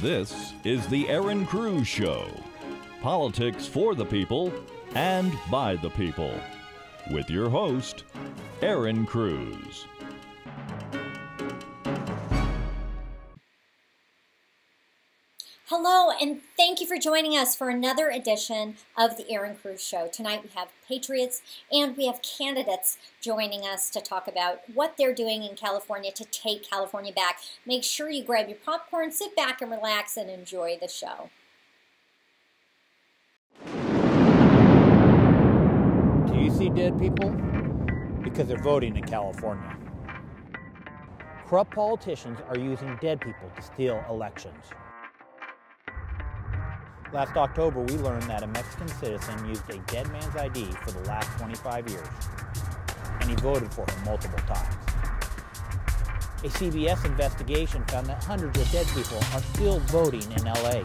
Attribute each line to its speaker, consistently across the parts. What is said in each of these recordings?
Speaker 1: This is the Erin Cruz Show. Politics for the people and by the people. With your host, Erin Cruz.
Speaker 2: Hello, and thank you for joining us for another edition of the Erin Cruz Show. Tonight we have Patriots and we have candidates joining us to talk about what they're doing in California to take California back. Make sure you grab your popcorn, sit back and relax, and enjoy the show.
Speaker 3: Do you see dead people? Because they're voting in California. Corrupt politicians are using dead people to steal elections. Last October, we learned that a Mexican citizen used a dead man's ID for the last 25 years, and he voted for him multiple times. A CBS investigation found that hundreds of dead people are still voting in LA.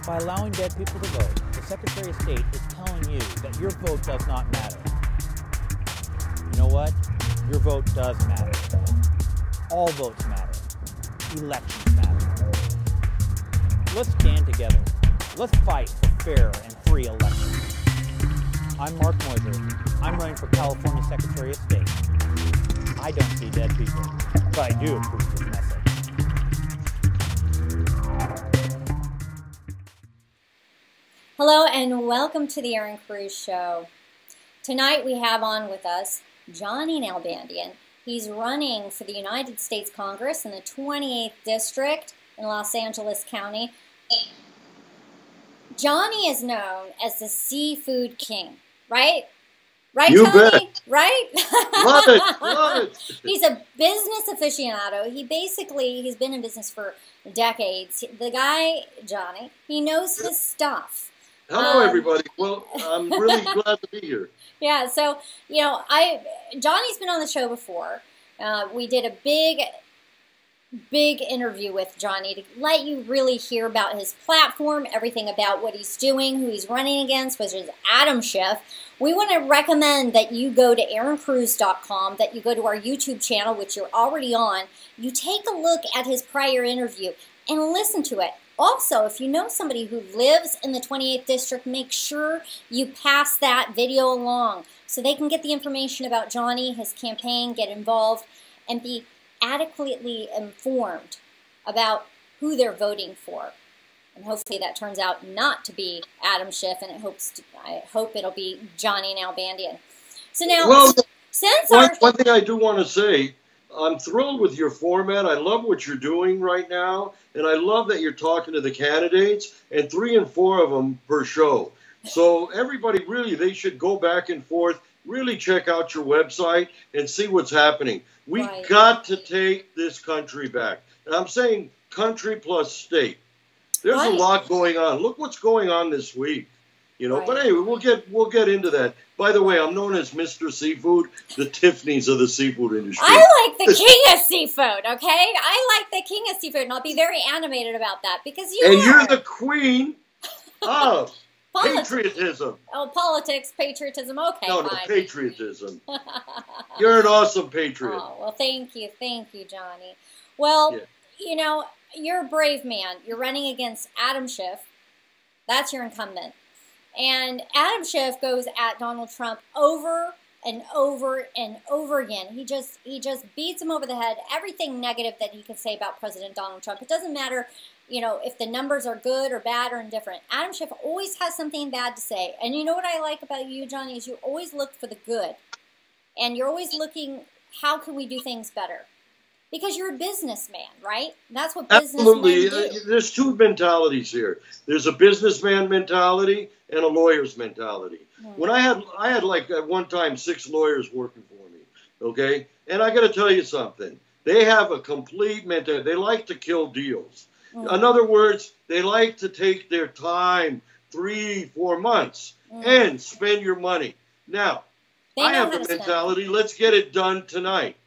Speaker 3: By allowing dead people to vote, the Secretary of State is telling you that your vote does not matter. You know what? Your vote does matter. All votes matter. Elections matter. Let's stand together. Let's fight for fair and free elections. I'm Mark Moiser. I'm running for California Secretary of State. I don't see dead people, but I do approve this message.
Speaker 2: Hello, and welcome to the Erin Cruz Show. Tonight we have on with us Johnny Nalbandian. He's running for the United States Congress in the 28th District in Los Angeles County. Johnny is known as the Seafood King, right? Right,
Speaker 4: you
Speaker 2: Johnny?
Speaker 4: Bet.
Speaker 2: Right?
Speaker 4: Love it, love it.
Speaker 2: He's a business aficionado. He's been in business for decades. The guy, Johnny, he knows his stuff.
Speaker 4: Hello, everybody. Well, I'm really glad to be here.
Speaker 2: Yeah, so, Johnny's been on the show before. We did a big interview with Johnny to let you really hear about his platform, everything about what he's doing, who he's running against, which is Adam Schiff. We want to recommend that you go to erincruz.com, that you go to our YouTube channel, which you're already on. You take a look at his prior interview and listen to it. Also, if you know somebody who lives in the 28th District, make sure you pass that video along so they can get the information about Johnny, his campaign, get involved, and be adequately informed about who they're voting for. And hopefully that turns out not to be Adam Schiff, and I hope it'll be Johnny Nalbandian. So now,
Speaker 4: well,
Speaker 2: since
Speaker 4: one thing I do want to say, I'm thrilled with your format. I love what you're doing right now, and I love that you're talking to the candidates, and 3 and 4 of them per show. So everybody really, they should go back and forth, really check out your website and see what's happening. We got to take this country back. And I'm saying country plus state. There's a lot going on. Look what's going on this week. But anyway, we'll get into that. By the way, I'm known as Mr. Seafood, the Tiffany's of the seafood industry.
Speaker 2: I like the king of seafood, okay? I like the king of seafood, and I'll be very animated about that because
Speaker 4: you're the queen of patriotism.
Speaker 2: Oh, politics, patriotism, okay.
Speaker 4: No, patriotism. You're an awesome patriot.
Speaker 2: Oh, well, thank you, Johnny. Well, you're a brave man. You're running against Adam Schiff. That's your incumbent. And Adam Schiff goes at Donald Trump over and over and over again. He just beats him over the head. Everything negative that he could say about President Donald Trump. It doesn't matter, if the numbers are good or bad or indifferent. Adam Schiff always has something bad to say. And you know what I like about you, Johnny, is you always look for the good. And you're always looking, how can we do things better? Because you're a businessman, right? That's what businessmen do.
Speaker 4: There's 2 mentalities here. There's a businessman mentality and a lawyer's mentality. When I had like at one time 6 lawyers working for me, okay? And I got to tell you something. They have a complete mentality. They like to kill deals. In other words, they like to take their time, 3-4 months, and spend your money. Now, I have the mentality, let's get it done tonight.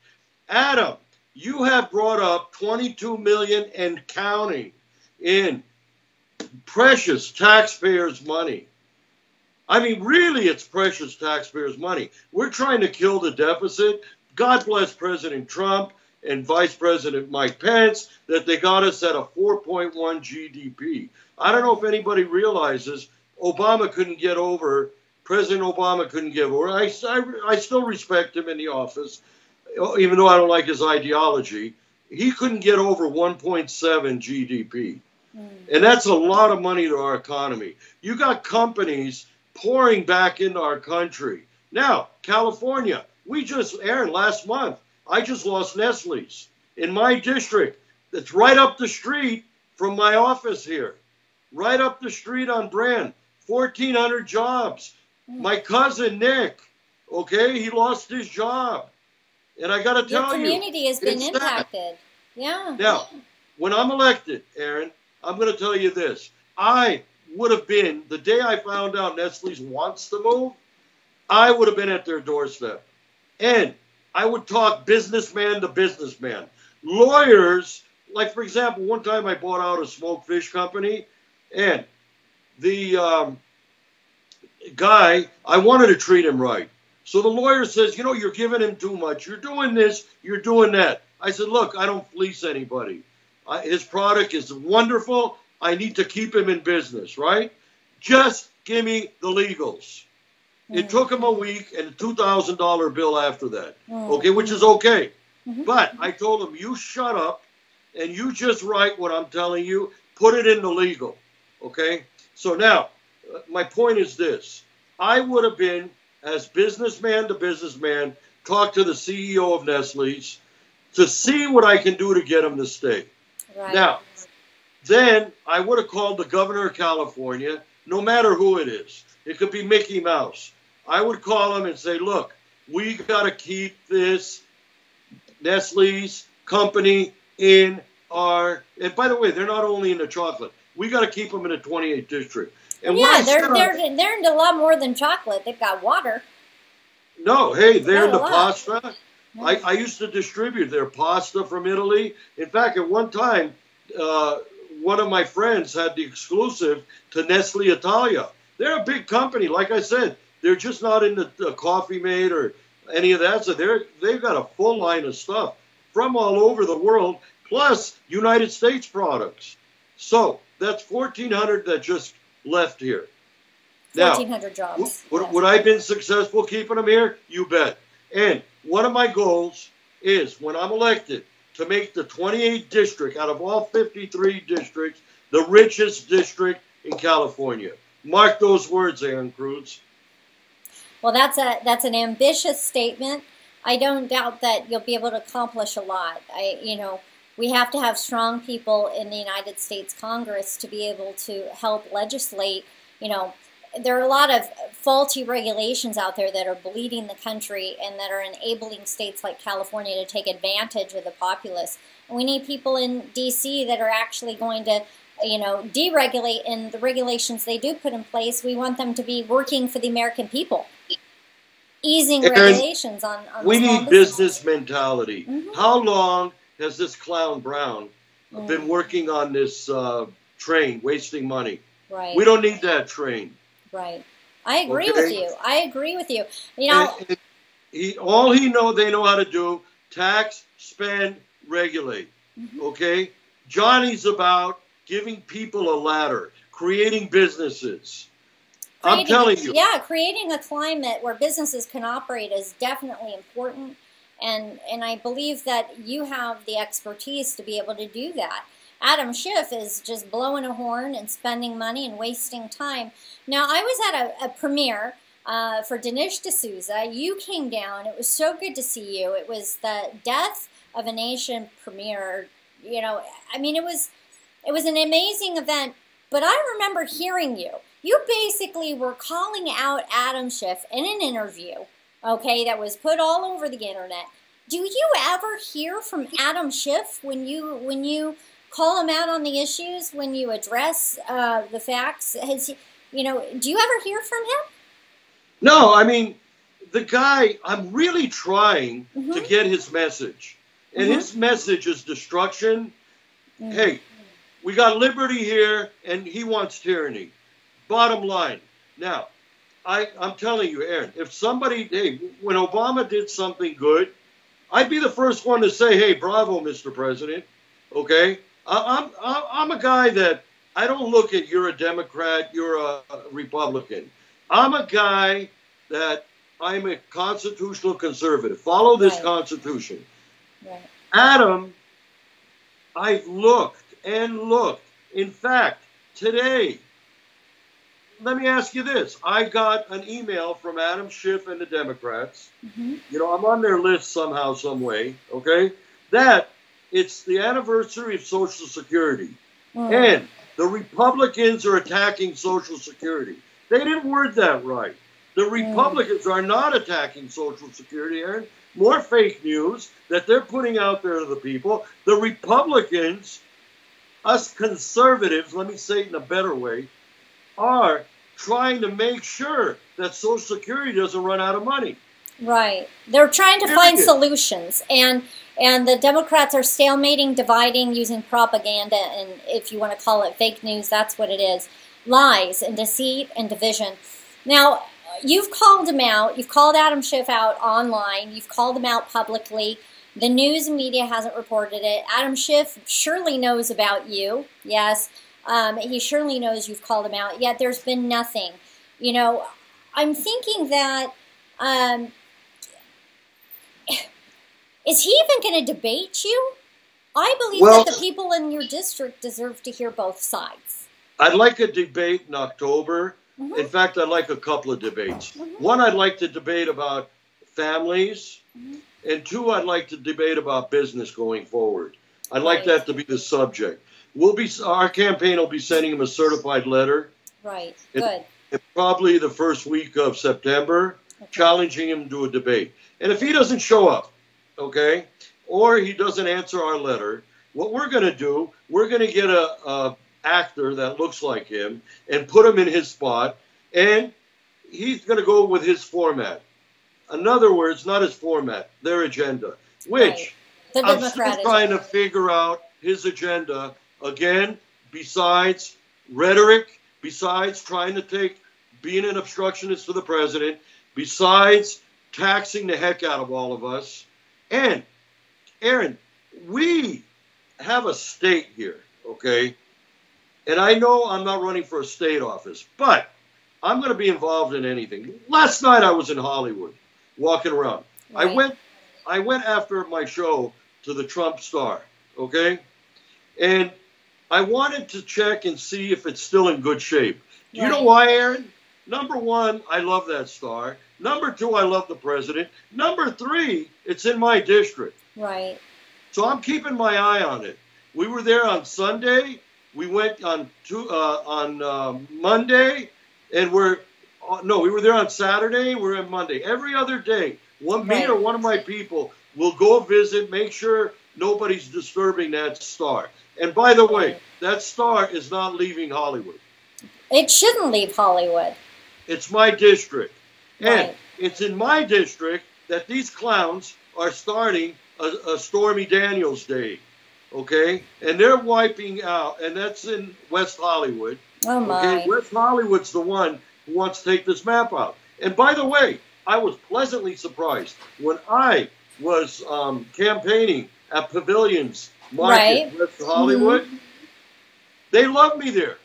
Speaker 4: Adam, you have brought up $22 million and counting in precious taxpayers' money. I mean, really, it's precious taxpayers' money. We're trying to kill the deficit. God bless President Trump. and Vice President Mike Pence that they got us at a 4.1 GDP. I don't know if anybody realizes Obama couldn't get over, President Obama couldn't get over. I still respect him in the office, even though I don't like his ideology. He couldn't get over 1.7 GDP. And that's a lot of money to our economy. You got companies pouring back into our country. Now, California, Erin, last month, I just lost Nestle's in my district. It's right up the street from my office here. Right up the street on Brand. 1,400 jobs. My cousin, Nick, okay, he lost his job. And I got to tell you.
Speaker 2: Your community has been impacted. Yeah.
Speaker 4: Now, when I'm elected, Erin, I'm going to tell you this. I would have been, the day I found out Nestle's wants to move, I would have been at their doorstep. And I would talk businessman to businessman. Lawyers, like, for example, one time I bought out a smoked fish company, and the guy, I wanted to treat him right. So the lawyer says, you know, you're giving him too much. You're doing this, you're doing that. I said, look, I don't fleece anybody. His product is wonderful. I need to keep him in business, right? Just give me the legals. It took him a week and a $2,000 bill after that, okay, which is okay. But I told him, you shut up and you just write what I'm telling you, put it in the legal, okay? So now, my point is this. I would have been, as businessman to businessman, talk to the CEO of Nestle's to see what I can do to get him to stay. Right. Now, then I would have called the governor of California, no matter who it is. It could be Mickey Mouse. I would call him and say, look, we got to keep this Nestle's company in our, and by the way, they're not only in the chocolate. We got to keep them in the 28th district. And
Speaker 2: yeah, they're into a lot more than chocolate. They've got water.
Speaker 4: No, hey, they're into pasta. I used to distribute their pasta from Italy. In fact, at one time, one of my friends had the exclusive to Nestle Italia. They're a big company. Like I said, they're just not in the Coffee Mate or any of that. So they've got a full line of stuff from all over the world, plus United States products. So that's 1,400 that just left here.
Speaker 2: 1,400 jobs.
Speaker 4: Would I have been successful keeping them here? You bet. And one of my goals is, when I'm elected, to make the 28th district, out of all 53 districts, the richest district in California. Mark those words, Erin Cruz.
Speaker 2: Well, that's an ambitious statement. I don't doubt that you'll be able to accomplish a lot. We have to have strong people in the United States Congress to be able to help legislate. There are a lot of faulty regulations out there that are bleeding the country and that are enabling states like California to take advantage of the populace. And we need people in D.C. that are actually going to, deregulate, and the regulations they do put in place, we want them to be working for the American people. Easing regulations on
Speaker 4: we need business mentality. How long has this clown Brown been working on this train, wasting money?
Speaker 2: Right.
Speaker 4: We don't need that train.
Speaker 2: Right. I agree with you. I agree with you. They know how to do, tax, spend, regulate. Okay? Johnny's about giving people a ladder, creating businesses. I'm telling you. Yeah, creating a climate where businesses can operate is definitely important. And I believe that you have the expertise to be able to do that. Adam Schiff is just blowing a horn and spending money and wasting time. Now, I was at a premiere for Dinesh D'Souza. You came down. It was so good to see you. It was the Death of a Nation premiere. It was an amazing event. But I remember hearing you. You basically were calling out Adam Schiff in an interview, okay, that was put all over the internet. Do you ever hear from Adam Schiff when you call him out on the issues, when you address the facts? Do you ever hear from him?
Speaker 4: No, the guy, I'm really trying to get his message. And his message is destruction. Hey, we got liberty here, and he wants tyranny. Bottom line. Now, I'm telling you, Erin, if somebody, when Obama did something good, I'd be the first one to say, hey, bravo, Mr. President. Okay? I'm a guy that I don't look at you're a Democrat, you're a Republican. I'm a guy that I'm a constitutional conservative. Follow this Constitution.
Speaker 2: Right.
Speaker 4: Adam, I've looked and looked. In fact, today, let me ask you this. I got an email from Adam Schiff and the Democrats.
Speaker 2: Mm-hmm.
Speaker 4: You know, I'm on their list somehow, some way, okay? That it's the anniversary of Social Security. And the Republicans are attacking Social Security. They didn't word that right. The Republicans are not attacking Social Security, Erin. More fake news that they're putting out there to the people. The Republicans, us conservatives, let me say it in a better way, are trying to make sure that Social Security doesn't run out of money.
Speaker 2: Right. They're trying to find solutions, and the Democrats are stalemating, dividing, using propaganda, and if you want to call it fake news, that's what it is. Lies and deceit and division. Now, you've called him out. You've called Adam Schiff out online. You've called him out publicly. The news media hasn't reported it. Adam Schiff surely knows about you. Yes. He surely knows you've called him out, yet there's been nothing. You know, I'm thinking that, is he even going to debate you? I believe that the people in your district deserve to hear both sides.
Speaker 4: I'd like a debate in October. In fact, I'd like a couple of debates. One, I'd like to debate about families. And two, I'd like to debate about business going forward. I'd like that to be the subject. Our campaign will be sending him a certified letter.
Speaker 2: Right. Good.
Speaker 4: Probably the first week of September, challenging him to a debate. And if he doesn't show up, okay, or he doesn't answer our letter, what we're going to do, we're going to get a actor that looks like him and put him in his spot, and he's going to go with his format. In other words, not his format, their agenda, which I'm still trying to figure out his agenda. Again, besides rhetoric, besides trying to being an obstructionist to the president, besides taxing the heck out of all of us. And, Erin, we have a state here, okay? And I know I'm not running for a state office, but I'm going to be involved in anything. Last night I was in Hollywood, walking around. Right. I went after my show to the Trump Star, okay? And I wanted to check and see if it's still in good shape. Do you know why, Erin? Number one, I love that star. Number two, I love the president. Number three, it's in my district.
Speaker 2: Right.
Speaker 4: So I'm keeping my eye on it. We were there on Sunday. We went on Monday, and we were there on Saturday. We're on Monday. Every other day, me or one of my people will go visit, make sure nobody's disturbing that star. And by the way, that star is not leaving Hollywood. It
Speaker 2: shouldn't leave Hollywood.
Speaker 4: It's my district. And it's in my district that these clowns are starting a Stormy Daniels Day. Okay? And they're wiping out, and that's in West Hollywood.
Speaker 2: Oh, my.
Speaker 4: Okay? West Hollywood's the one who wants to take this map out. And by the way, I was pleasantly surprised when I was campaigning at Pavilions Market, West Hollywood. They loved me there.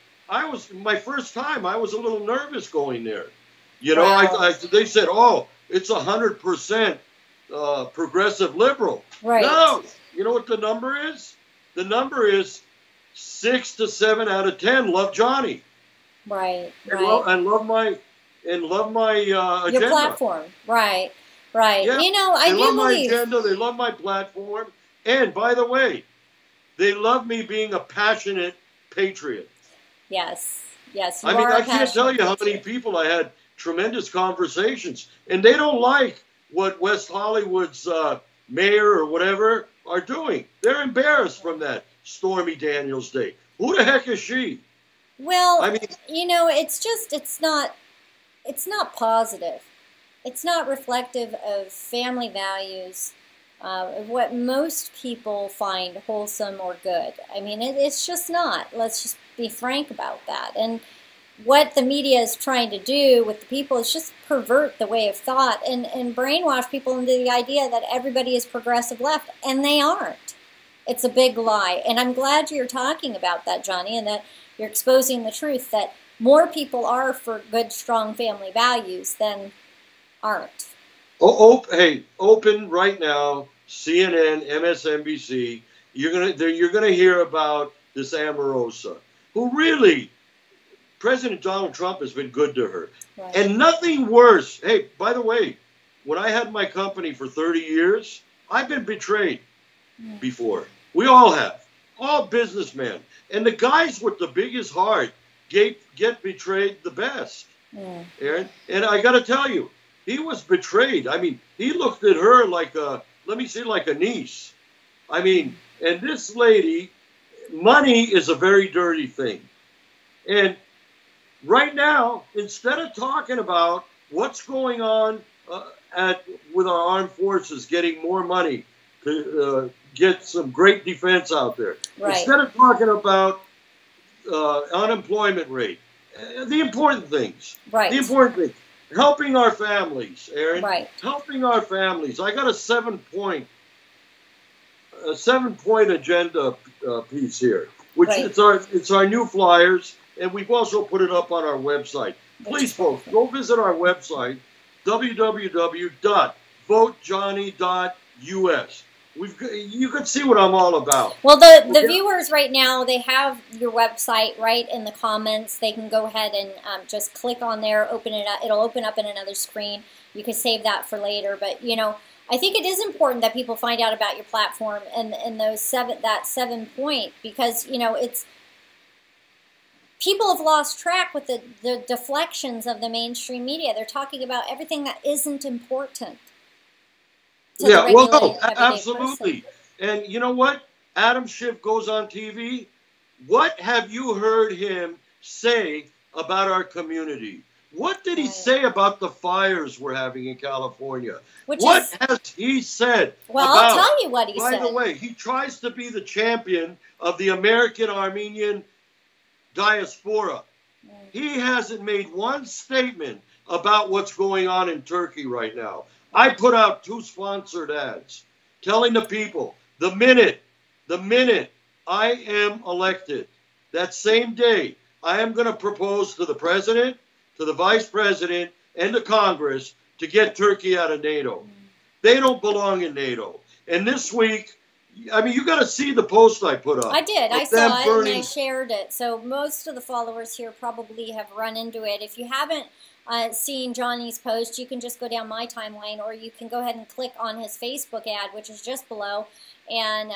Speaker 4: My first time, I was a little nervous going there. You know, they said, oh, it's 100% progressive liberal.
Speaker 2: Right.
Speaker 4: No. You know what the number is? The number is 6 to 7 out of 10 love Johnny.
Speaker 2: Right.
Speaker 4: And love my agenda.
Speaker 2: Your platform. Right.
Speaker 4: Yeah.
Speaker 2: You know, I do
Speaker 4: love
Speaker 2: believe
Speaker 4: my agenda. They love my platform. And by the way, they love me being a passionate patriot.
Speaker 2: Yes.
Speaker 4: I can't tell you how many people I had tremendous conversations, and they don't like what West Hollywood's mayor or whatever are doing. They're embarrassed from that Stormy Daniels Day. Who the heck is she?
Speaker 2: Well, I mean, you know, it's not positive. It's not reflective of family values, of what most people find wholesome or good. I mean, it's just not. Let's just be frank about that. And what the media is trying to do with the people is just pervert the way of thought and brainwash people into the idea that everybody is progressive left, and they aren't. It's a big lie. And I'm glad you're talking about that, Johnny, and that you're exposing the truth that more people are for good, strong family values than aren't.
Speaker 4: Hey, open right now, CNN, MSNBC. You're gonna hear about this Amorosa, who really, President Donald Trump has been good to her, right. And nothing worse. Hey, by the way, when I had my company for 30 years, I've been betrayed before. We all have, all businessmen, and the guys with the biggest heart get betrayed the best. Erin, and I got to tell you, he was betrayed. I mean, he looked at her like like a niece. I mean, and this lady, money is a very dirty thing. And right now, instead of talking about what's going on with our armed forces getting more money to get some great defense out there, right. Instead of talking about unemployment rate, the important things, right. The important things. Helping our families, Erin. Right. Helping our families. I got a 7-point agenda piece here, which right. it's our new flyers, and we've also put it up on our website. Please, folks, go visit our website, www.votejohnny.us. You can see what I'm all about.
Speaker 2: Well, the viewers right now, they have your website right in the comments. They can go ahead and just click on there, open it up. It'll open up in another screen. You can save that for later. But, you know, I think it is important that people find out about your platform and that 7-point, because, you know, it's people have lost track with the deflections of the mainstream media. They're talking about everything that isn't important.
Speaker 4: Yeah, well, no, absolutely. Person. And you know what? Adam Schiff goes on TV. What have you heard him say about our community? What did he say about the fires we're having in California? What has he said?
Speaker 2: Well, I'll tell you what he said.
Speaker 4: By the way, he tries to be the champion of the American Armenian diaspora. He hasn't made one statement about what's going on in Turkey right now. I put out 2 sponsored ads telling the people the minute I am elected, that same day, I am going to propose to the president, to the vice president, and to Congress to get Turkey out of NATO. They don't belong in NATO. And this week, I mean, you got to see the post I put up.
Speaker 2: I did. I saw it and I shared it. So most of the followers here probably have run into it. If you haven't seen Johnny's post, you can just go down my timeline, or you can go ahead and click on his Facebook ad, which is just below, and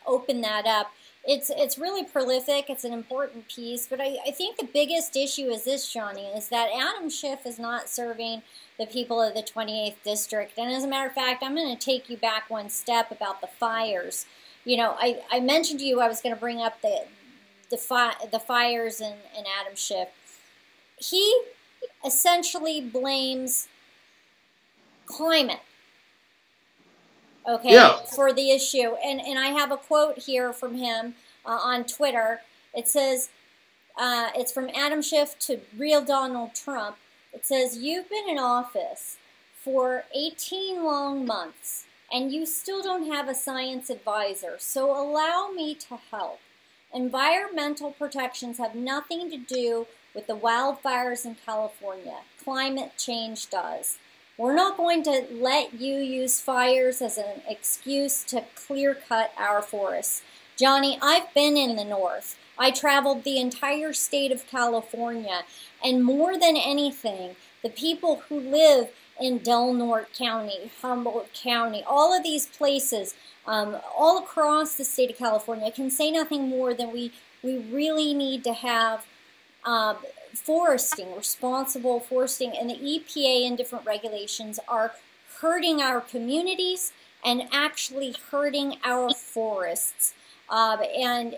Speaker 2: open that up. It's really prolific. It's an important piece, but I think the biggest issue is this, Johnny, is that Adam Schiff is not serving the people of the 28th District. And as a matter of fact, I'm going to take you back one step about the fires. You know, I mentioned to you I was going to bring up the fires in Adam Schiff. He essentially blames climate, okay, for the issue. And I have a quote here from him on Twitter. It says, it's from Adam Schiff to real Donald Trump. It says, "You've been in office for 18 long months, and you still don't have a science advisor, so allow me to help. Environmental protections have nothing to do with the wildfires in California. Climate change does. We're not going to let you use fires as an excuse to clear-cut our forests." Johnny, I've been in the north. I traveled the entire state of California, and more than anything, the people who live in Del Norte County, Humboldt County, all of these places, all across the state of California, can say nothing more than we really need to have foresting, responsible foresting, and the EPA and different regulations are hurting our communities and actually hurting our forests. And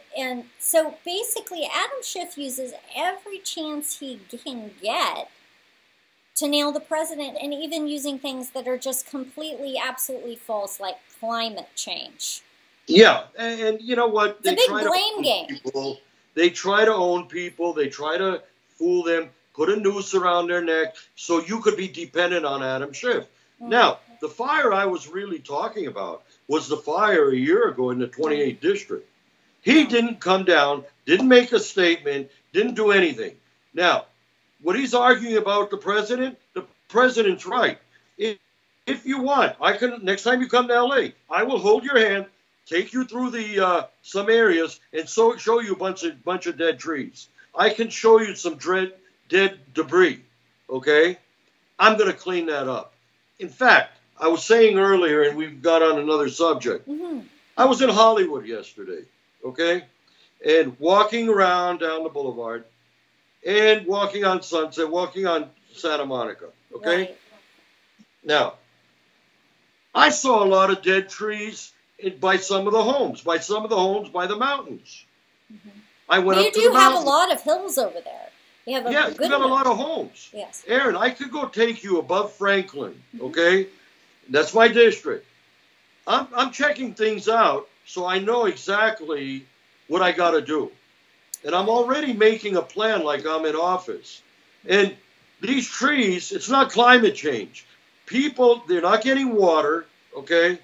Speaker 2: so basically Adam Schiff uses every chance he can get to nail the president, and even using things that are just completely, absolutely false, like climate change.
Speaker 4: Yeah, and you know what?
Speaker 2: It's a big blame game.
Speaker 4: They try to own people. They try to fool them, put a noose around their neck so you could be dependent on Adam Schiff. Now, the fire I was really talking about was the fire a year ago in the 28th district. He didn't come down, didn't make a statement, didn't do anything. Now, what he's arguing about the president's right. If you want, I can, next time you come to LA, I will hold your hand, take you through the some areas, and show you a bunch of dead trees. I can show you some dead debris. Okay, I'm going to clean that up. In fact, I was saying earlier, and we've got on another subject. I was in Hollywood yesterday. Okay, and walking around down the boulevard, and walking on Sunset, walking on Santa Monica. Okay,
Speaker 2: Right.
Speaker 4: now I saw a lot of dead trees by some of the homes, by the mountains. I went
Speaker 2: But you
Speaker 4: up to
Speaker 2: do
Speaker 4: the
Speaker 2: have a
Speaker 4: mountains.
Speaker 2: lot of hills over there. You have a
Speaker 4: Yeah,
Speaker 2: good
Speaker 4: you got a lot
Speaker 2: amount.
Speaker 4: of homes.
Speaker 2: Yes.
Speaker 4: Erin, I could go take you above Franklin, okay? That's my district. I'm checking things out so I know exactly what I got to do. And I'm already making a plan like I'm in office. And these trees, it's not climate change. People, they're not getting water, okay?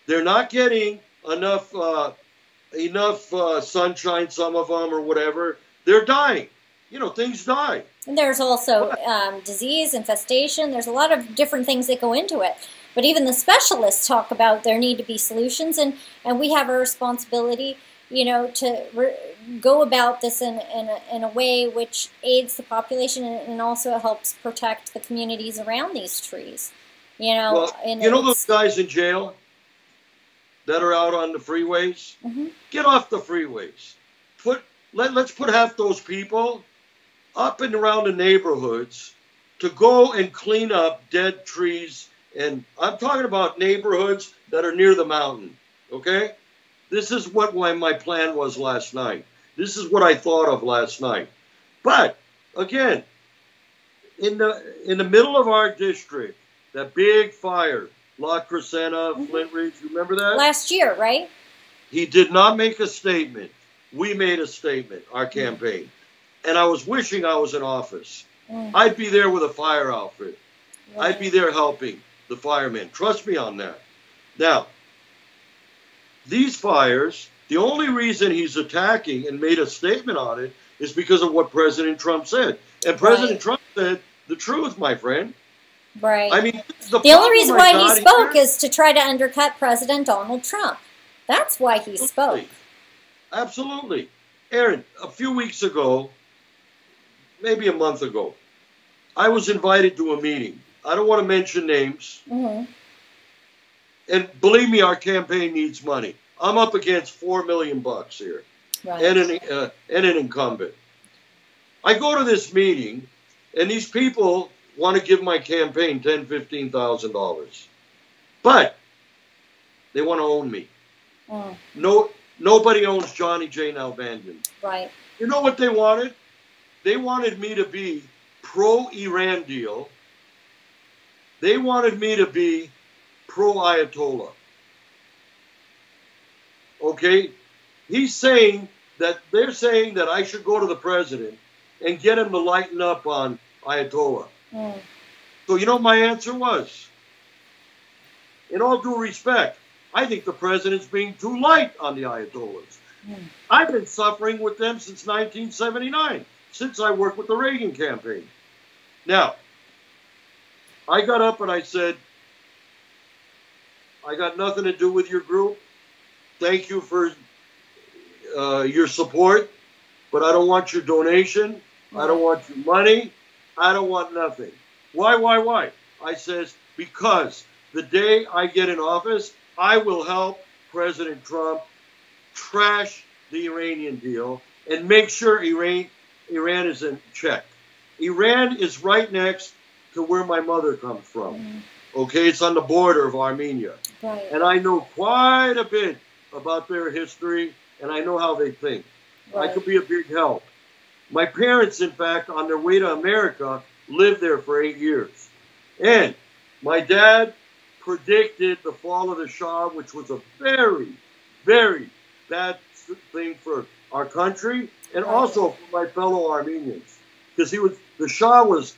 Speaker 4: They're not getting enough sunshine, some of them, or whatever. They're dying. You know, things die.
Speaker 2: And there's also disease, infestation. There's a lot of different things that go into it. But even the specialists talk about there need to be solutions, and we have a responsibility, you know, to go about this in a way which aids the population and also helps protect the communities around these trees. You know,
Speaker 4: Well,
Speaker 2: and
Speaker 4: you know those guys in jail that are out on the freeways? Get off the freeways. Let's put half those people up and around the neighborhoods to go and clean up dead trees. And I'm talking about neighborhoods that are near the mountain, okay? This is what my plan was last night. This is what I thought of last night. But, again, in the middle of our district, that big fire, La Crescenta, Flint Ridge, you remember that?
Speaker 2: last year, right?
Speaker 4: He did not make a statement. We made a statement, our campaign. And I was wishing I was in office. I'd be there with a fire outfit. I'd be there helping the firemen. Trust me on that. Now, these fires, the only reason he's attacking and made a statement on it is because of what President Trump said. And President Trump said the truth, my friend.
Speaker 2: Right.
Speaker 4: I mean,
Speaker 2: The only reason why he spoke is to try to undercut President Donald Trump. That's why he spoke.
Speaker 4: Absolutely. Erin, a few weeks ago, maybe a month ago, I was invited to a meeting. I don't want to mention names. And believe me, our campaign needs money. I'm up against $4 million here,
Speaker 2: Right.
Speaker 4: and an incumbent. I go to this meeting, and these people want to give my campaign $10,000, $15,000, but they want to own me. Nobody owns Johnny J. Nalbandian.
Speaker 2: Right.
Speaker 4: You know what they wanted? They wanted me to be pro-Iran deal. They wanted me to be pro-Ayatollah. Okay? They're saying that I should go to the president and get him to lighten up on Ayatollah. So you know what my answer was? In all due respect, I think the president's being too light on the Ayatollahs. I've been suffering with them since 1979, since I worked with the Reagan campaign. Now, I got up and I said, I got nothing to do with your group. Thank you for your support, but I don't want your donation. I don't want your money. I don't want nothing. Why? I says, because the day I get in office, I will help President Trump trash the Iranian deal and make sure Iran is in check. Iran is right next to where my mother comes from. Okay, it's on the border of Armenia.
Speaker 2: Right.
Speaker 4: And I know quite a bit about their history, and I know how they think. I could be a big help. My parents, in fact, on their way to America, lived there for 8 years. And my dad predicted the fall of the Shah, which was a very, very bad thing for our country and also for my fellow Armenians. because the Shah was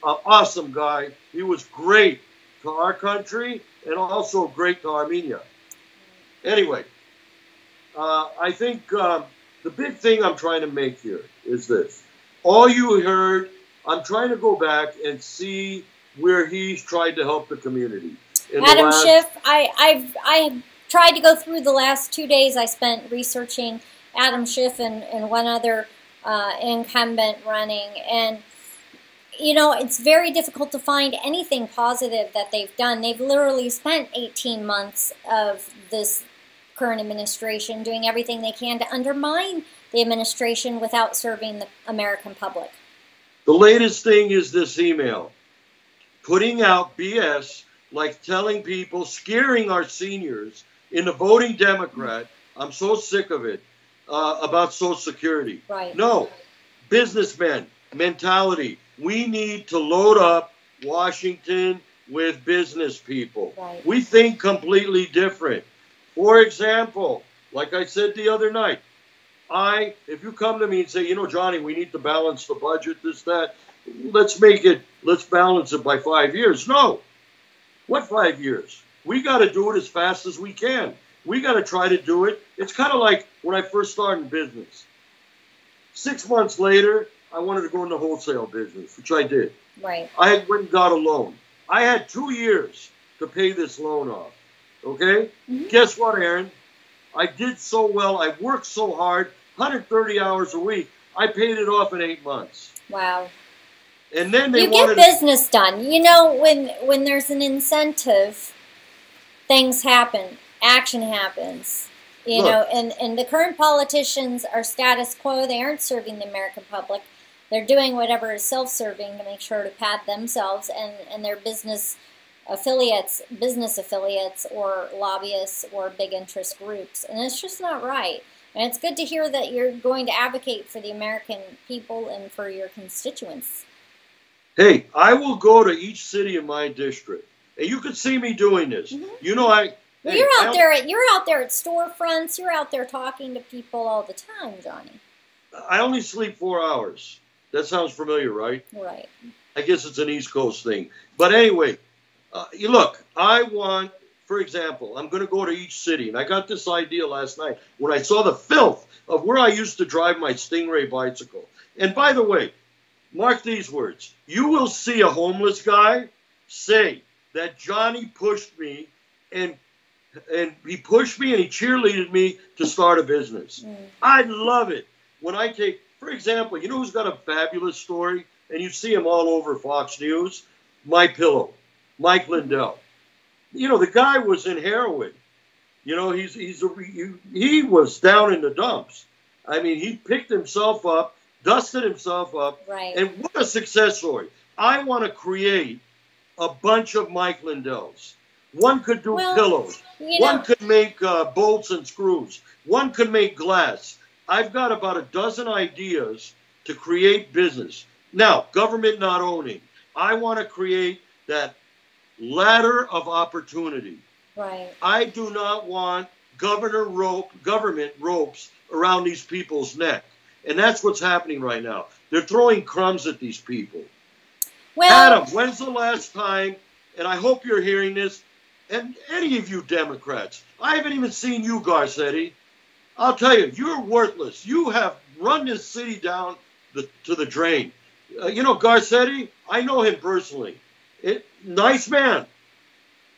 Speaker 4: an awesome guy. He was great to our country and also great to Armenia. Anyway, I think the big thing I'm trying to make here is this. All you heard, I'm trying to go back and see where he's tried to help the community.
Speaker 2: Adam Schiff, I tried to go through the last 2 days I spent researching Adam Schiff and one other incumbent running, and you know, it's very difficult to find anything positive that they've done. They've literally spent 18 months of this current administration doing everything they can to undermine the administration without serving the American public.
Speaker 4: The latest thing is this email, putting out BS, like telling people, scaring our seniors into voting Democrat. I'm so sick of it, about Social Security.
Speaker 2: Right.
Speaker 4: No, businessmen mentality. We need to load up Washington with business people.
Speaker 2: Right.
Speaker 4: We think completely different. For example, like I said the other night, if you come to me and say, you know, Johnny, we need to balance the budget, this, that, let's balance it by 5 years. No. What 5 years? We got to do it as fast as we can. We got to try to do it. It's kind of like when I first started in business. 6 months later, I wanted to go into wholesale business, which I did.
Speaker 2: Right.
Speaker 4: I had went and got a loan. I had 2 years to pay this loan off. Okay?
Speaker 2: Mm-hmm.
Speaker 4: Guess what, Erin? I did so well. I worked so hard, 130 hours a week. I paid it off in 8 months.
Speaker 2: Wow.
Speaker 4: And then they
Speaker 2: you
Speaker 4: wanted
Speaker 2: get business done. You know, when there's an incentive, things happen. Action happens. You know, and the current politicians are status quo. They aren't serving the American public. They're doing whatever is self-serving to make sure to pad themselves and their business affiliates or lobbyists or big interest groups. And it's just not right. And it's good to hear that you're going to advocate for the American people and for your constituents.
Speaker 4: Hey, I will go to each city in my district. And you can see me doing this.
Speaker 2: Mm-hmm.
Speaker 4: You know,
Speaker 2: Well, you're out there at storefronts. You're out there talking to people all the time, Johnny.
Speaker 4: I only sleep 4 hours. That sounds familiar, right?
Speaker 2: Right.
Speaker 4: I guess it's an East Coast thing. But anyway, look, I want, for example, I'm going to go to each city. And I got this idea last night when I saw the filth of where I used to drive my Stingray bicycle. And by the way, mark these words. You will see a homeless guy say that Johnny pushed me and he pushed me and he cheerleaded me to start a business. I love it. When I take, for example, you know who's got a fabulous story? And you see him all over Fox News? My Pillow, Mike Lindell. You know, the guy was in heroin. You know, he was down in the dumps. I mean, he picked himself up, dusted himself up.
Speaker 2: Right.
Speaker 4: And what a success story. I want to create a bunch of Mike Lindells. One could do pillows. One could make bolts and screws. One could make glass. I've got about a dozen ideas to create business. Now, government not owning. I want to create that ladder of opportunity.
Speaker 2: Right.
Speaker 4: I do not want government ropes around these people's neck. And that's what's happening right now. They're throwing crumbs at these people.
Speaker 2: Well,
Speaker 4: Adam, when's the last time, and I hope you're hearing this, and any of you Democrats, I haven't even seen you, Garcetti. I'll tell you, you're worthless. You have run this city down to the drain. You know, Garcetti, I know him personally. Nice man.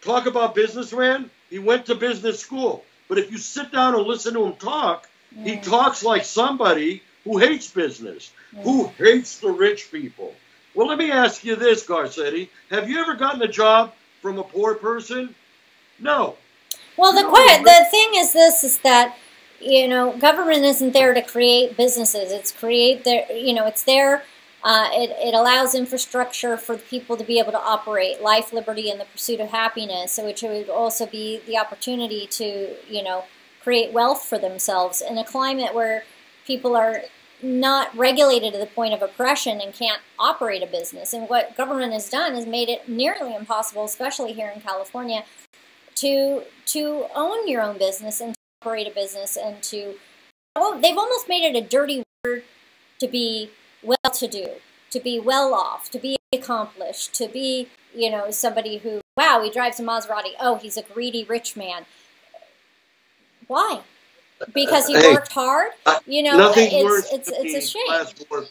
Speaker 4: Talk about businessman. He went to business school. But if you sit down and listen to him talk, he talks like somebody who hates business, who hates the rich people. Well, let me ask you this, Garcetti. Have you ever gotten a job from a poor person? No.
Speaker 2: Well, the thing is this, is that, you know, government isn't there to create businesses. It's it's there. It allows infrastructure for the people to be able to operate life, liberty, and the pursuit of happiness, which would also be the opportunity to, you know, create wealth for themselves in a climate where people are not regulated to the point of oppression and can't operate a business. And what government has done is made it nearly impossible, especially here in California, to own your own business and to operate a business and to, they've almost made it a dirty word to be well-to-do. to be well off, to be accomplished, to be, somebody who, wow, he drives a Maserati. Oh, he's a greedy rich man. Why? Because he worked hard?
Speaker 4: Nothing worse
Speaker 2: it's a shame.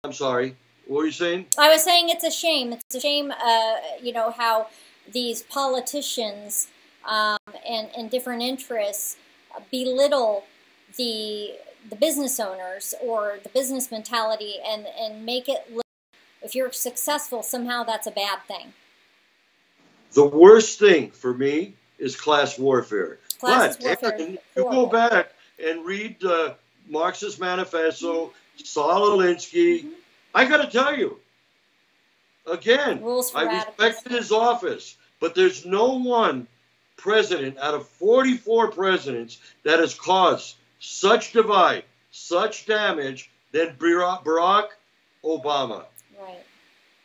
Speaker 4: I'm sorry. What were you saying?
Speaker 2: I was saying it's a shame. It's a shame, how these politicians and different interests belittle the business owners or the business mentality and make it look, if you're successful, somehow that's a bad thing.
Speaker 4: The worst thing for me is class warfare.
Speaker 2: Class warfare.
Speaker 4: Erin, you go back and read Marxist Manifesto, Saul Alinsky. Mm-hmm. I got to tell you, again, I respected his office, but there's no one president out of 44 presidents that has caused such divide, such damage than Barack Obama.
Speaker 2: Right.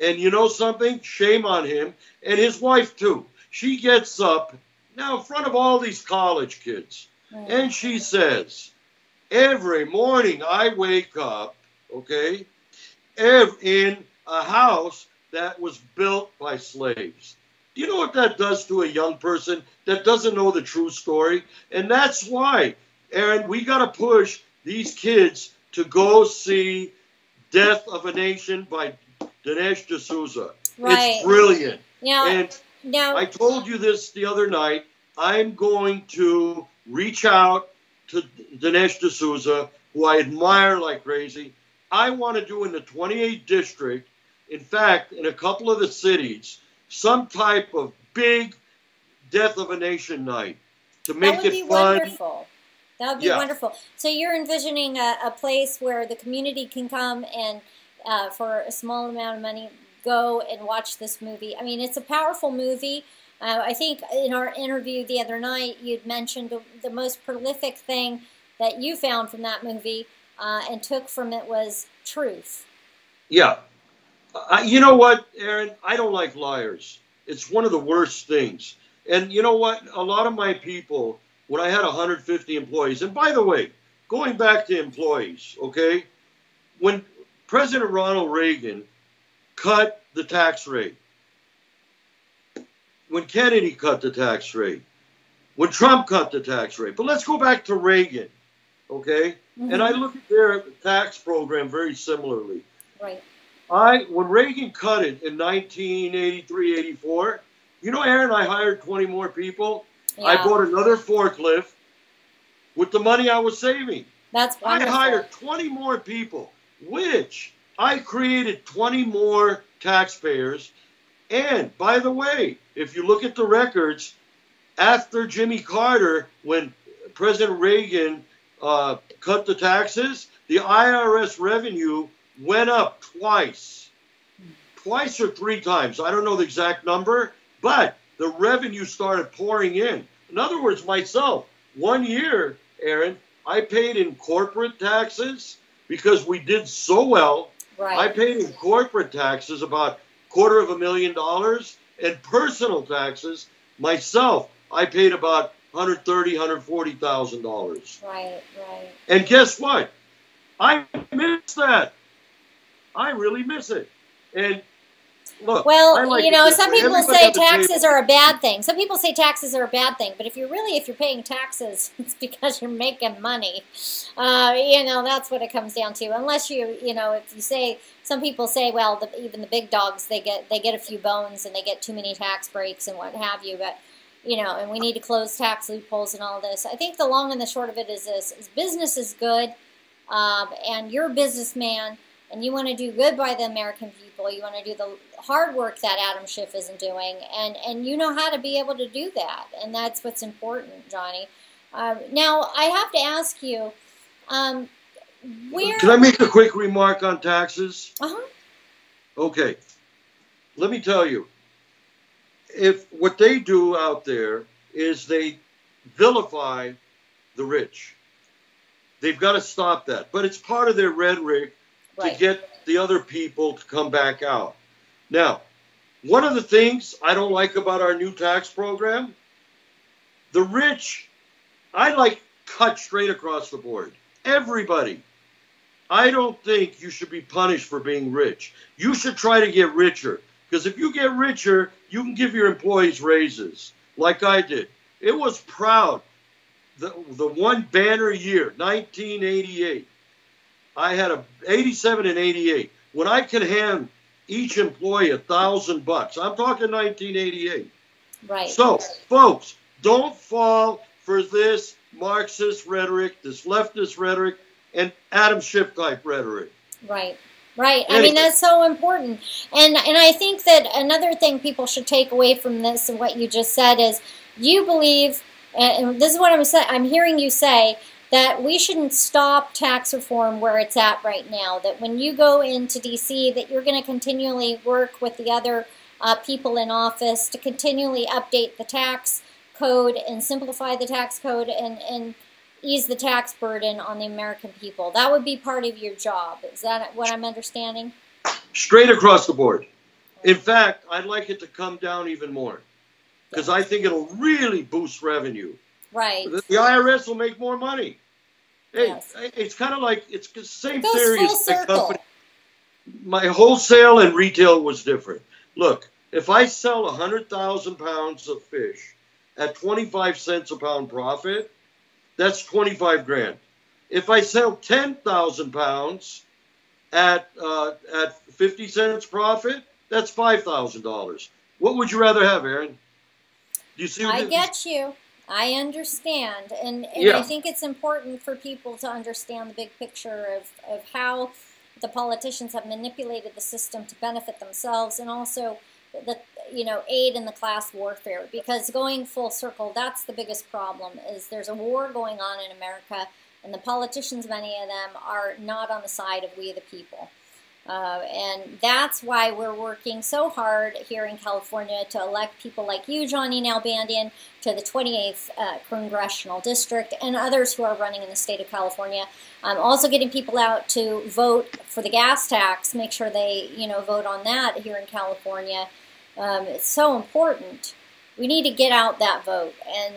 Speaker 4: And you know something? Shame on him. And his wife, too. She gets up now in front of all these college kids. Right. And she says, every morning I wake up, okay, in a house that was built by slaves. Do you know what that does to a young person that doesn't know the true story? And that's why, Erin, we got to push these kids to go see Death of a Nation by Dinesh D'Souza.
Speaker 2: Right.
Speaker 4: It's brilliant.
Speaker 2: Now,
Speaker 4: I told you this the other night. I'm going to reach out to Dinesh D'Souza, who I admire like crazy. I want to do in the 28th district, in fact, in a couple of the cities, some type of big Death of a Nation night to make it fun.
Speaker 2: Wonderful. That would be wonderful. So you're envisioning a place where the community can come and for a small amount of money, go and watch this movie. I mean, it's a powerful movie. I think in our interview the other night, you'd mentioned the most prolific thing that you found from that movie and took from it was truth. Yeah.
Speaker 4: You know what, Erin? I don't like liars. It's one of the worst things. And you know what? A lot of my people, when I had 150 employees, and by the way, going back to employees, okay, when President Ronald Reagan cut the tax rate, when Kennedy cut the tax rate, when Trump cut the tax rate, but let's go back to Reagan, okay? Mm-hmm. And I look at their tax program very similarly.
Speaker 2: Right.
Speaker 4: When Reagan cut it in 1983, 84, you know, Erin, I hired 20 more people. Yeah. I bought another forklift with the money I was saving.
Speaker 2: That's wonderful.
Speaker 4: I hired 20 more people, which I created 20 more taxpayers. And by the way, if you look at the records, after Jimmy Carter, when President Reagan cut the taxes, the IRS revenue went up twice or three times. I don't know the exact number, but the revenue started pouring in. In other words, myself, 1 year, Erin, I paid in corporate taxes because we did so well.
Speaker 2: Right.
Speaker 4: I paid in corporate taxes about $250,000, and personal taxes, myself, I paid about $130,000, $140,000.
Speaker 2: Right.
Speaker 4: And guess what? I miss that. I really miss it. And look,
Speaker 2: well, some people say taxes are a bad thing. Some people say taxes are a bad thing, but if you're paying taxes, it's because you're making money. That's what it comes down to. Unless if you say, some people say, well, even the big dogs, they get a few bones and they get too many tax breaks and what have you. But and we need to close tax loopholes and all this. I think the long and the short of it is this: is business is good, and you're a businessman. And you want to do good by the American people. You want to do the hard work that Adam Schiff isn't doing. And you know how to be able to do that. And that's what's important, Johnny. Now, I have to ask you, where...
Speaker 4: Can I make a quick remark on taxes?
Speaker 2: Uh-huh.
Speaker 4: Okay. Let me tell you. If what they do out there is they vilify the rich. They've got to stop that. But it's part of their rhetoric to get the other people to come back out. Now, one of the things I don't like about our new tax program, the rich, I like cut straight across the board. Everybody. I don't think you should be punished for being rich. You should try to get richer. Because if you get richer, you can give your employees raises, like I did. It was proud. The one banner year, 1988. I had 87 and 88. When I could hand each employee $1,000, I'm talking 1988.
Speaker 2: Right.
Speaker 4: So, folks, don't fall for this Marxist rhetoric, this leftist rhetoric, and Adam Schiff type rhetoric.
Speaker 2: Right. Right. I mean, that's so important. And I think that another thing people should take away from this and what you just said is you believe, and this is what I'm hearing you say, that we shouldn't stop tax reform where it's at right now, that when you go into D.C., that you're going to continually work with the other people in office to continually update the tax code and simplify the tax code and ease the tax burden on the American people. That would be part of your job. Is that what I'm understanding?
Speaker 4: Straight across the board. In fact, I'd like it to come down even more because I think it'll really boost revenue.
Speaker 2: Right.
Speaker 4: The IRS will make more money. Hey,
Speaker 2: yes.
Speaker 4: It's kind of like, it's the same
Speaker 2: it goes
Speaker 4: theory
Speaker 2: full
Speaker 4: as my
Speaker 2: circle.
Speaker 4: company. My wholesale and retail was different. Look, if I sell 100,000 pounds of fish at 25 cents a pound profit, that's 25 grand. If I sell 10,000 pounds at 50 cents profit, that's $5,000. What would you rather have, Erin? Do you see?
Speaker 2: I get you. I understand. And
Speaker 4: yeah.
Speaker 2: I think it's important for people to understand the big picture of how the politicians have manipulated the system to benefit themselves and also the aid in the class warfare, because going full circle, that's the biggest problem, is there's a war going on in America, and the politicians, many of them, are not on the side of we the people. And that's why we're working so hard here in California to elect people like you, Johnny Nalbandian, to the 28th Congressional District and others who are running in the state of California. Also getting people out to vote for the gas tax, make sure they vote on that here in California. It's so important. We need to get out that vote, and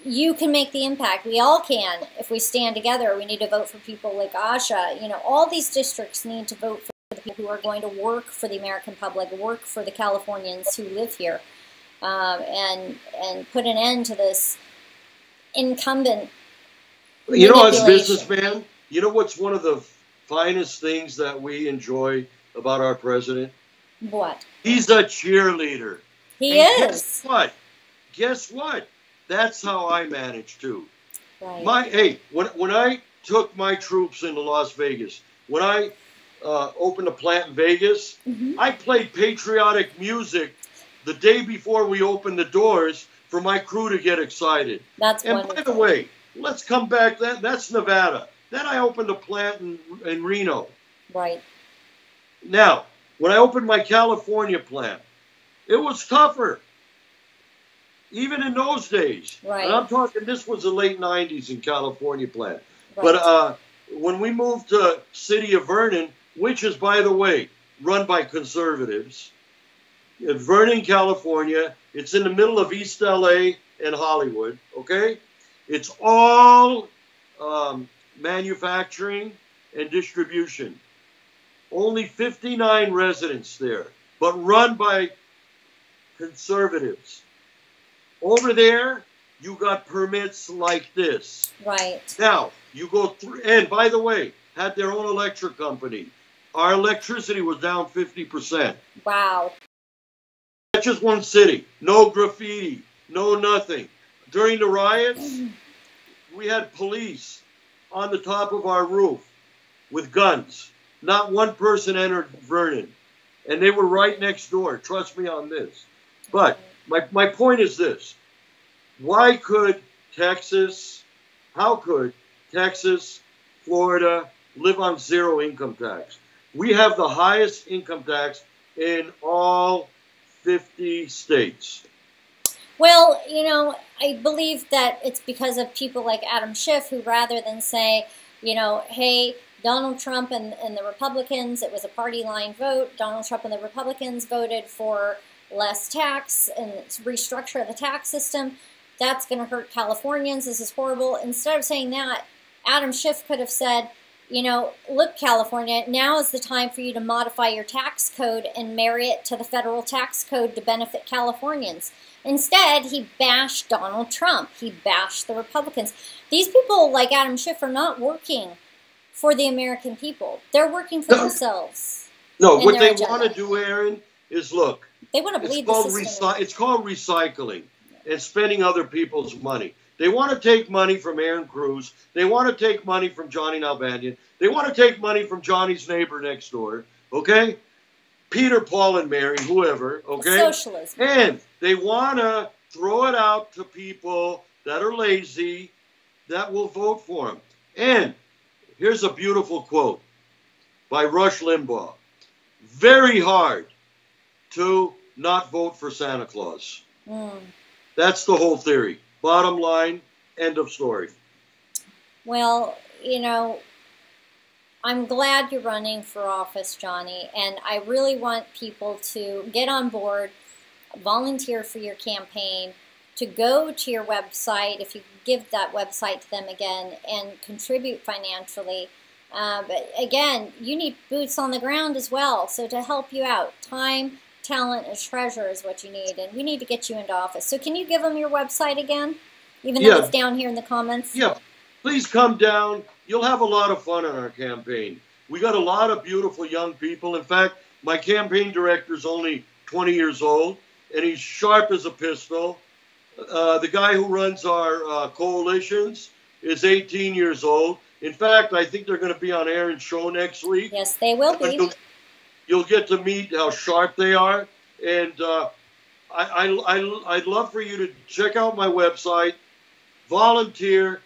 Speaker 2: you can make the impact. We all can if we stand together. We need to vote for people like Asha. All these districts need to vote for the people who are going to work for the American public, work for the Californians who live here, and put an end to this incumbent
Speaker 4: as businessman, what's one of the finest things that we enjoy about our president?
Speaker 2: What?
Speaker 4: He's a cheerleader.
Speaker 2: He is.
Speaker 4: Guess what? That's how I manage too.
Speaker 2: Right.
Speaker 4: When I took my troops into Las Vegas, when I opened a plant in Vegas, I played patriotic music the day before we opened the doors for my crew to get excited.
Speaker 2: That's
Speaker 4: and
Speaker 2: wonderful.
Speaker 4: By the way, let's come back. That's Nevada. Then I opened a plant in Reno.
Speaker 2: Right.
Speaker 4: Now, when I opened my California plant, it was tougher. Even in those days.
Speaker 2: Right.
Speaker 4: And I'm talking, this was the late 90s in California plant.
Speaker 2: Right.
Speaker 4: But when we moved to city of Vernon, which is, by the way, run by conservatives, in Vernon, California, it's in the middle of East LA and Hollywood, okay? It's all manufacturing and distribution. Only 59 residents there, but run by conservatives. Over there, you got permits like this.
Speaker 2: Right.
Speaker 4: Now, you go through, and by the way, had their own electric company. Our electricity was down 50%.
Speaker 2: Wow.
Speaker 4: That's just one city. No graffiti, no nothing. During the riots, we had police on the top of our roof with guns. Not one person entered Vernon. And they were right next door. Trust me on this. But my point is this. How could Texas, Florida live on zero income tax? We have the highest income tax in all 50 states.
Speaker 2: Well, I believe that it's because of people like Adam Schiff who, rather than say, hey, Donald Trump and the Republicans, it was a party line vote. Donald Trump and the Republicans voted for less tax and restructure of the tax system. That's going to hurt Californians. This is horrible. Instead of saying that, Adam Schiff could have said, you know, look, California, now is the time for you to modify your tax code and marry it to the federal tax code to benefit Californians. Instead, he bashed Donald Trump. He bashed the Republicans. These people like Adam Schiff are not working for the American people. They're working for themselves.
Speaker 4: No, what they want to do, Erin, is look.
Speaker 2: They want to bleed the system.
Speaker 4: It's called recycling and spending other people's money. They want to take money from Erin Cruz. They want to take money from Johnny Nalbandian. They want to take money from Johnny's neighbor next door, okay? Peter, Paul, and Mary, whoever, okay?
Speaker 2: Socialism.
Speaker 4: And they want to throw it out to people that are lazy that will vote for them. And here's a beautiful quote by Rush Limbaugh. Very hard to not vote for Santa Claus. That's the whole theory. Bottom line, end of story.
Speaker 2: Well, you know, I'm glad you're running for office, Johnny, and I really want people to get on board, volunteer for your campaign, to go to your website, if you give that website to them again, and contribute financially. But again, you need boots on the ground as well, so to help you out, time, talent, and treasure is what you need, and we need to get you into office. So can you give them your website again, even though it's down here in the comments?
Speaker 4: Yeah, please come down. You'll have a lot of fun on our campaign. We got a lot of beautiful young people. In fact, my campaign director's only 20 years old, and he's sharp as a pistol. The guy who runs our coalitions is 18 years old. In fact, I think they're going to be on Erin's show next week.
Speaker 2: Yes, they will be.
Speaker 4: You'll get to meet how sharp they are. And I'd love for you to check out my website, volunteer.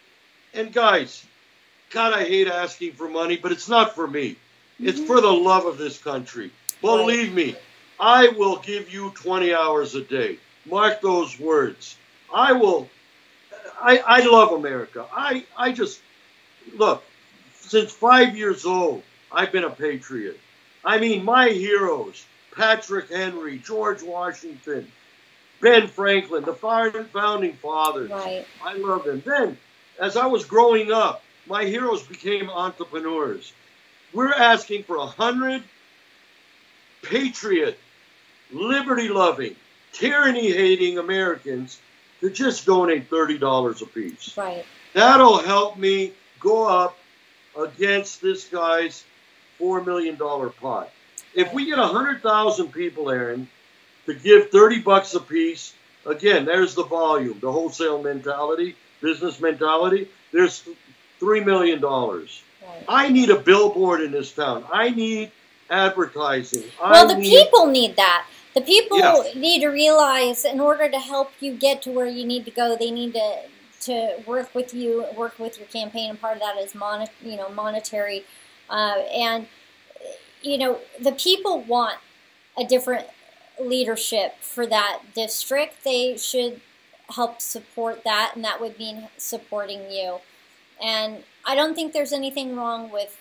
Speaker 4: And guys, God, I hate asking for money, but it's not for me. It's for the love of this country. Believe me, I will give you 20 hours a day. Mark those words. I love America. I just, look, since 5 years old, I've been a patriot. I mean, my heroes, Patrick Henry, George Washington, Ben Franklin, the founding fathers.
Speaker 2: Right.
Speaker 4: I love them. Then, as I was growing up, my heroes became entrepreneurs. We're asking for 100 patriot, liberty-loving, tyranny-hating Americans to just donate $30 apiece.
Speaker 2: Right.
Speaker 4: That'll help me go up against this guy's $4 million pot. If we get 100,000 people, Erin, to give $30 apiece, again, there's the volume, the wholesale mentality, business mentality. There's $3 million. Right. I need a billboard in this town. I need advertising.
Speaker 2: Well, the people need that. The people need to realize in order to help you get to where you need to go, they need to work with you, work with your campaign, and part of that is monetary. And, you know, the people want a different leadership for that district. They should help support that, and that would mean supporting you. And I don't think there's anything wrong with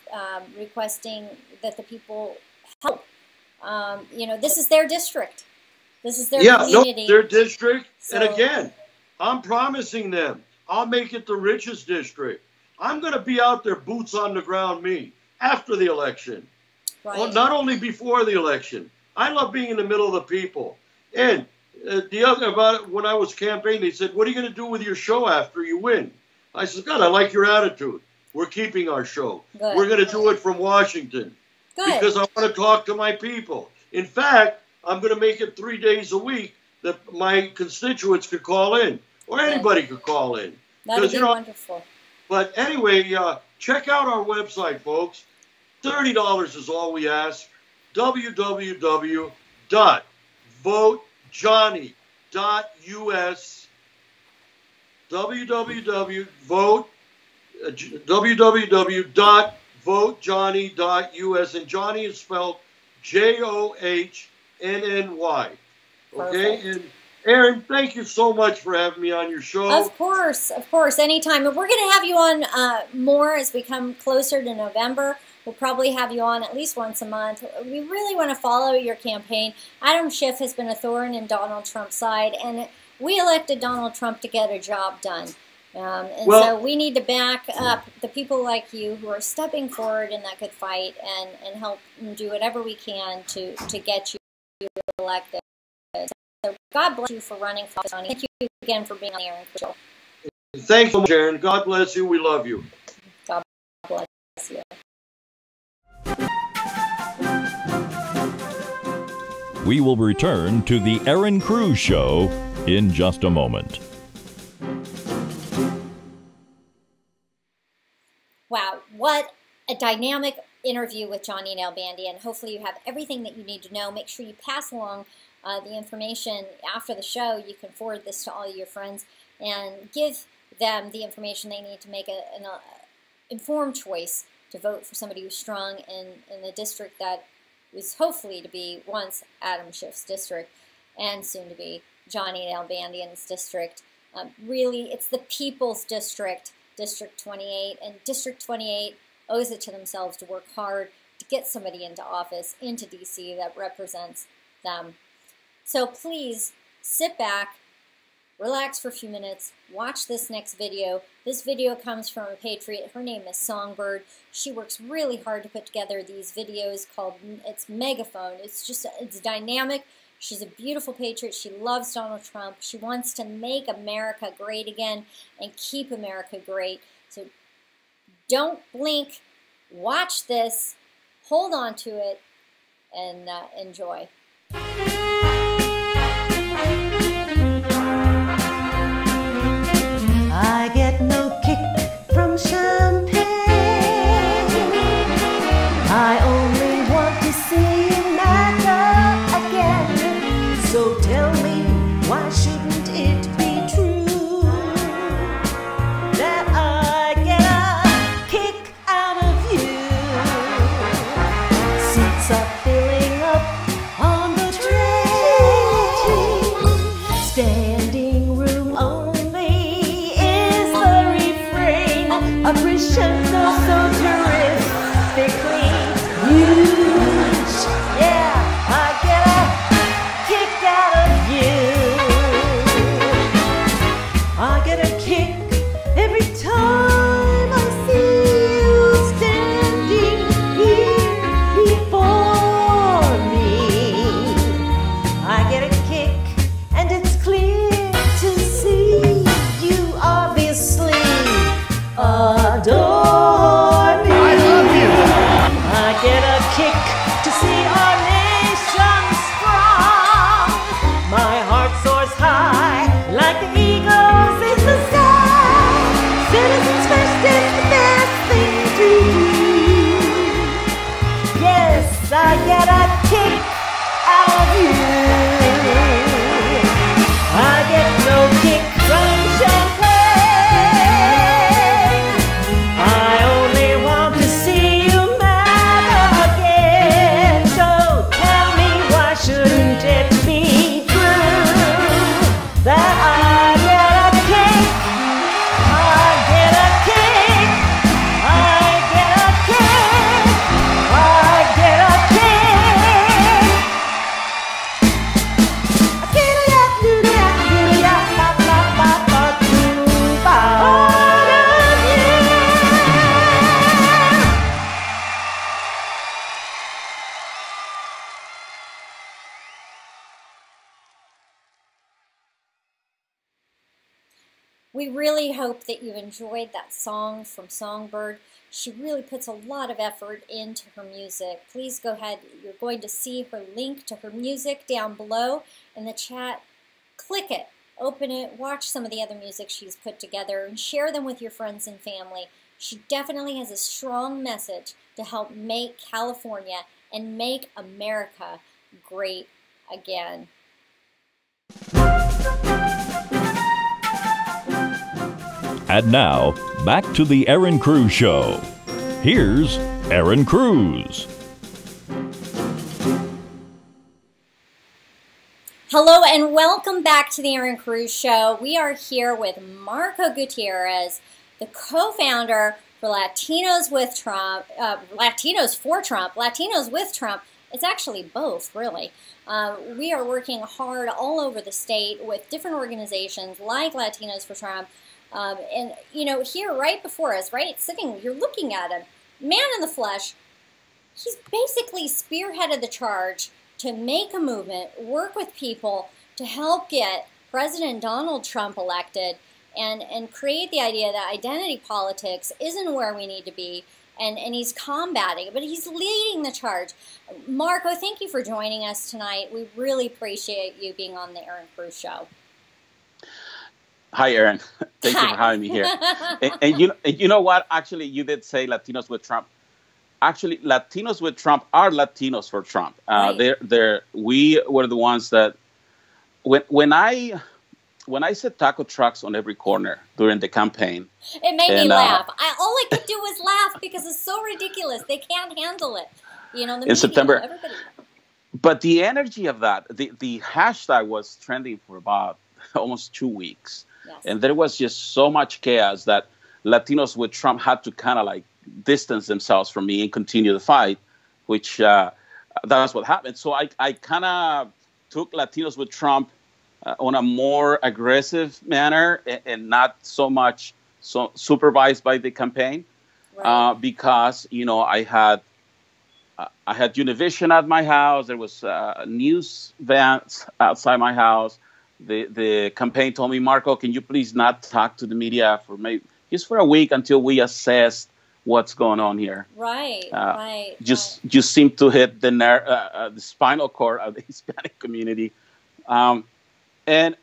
Speaker 2: requesting that the people help. You know, this is their district. This is their community.
Speaker 4: No, their district.
Speaker 2: So,
Speaker 4: and again, I'm promising them, I'll make it the richest district. I'm going to be out there, boots on the ground, me, after the election.
Speaker 2: right.
Speaker 4: Well, not only before the election. I love being in the middle of the people. And the other about it, when I was campaigning, they said, what are you going to do with your show after you win? I said, God, I like your attitude. We're keeping our show.
Speaker 2: Good.
Speaker 4: We're going to do it from Washington.
Speaker 2: Good.
Speaker 4: Because I want to talk to my people. In fact, I'm going to make it 3 days a week that my constituents could call in. Or anybody could call in.
Speaker 2: That would be wonderful.
Speaker 4: But anyway, check out our website, folks. $30 is all we ask. www.votejohnny.us. www.votejohnny.us. And Johnny is spelled Johnny. Okay? And Erin, thank you so much for having me on your show.
Speaker 2: Of course, anytime. And we're going to have you on more as we come closer to November. We'll probably have you on at least once a month. We really want to follow your campaign. Adam Schiff has been a thorn in Donald Trump's side, and we elected Donald Trump to get a job done. So we need to back up the people like you who are stepping forward in that good fight and help do whatever we can to get you elected. So God bless you for running for office. Thank you again for being on the Erin Cruz Show.
Speaker 4: Thanks so much, Erin. God bless you. We love you.
Speaker 2: God bless you.
Speaker 1: We will return to the Erin Cruz Show in just a moment.
Speaker 2: Wow, what a dynamic interview with Johnny Nalbandian. Hopefully you have everything that you need to know. Make sure you pass along the information after the show. You can forward this to all your friends and give them the information they need to make an informed choice to vote for somebody who's strong in the district that was hopefully to be once Adam Schiff's district and soon to be Johnny Nalbandian's district. Really, it's the people's district, District 28, and District 28 owes it to themselves to work hard to get somebody into office, into D.C. that represents them. So please sit back, relax for a few minutes, watch this next video. This video comes from a Patriot. Her name is Songbird. She works really hard to put together these videos called, it's Megaphone. It's dynamic. She's a beautiful patriot. She loves Donald Trump. She wants to make America great again and keep America great. So don't blink. Watch this. Hold on to it and enjoy.
Speaker 5: I get no kick from champagne. I only want to see America again. So tell me, why shouldn't it be true that I get a kick out of you? Seats are filling up on the train. Standing room only is the refrain. A crescendo so terrifically huge. Yeah, I get a kick out of you. I get a kick every time I see you standing here before me. I get a kick, and it's clear to see you obviously adore me. I love you. I get a kick to see our nation strong. My heart soars high like the eagles in the sky. Citizens first is the best thing to do. Yes, I get a kick out of you. I get no kick from champagne. I only want to see you mad again. So tell me, why shouldn't it be true that I get a kick? I get a kick. I get a kick. I get a kick. I get a
Speaker 2: We really hope that you enjoyed that song from Songbird. She really puts a lot of effort into her music. Please go ahead. You're going to see her link to her music down below in the chat. Click it, open it, watch some of the other music she's put together, and share them with your friends and family. She definitely has a strong message to help make California and make America great again.
Speaker 1: And now, back to the Erin Cruz Show. Here's Erin Cruz.
Speaker 2: Hello and welcome back to the Erin Cruz Show. We are here with Marco Gutierrez, the co-founder for Latinos with Trump, Latinos for Trump, Latinos with Trump. It's actually both, really. We are working hard all over the state with different organizations like Latinos for Trump, And, you know, here right before us, right, sitting, you're looking at him, man in the flesh, he's basically spearheaded the charge to make a movement, work with people to help get President Donald Trump elected and create the idea that identity politics isn't where we need to be. And he's combating it, but he's leading the charge. Marco, thank you for joining us tonight. We really appreciate you being on the Erin Cruz Show.
Speaker 6: Hi, Erin. Thank you for having me here. and you know what? Actually, you did say Latinos with Trump. Actually, Latinos with Trump are Latinos for Trump.
Speaker 2: Right.
Speaker 6: We were the ones that when I said taco trucks on every corner during the campaign.
Speaker 2: It made me laugh. All I could do was laugh because it's so ridiculous. They can't handle it. You know,
Speaker 6: in September. Everybody. But the energy of that, the hashtag was trending for about almost 2 weeks. Yes. And there was just so much chaos that Latinos with Trump had to kind of like distance themselves from me and continue the fight, which that's what happened. So I kind of took Latinos with Trump on a more aggressive manner and not so much supervised by the campaign, right. Because, you know, I had Univision at my house. There was news vans outside my house. The campaign told me, Marco, can you please not talk to the media for maybe just for a week until we assess what's going on here. Right, right. Just seem to hit the spinal cord of the Hispanic community. And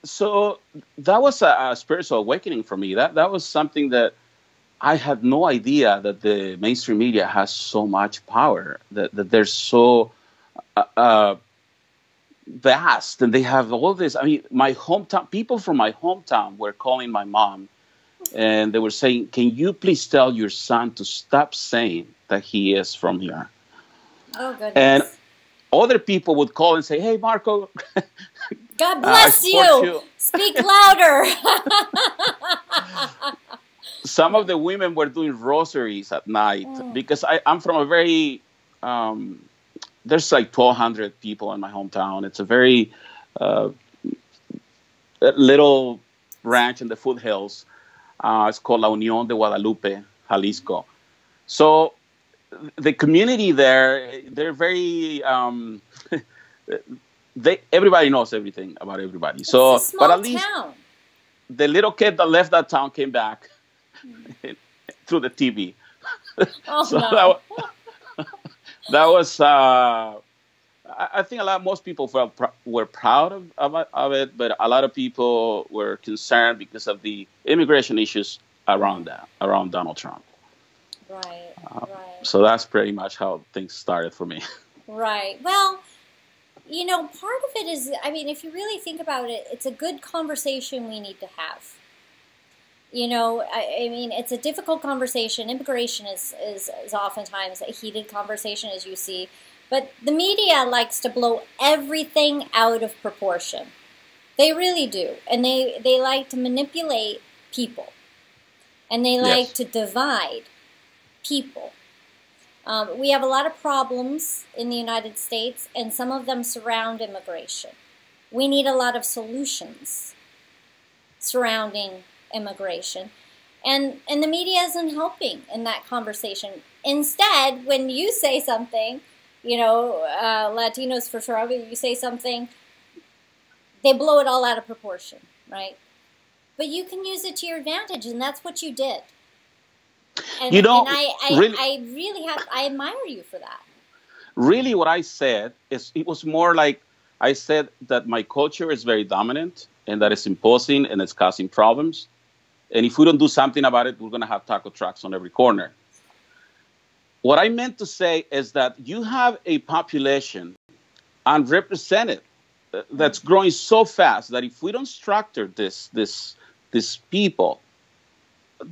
Speaker 6: so that was a spiritual awakening for me. That was something that I had no idea that the mainstream media has so much power, that they're so vast, and they have all this. I mean, my hometown, people from my hometown were calling my mom, and they were saying, can you please tell your son to stop saying that he is from here? Oh, goodness. And other people would call and say, hey, Marco,
Speaker 2: God bless you. Speak louder.
Speaker 6: Some of the women were doing rosaries at night because I'm from a very, there's like 1,200 people in my hometown. It's a very little ranch in the foothills. It's called La Unión de Guadalupe, Jalisco. So the community there, they're very, everybody knows everything about everybody. So,
Speaker 2: it's a small
Speaker 6: but at least
Speaker 2: town.
Speaker 6: The little kid that left that town came back through the TV.
Speaker 2: Oh,
Speaker 6: so
Speaker 2: no.
Speaker 6: that was I think most people were proud of it, but a lot of people were concerned because of the immigration issues around Donald Trump.
Speaker 2: Right, right.
Speaker 6: So that's pretty much how things started for me.
Speaker 2: Right. Well, you know, part of it is, I mean, if you really think about it, it's a good conversation we need to have. You know, I mean, it's a difficult conversation. Immigration is oftentimes a heated conversation, as you see. But the media likes to blow everything out of proportion. They really do. And they like to manipulate people. And they like to divide people. We have a lot of problems in the United States, and some of them surround immigration. We need a lot of solutions surrounding immigration. And the media isn't helping in that conversation. Instead, when you say something, you know, Latinos for sure, you say something, they blow it all out of proportion, right? But you can use it to your advantage, and that's what you did. And,
Speaker 6: you know,
Speaker 2: I admire you for that.
Speaker 6: Really, what I said is, it was more like I said that my culture is very dominant and that it's imposing and it's causing problems. And if we don't do something about it, we're going to have taco trucks on every corner. What I meant to say is that you have a population unrepresented that's growing so fast that if we don't structure this people,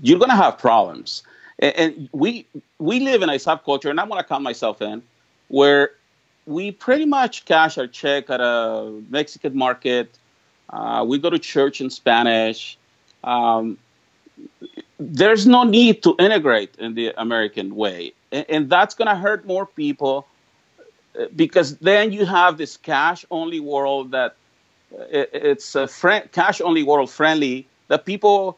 Speaker 6: you're going to have problems. And we live in a subculture, and I'm going to count myself in, where we pretty much cash our check at a Mexican market. We go to church in Spanish. There's no need to integrate in the American way. And that's going to hurt more people, because then you have this cash-only world that it's a cash-only world friendly, that people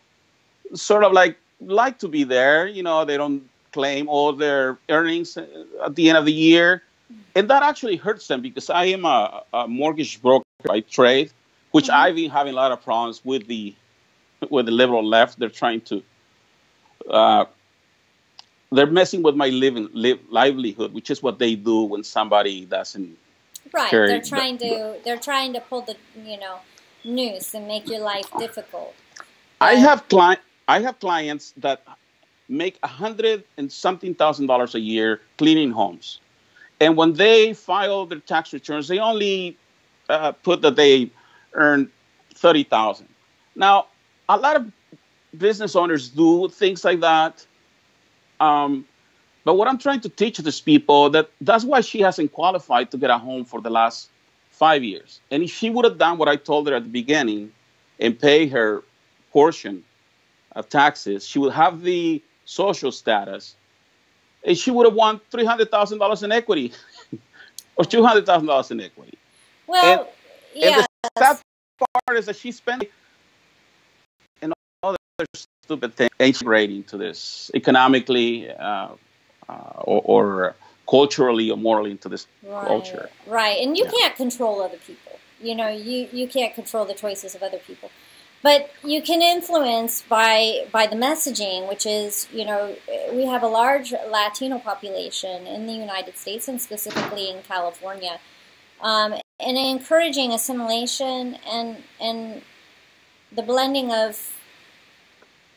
Speaker 6: sort of like to be there. You know, they don't claim all their earnings at the end of the year. And that actually hurts them because I am a mortgage broker by trade, which I've been having a lot of problems with the liberal left. They're trying to, they're messing with my livelihood, which is what they do when somebody doesn't.
Speaker 2: Right. They're trying to pull the noose and make your life difficult.
Speaker 6: I have clients that make $100 and something thousand a year cleaning homes. And when they file their tax returns, they only put that they earn $30,000. Now, a lot of business owners do things like that. But what I'm trying to teach these people, that's why she hasn't qualified to get a home for the last 5 years. And if she would have done what I told her at the beginning and pay her portion of taxes, she would have the social status, and she would have won $300,000 in equity or $200,000 in equity.
Speaker 2: Well,
Speaker 6: and the sad part is that she spent and all other stupid things integrating to this economically or culturally or morally into this culture.
Speaker 2: Right, and you can't control other people. You can't control the choices of other people. But you can influence by the messaging, which is, we have a large Latino population in the United States and specifically in California, and encouraging assimilation and the blending of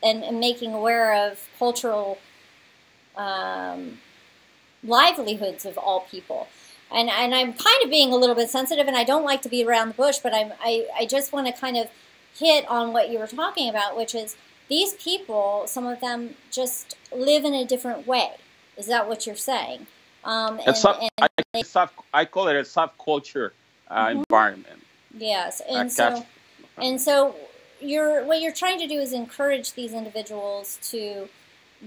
Speaker 2: and making aware of cultural livelihoods of all people. And I'm kind of being a little bit sensitive, and I don't like to be around the bush, but I just want to kind of hit on what you were talking about, which is these people, some of them just live in a different way. Is that what you're saying? I call it a subculture environment. Yes, and so what you're trying to do is encourage these individuals to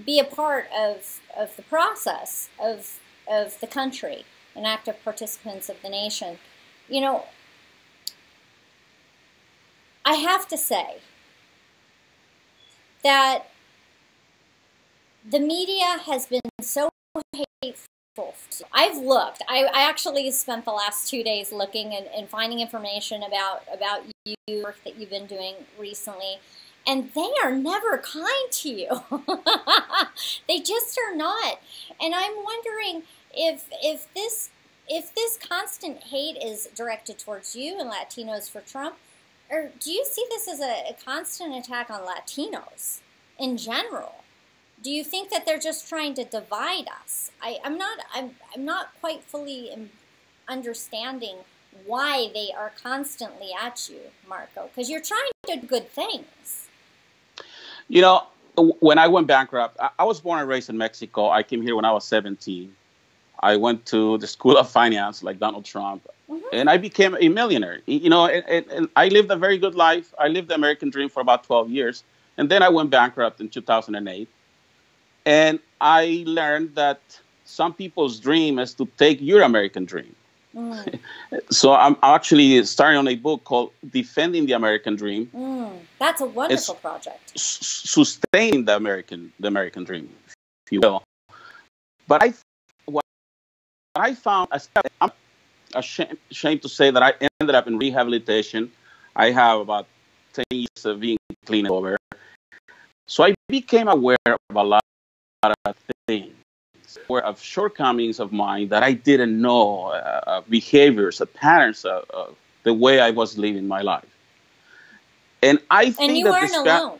Speaker 2: be a part of the process of the country and active participants of the nation. I have to say that the media has been so hateful. I've looked. I actually spent the last 2 days looking and finding information about you, work that you've been doing recently, and they are never kind to you. They just are not. And I'm wondering if this constant hate is directed towards you and Latinos for Trump. Or do you see this as a constant attack on Latinos in general? Do you think that they're just trying to divide us? I'm not quite fully understanding why they are constantly at you, Marco, because you're trying to do good things.
Speaker 6: When I went bankrupt, I was born and raised in Mexico. I came here when I was 17. I went to the School of Finance like Donald Trump. And I became a millionaire, and I lived a very good life. I lived the American dream for about 12 years. And then I went bankrupt in 2008. And I learned that some people's dream is to take your American dream. So I'm actually starting on a book called Defending the American Dream.
Speaker 2: That's a wonderful project.
Speaker 6: Sustaining the American dream, if you will. But what I found, I'm ashamed to say that I ended up in rehabilitation. I have about 10 years of being clean and sober. So I became aware of a lot of things, aware of shortcomings of mine that I didn't know, behaviors, patterns of the way I was living my life. And I think
Speaker 2: you weren't alone.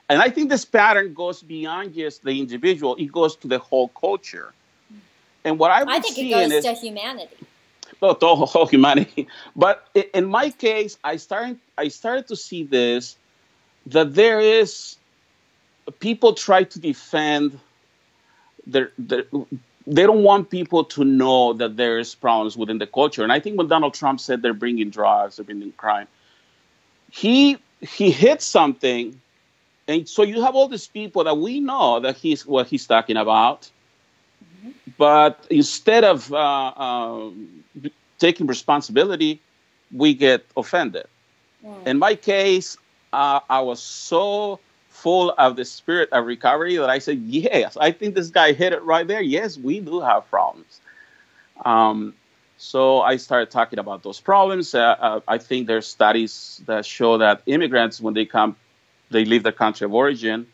Speaker 6: And I think this pattern goes beyond just the individual. It goes to the whole culture. And what I
Speaker 2: think it goes to humanity.
Speaker 6: No, to whole humanity. But in my case, I started to see this, that there is, people try to defend they don't want people to know that there's problems within the culture. And I think when Donald Trump said they're bringing drugs, they're bringing crime, he hit something. And so you have all these people that we know that what he's talking about. But instead of taking responsibility, we get offended. In my case, I was so full of the spirit of recovery that I said, yes, I think this guy hit it right there. Yes, we do have problems. So I started talking about those problems. I think there's studies that show that immigrants, when they come, they leave their country of origin,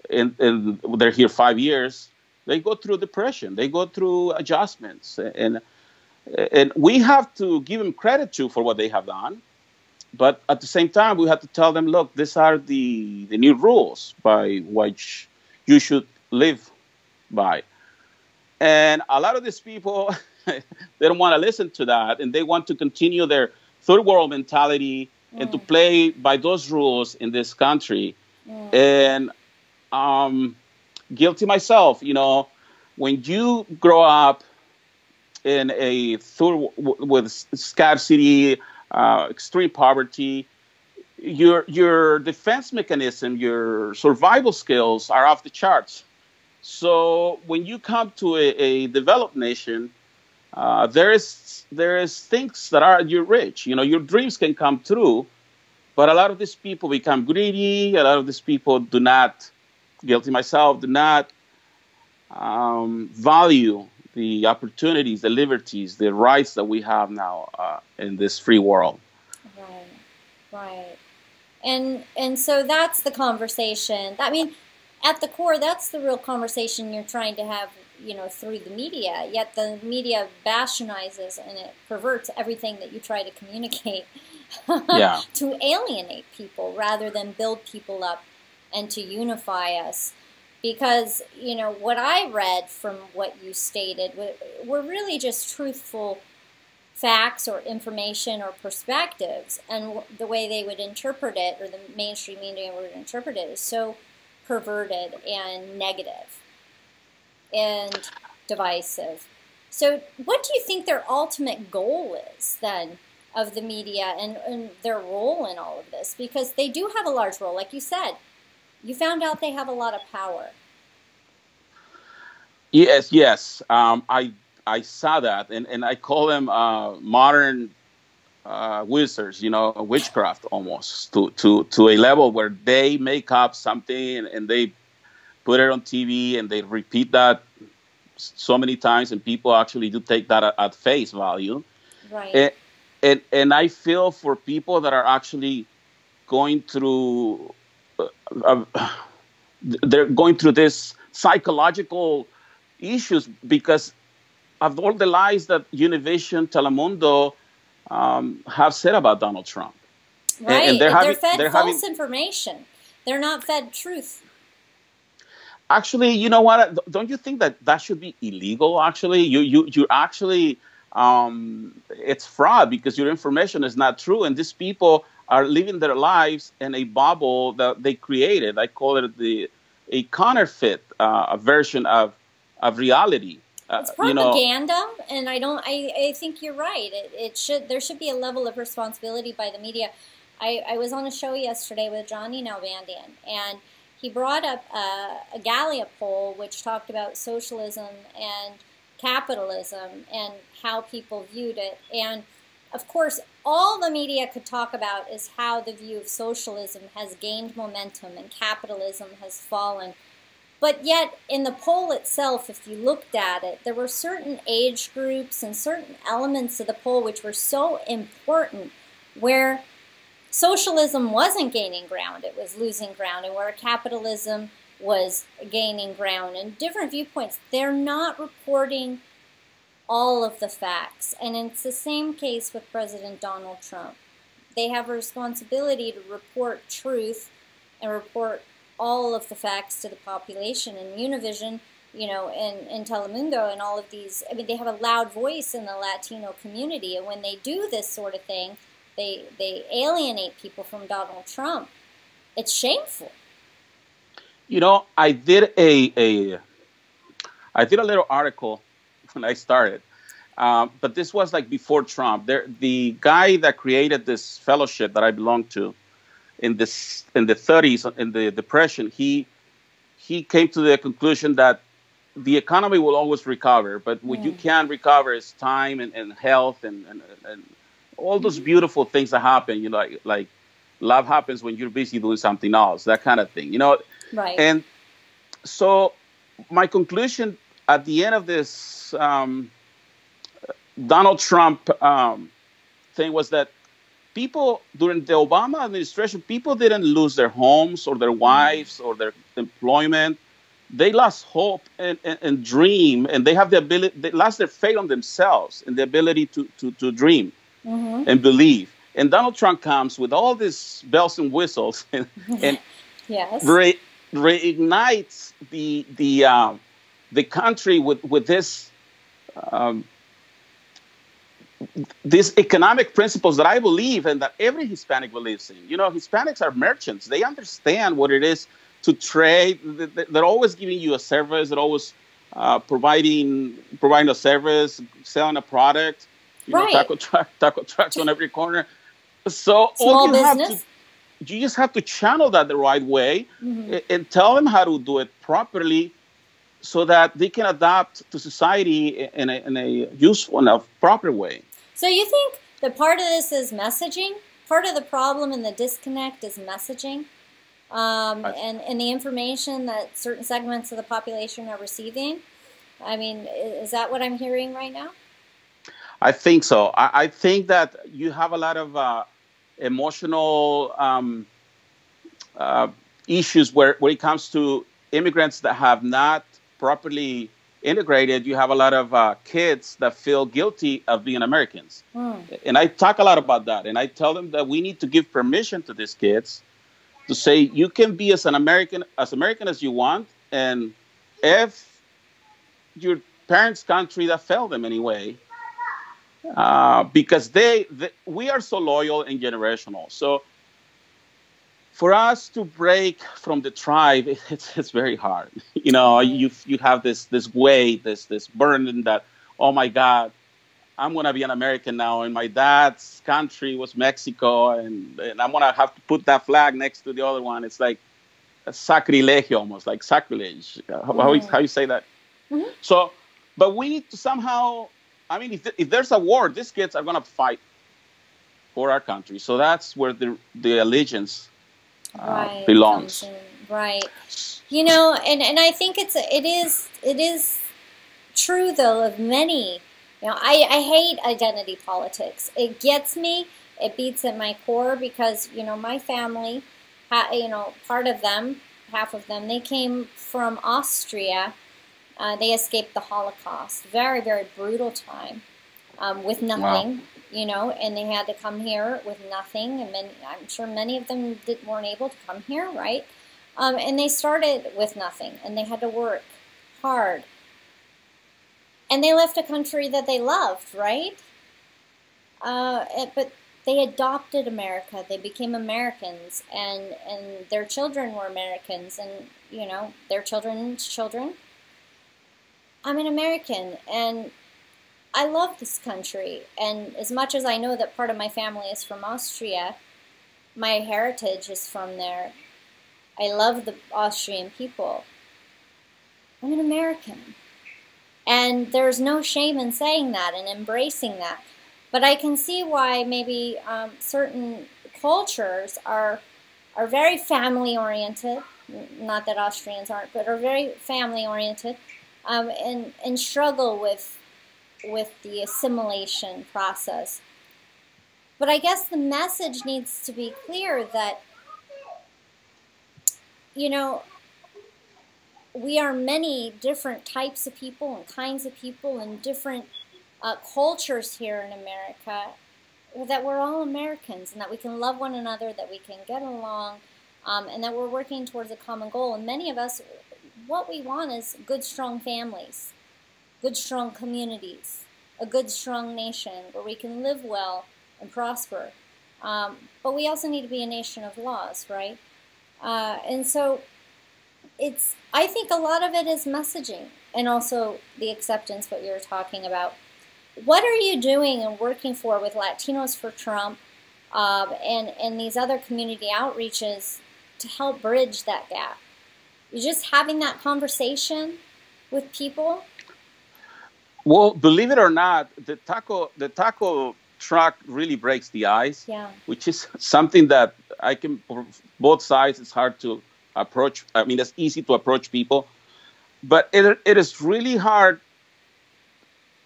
Speaker 6: and they're here 5 years, they go through depression. They go through adjustments. And we have to give them credit for what they have done. But at the same time, we have to tell them, look, these are the new rules by which you should live by. And a lot of these people, they don't want to listen to that. And they want to continue their third world mentality and to play by those rules in this country. And guilty myself, you know, when you grow up in a third with scarcity, extreme poverty, your defense mechanism, your survival skills are off the charts. So when you come to a developed nation, there is things that are, you're rich. You know, your dreams can come true, but a lot of these people become greedy. A lot of these people do not, guilty myself, do not value the opportunities, the liberties, the rights that we have now in this free world.
Speaker 2: Right. And so that's the conversation. I mean, at the core, that's the real conversation you're trying to have, you know, through the media. Yet the media bastardizes and it perverts everything that you try to communicate to alienate people rather than build people up and to unify us. Because, you know, what I read from what you stated were really just truthful facts or information or perspectives. And the way they would interpret it, or the mainstream media would interpret it, is so perverted and negative and divisive. So what do you think their ultimate goal is, then, of the media and their role in all of this? Because they do have a large role, like you said. You found out they have a lot of power.
Speaker 6: Yes. I saw that, and I call them modern wizards, you know, witchcraft almost, to a level where they make up something and they put it on TV and they repeat that so many times, and people actually do take that at face value.
Speaker 2: Right.
Speaker 6: And I feel for people that are actually going through, they're going through this psychological issues because of all the lies that Univision, Telemundo have said about Donald Trump.
Speaker 2: Right, and they're fed false information. They're not fed truth.
Speaker 6: Actually, you know what? Don't you think that should be illegal? Actually, you actually, it's fraud because your information is not true, and these people are living their lives in a bubble that they created. I call it a counterfeit version of reality.
Speaker 2: It's propaganda, and I think you're right. There should be a level of responsibility by the media. I was on a show yesterday with Johnny Nalbandian, and he brought up a Gallup poll which talked about socialism and capitalism and how people viewed it. And of course, all the media could talk about is how the view of socialism has gained momentum and capitalism has fallen. But yet, in the poll itself, if you looked at it, there were certain age groups and certain elements of the poll which were so important, where socialism wasn't gaining ground, it was losing ground, and where capitalism was gaining ground. And different viewpoints, they're not reporting all of the facts. And it's the same case with President Donald Trump. They have a responsibility to report truth and report all of the facts to the population. And Univision, you know, and Telemundo and all of these, I mean, they have a loud voice in the Latino community. And when they do this sort of thing, they alienate people from Donald Trump. It's shameful.
Speaker 6: You know, I did a little article when I started, but this was like before Trump. The guy that created this fellowship that I belong to, in the 30s, in the Depression, he came to the conclusion that the economy will always recover, but what you can recover is time and health and all those beautiful things that happen. You know, like love happens when you're busy doing something else, that kind of thing,
Speaker 2: Right.
Speaker 6: And so my conclusion at the end of this Donald Trump thing was that people during the Obama administration, people didn't lose their homes or their wives or their employment. They lost hope and dream, and they have the ability, they lost their faith on themselves and the ability to dream and believe. And Donald Trump comes with all these bells and whistles and
Speaker 2: Yes.
Speaker 6: Reignites the country with this these economic principles that I believe and that every Hispanic believes in. Hispanics are merchants. They understand what it is to trade. They're always giving you a service. They're always providing a service, selling a product.
Speaker 2: Right.
Speaker 6: Taco trucks on every corner. So
Speaker 2: Small business.
Speaker 6: You just have to channel that the right way and tell them how to do it properly, so that they can adapt to society in a useful and a proper way.
Speaker 2: So you think that part of this is messaging? Part of the problem and the disconnect is messaging, and the information that certain segments of the population are receiving? I mean, is that what I'm hearing right now?
Speaker 6: I think so. I think that you have a lot of emotional issues where it comes to immigrants that have not properly integrated. You have a lot of kids that feel guilty of being Americans. And I talk a lot about that. And I tell them that we need to give permission to these kids to say, you can be as American as you want. And if your parents' country that failed them anyway, because we are so loyal and generational. So for us to break from the tribe, it's very hard. You have this weight, this burden that, oh my God, I'm gonna be an American now, and my dad's country was Mexico, and I'm gonna have to put that flag next to the other one. It's like a sacrilegio, almost like sacrilege. How you say that? So, but we need to somehow. I mean, if there's a war, these kids are gonna fight for our country. So that's where the allegiance belongs.
Speaker 2: Right. And I think it is true though of many. I hate identity politics. It gets me. It beats at my core because my family, part of them, half of them, they came from Austria. They escaped the Holocaust. Very, very brutal time with nothing.
Speaker 6: Wow.
Speaker 2: And they had to come here with nothing. And I'm sure many of them weren't able to come here, right? And they started with nothing, and they had to work hard. And they left a country that they loved, right? But they adopted America. They became Americans, and their children were Americans, and, their children's children. I'm an American, and I love this country. And as much as I know that part of my family is from Austria, my heritage is from there. I love the Austrian people. I'm an American. And there's no shame in saying that and embracing that. But I can see why maybe certain cultures are very family-oriented. Not that Austrians aren't, but are very family-oriented. And struggle with the assimilation process. But I guess the message needs to be clear that, we are many different types of people and kinds of people and different cultures here in America, that we're all Americans and that we can love one another, that we can get along, and that we're working towards a common goal. And many of us, what we want is good, strong families, good, strong communities, a good, strong nation where we can live well and prosper. But we also need to be a nation of laws, right? And so I think a lot of it is messaging and also the acceptance, what you were talking about. What are you doing and working for with Latinos for Trump and these other community outreaches to help bridge that gap? You're just having that conversation with people?
Speaker 6: Well, believe it or not, the taco truck really breaks the ice, which is something that both sides. It's hard to approach. I mean, it's easy to approach people, but it is really hard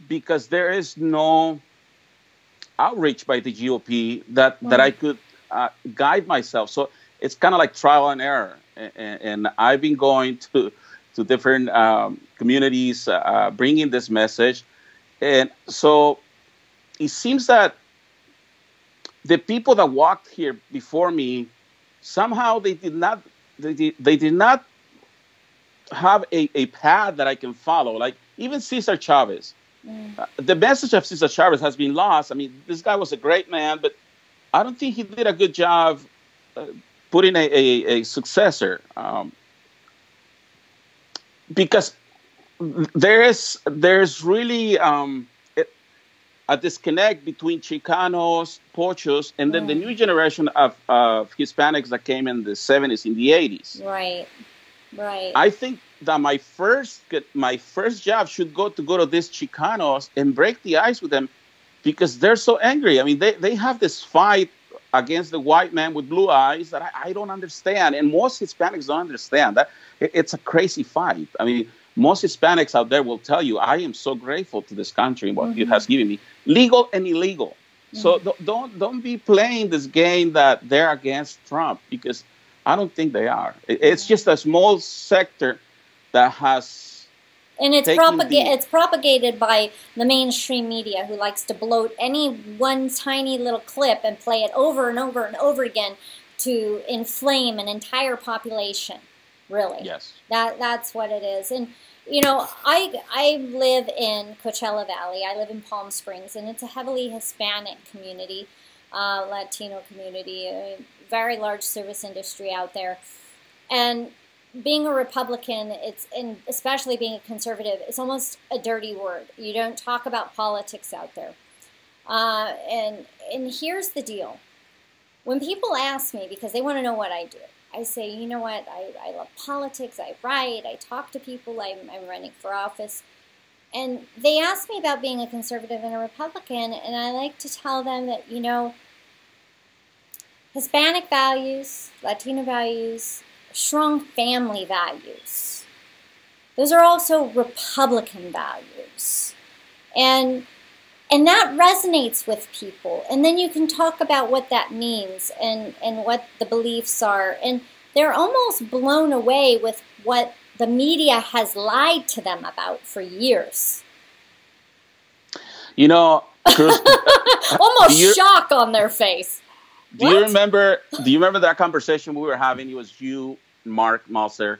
Speaker 6: because there is no outreach by the GOP that I could guide myself. So it's kind of like trial and error. And I've been going to different communities, bringing this message. And so it seems that the people that walked here before me, somehow they did not have a path that I can follow. Like even Cesar Chavez. The message of Cesar Chavez has been lost. I mean, this guy was a great man, but I don't think he did a good job putting a successor. Because there's really a disconnect between Chicanos, Pochos, and then the new generation of Hispanics that came in the 70s, in the 80s.
Speaker 2: Right.
Speaker 6: I think that my first job should go to these Chicanos and break the ice with them because they're so angry. I mean, they have this fight against the white man with blue eyes that I don't understand. And most Hispanics don't understand that. It's a crazy fight. I mean, most Hispanics out there will tell you, I am so grateful to this country and what it has given me, legal and illegal. So don't be playing this game that they're against Trump, because I don't think they are. It's just a small sector that has...
Speaker 2: And it's propagated by the mainstream media, who likes to bloat any one tiny little clip and play it over and over and over again to inflame an entire population. Really.
Speaker 6: Yes.
Speaker 2: That's what it is. And, you know, I live in Coachella Valley. I live in Palm Springs, and it's a heavily Hispanic community, Latino community, a very large service industry out there. And being a Republican, and especially being a conservative, it's almost a dirty word. You don't talk about politics out there. And here's the deal. When people ask me, because they want to know what I do, I say, you know what, I love politics, I write, I talk to people, I'm running for office. And they ask me about being a conservative and a Republican, and I like to tell them that, you know, Hispanic values, Latino values, strong family values, those are also Republican values. And that resonates with people. And then you can talk about what that means and what the beliefs are. And they're almost blown away with what the media has lied to them about for years.
Speaker 6: You know, Cruz,
Speaker 2: almost shock on their face.
Speaker 6: Do you remember that conversation we were having? It was you, Mark Malser,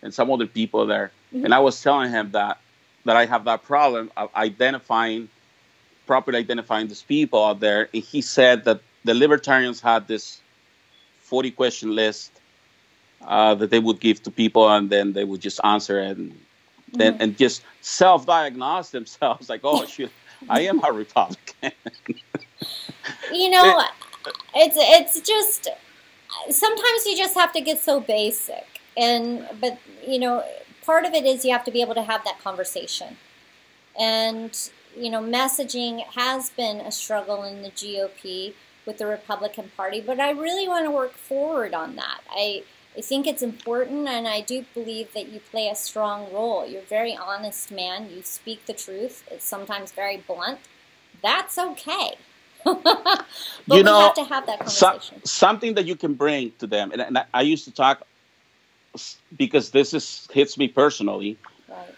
Speaker 6: and some other people there. And I was telling him that I have that problem of properly identifying these people out there. And he said that the libertarians had this 40-question list that they would give to people, and then they would just answer it and just self-diagnose themselves like, oh, shoot, I am a Republican.
Speaker 2: You know, it's just, sometimes you just have to get so basic. But, you know, part of it is you have to be able to have that conversation. And, you know, messaging has been a struggle in the GOP with the Republican Party, but I really want to work forward on that. I think it's important, and I do believe that you play a strong role. You're a very honest man. You speak the truth. It's sometimes very blunt. That's okay. But you know, we have to have that conversation.
Speaker 6: Something that you can bring to them, and I used to talk, because this hits me personally.
Speaker 2: Right.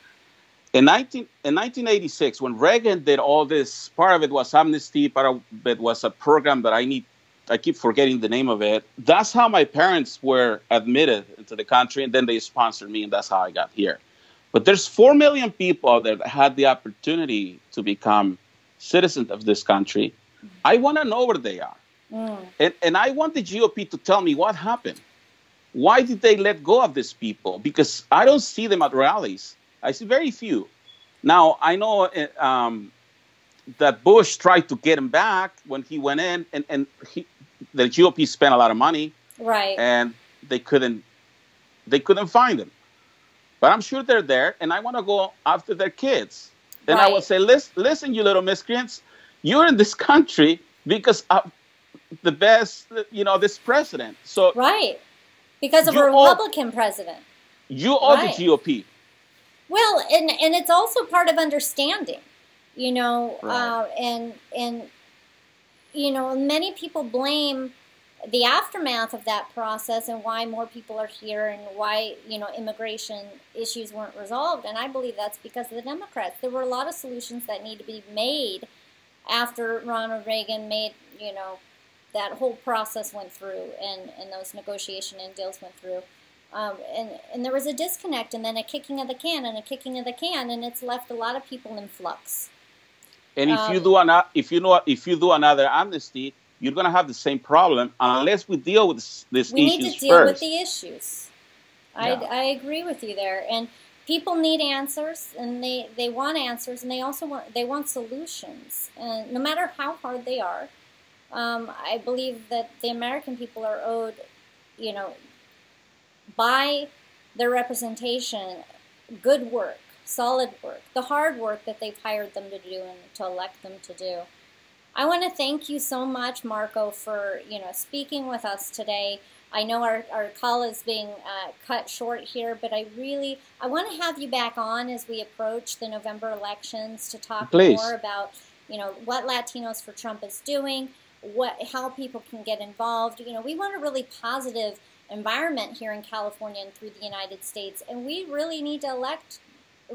Speaker 6: In 1986, when Reagan did all this, part of it was amnesty, part of it was a program that I keep forgetting the name of it. That's how my parents were admitted into the country, and then they sponsored me, and that's how I got here. But there's 4 million people out there that had the opportunity to become citizens of this country. I want to know where they are. And I want the GOP to tell me what happened. Why did they let go of these people? Because I don't see them at rallies. I see very few. Now, I know that Bush tried to get him back when he went in, and the GOP spent a lot of money.
Speaker 2: Right.
Speaker 6: And they couldn't find him. But I'm sure they're there, and I want to go after their kids. And I would say, listen, you little miscreants, you're in this country because the best, this president. So
Speaker 2: right, because of a
Speaker 6: you
Speaker 2: Republican president.
Speaker 6: You owe
Speaker 2: Right.
Speaker 6: the GOP.
Speaker 2: Well, and it's also part of understanding,
Speaker 6: Right.
Speaker 2: and many people blame the aftermath of that process and why more people are here and why, immigration issues weren't resolved. And I believe that's because of the Democrats. There were a lot of solutions that need to be made after Ronald Reagan made, that whole process went through and those negotiation and deals went through. And there was a disconnect and then a kicking of the can and a kicking of the can, and it's left a lot of people in flux.
Speaker 6: And if you do another amnesty, you're going to have the same problem unless we deal with these issues
Speaker 2: We need to deal
Speaker 6: first.
Speaker 2: with the issues.
Speaker 6: Yeah.
Speaker 2: I agree with you there. And people need answers, and they want answers, and they also want solutions. And no matter how hard they are, I believe that the American people are owed, by their representation, good work, solid work, the hard work that they've hired them to do and to elect them to do. I want to thank you so much, Marco, for speaking with us today. I know our call is being cut short here, but I want to have you back on as we approach the November elections to talk
Speaker 6: Please.
Speaker 2: more about what Latinos for Trump is doing, how people can get involved. We want a really positive environment here in California and through the United States, and we really need to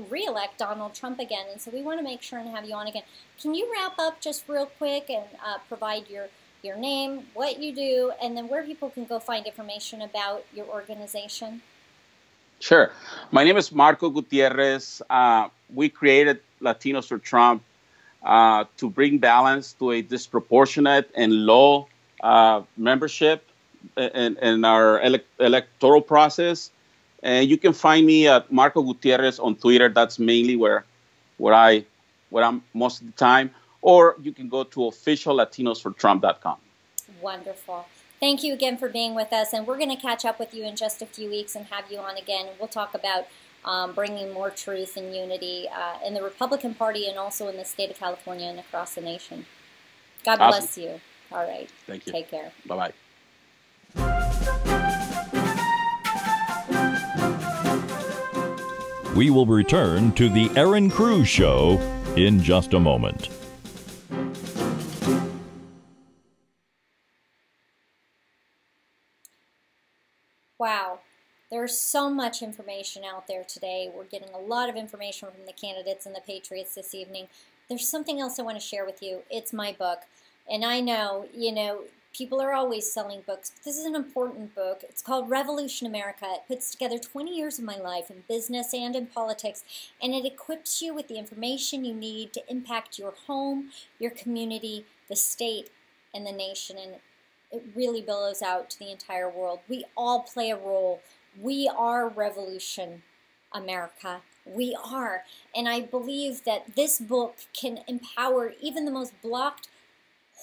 Speaker 2: re-elect Donald Trump again, and so we want to make sure and have you on again. Can you wrap up just real quick and provide your name, what you do, and then where people can go find information about your organization?
Speaker 6: Sure. My name is Marco Gutierrez. We created Latinos for Trump to bring balance to a disproportionate and low membership in our electoral process. And you can find me at Marco Gutierrez on Twitter. That's mainly where I'm most of the time. Or you can go to officiallatinosfortrump.com.
Speaker 2: Wonderful. Thank you again for being with us. And we're going to catch up with you in just a few weeks and have you on again. And we'll talk about bringing more truth and unity in the Republican Party and also in the state of California and across the nation. God bless you. All right.
Speaker 6: Thank you.
Speaker 2: Take care.
Speaker 6: Bye-bye.
Speaker 1: We will return to the Erin Cruz Show in just a moment.
Speaker 2: Wow. There's so much information out there today. We're getting a lot of information from the candidates and the Patriots this evening. There's something else I want to share with you. It's my book. And I know, people are always selling books, but this is an important book. It's called Revolution America. It puts together 20 years of my life in business and in politics, and it equips you with the information you need to impact your home, your community, the state, and the nation. And it really billows out to the entire world. We all play a role. We are Revolution America. We are. And I believe that this book can empower even the most blocked,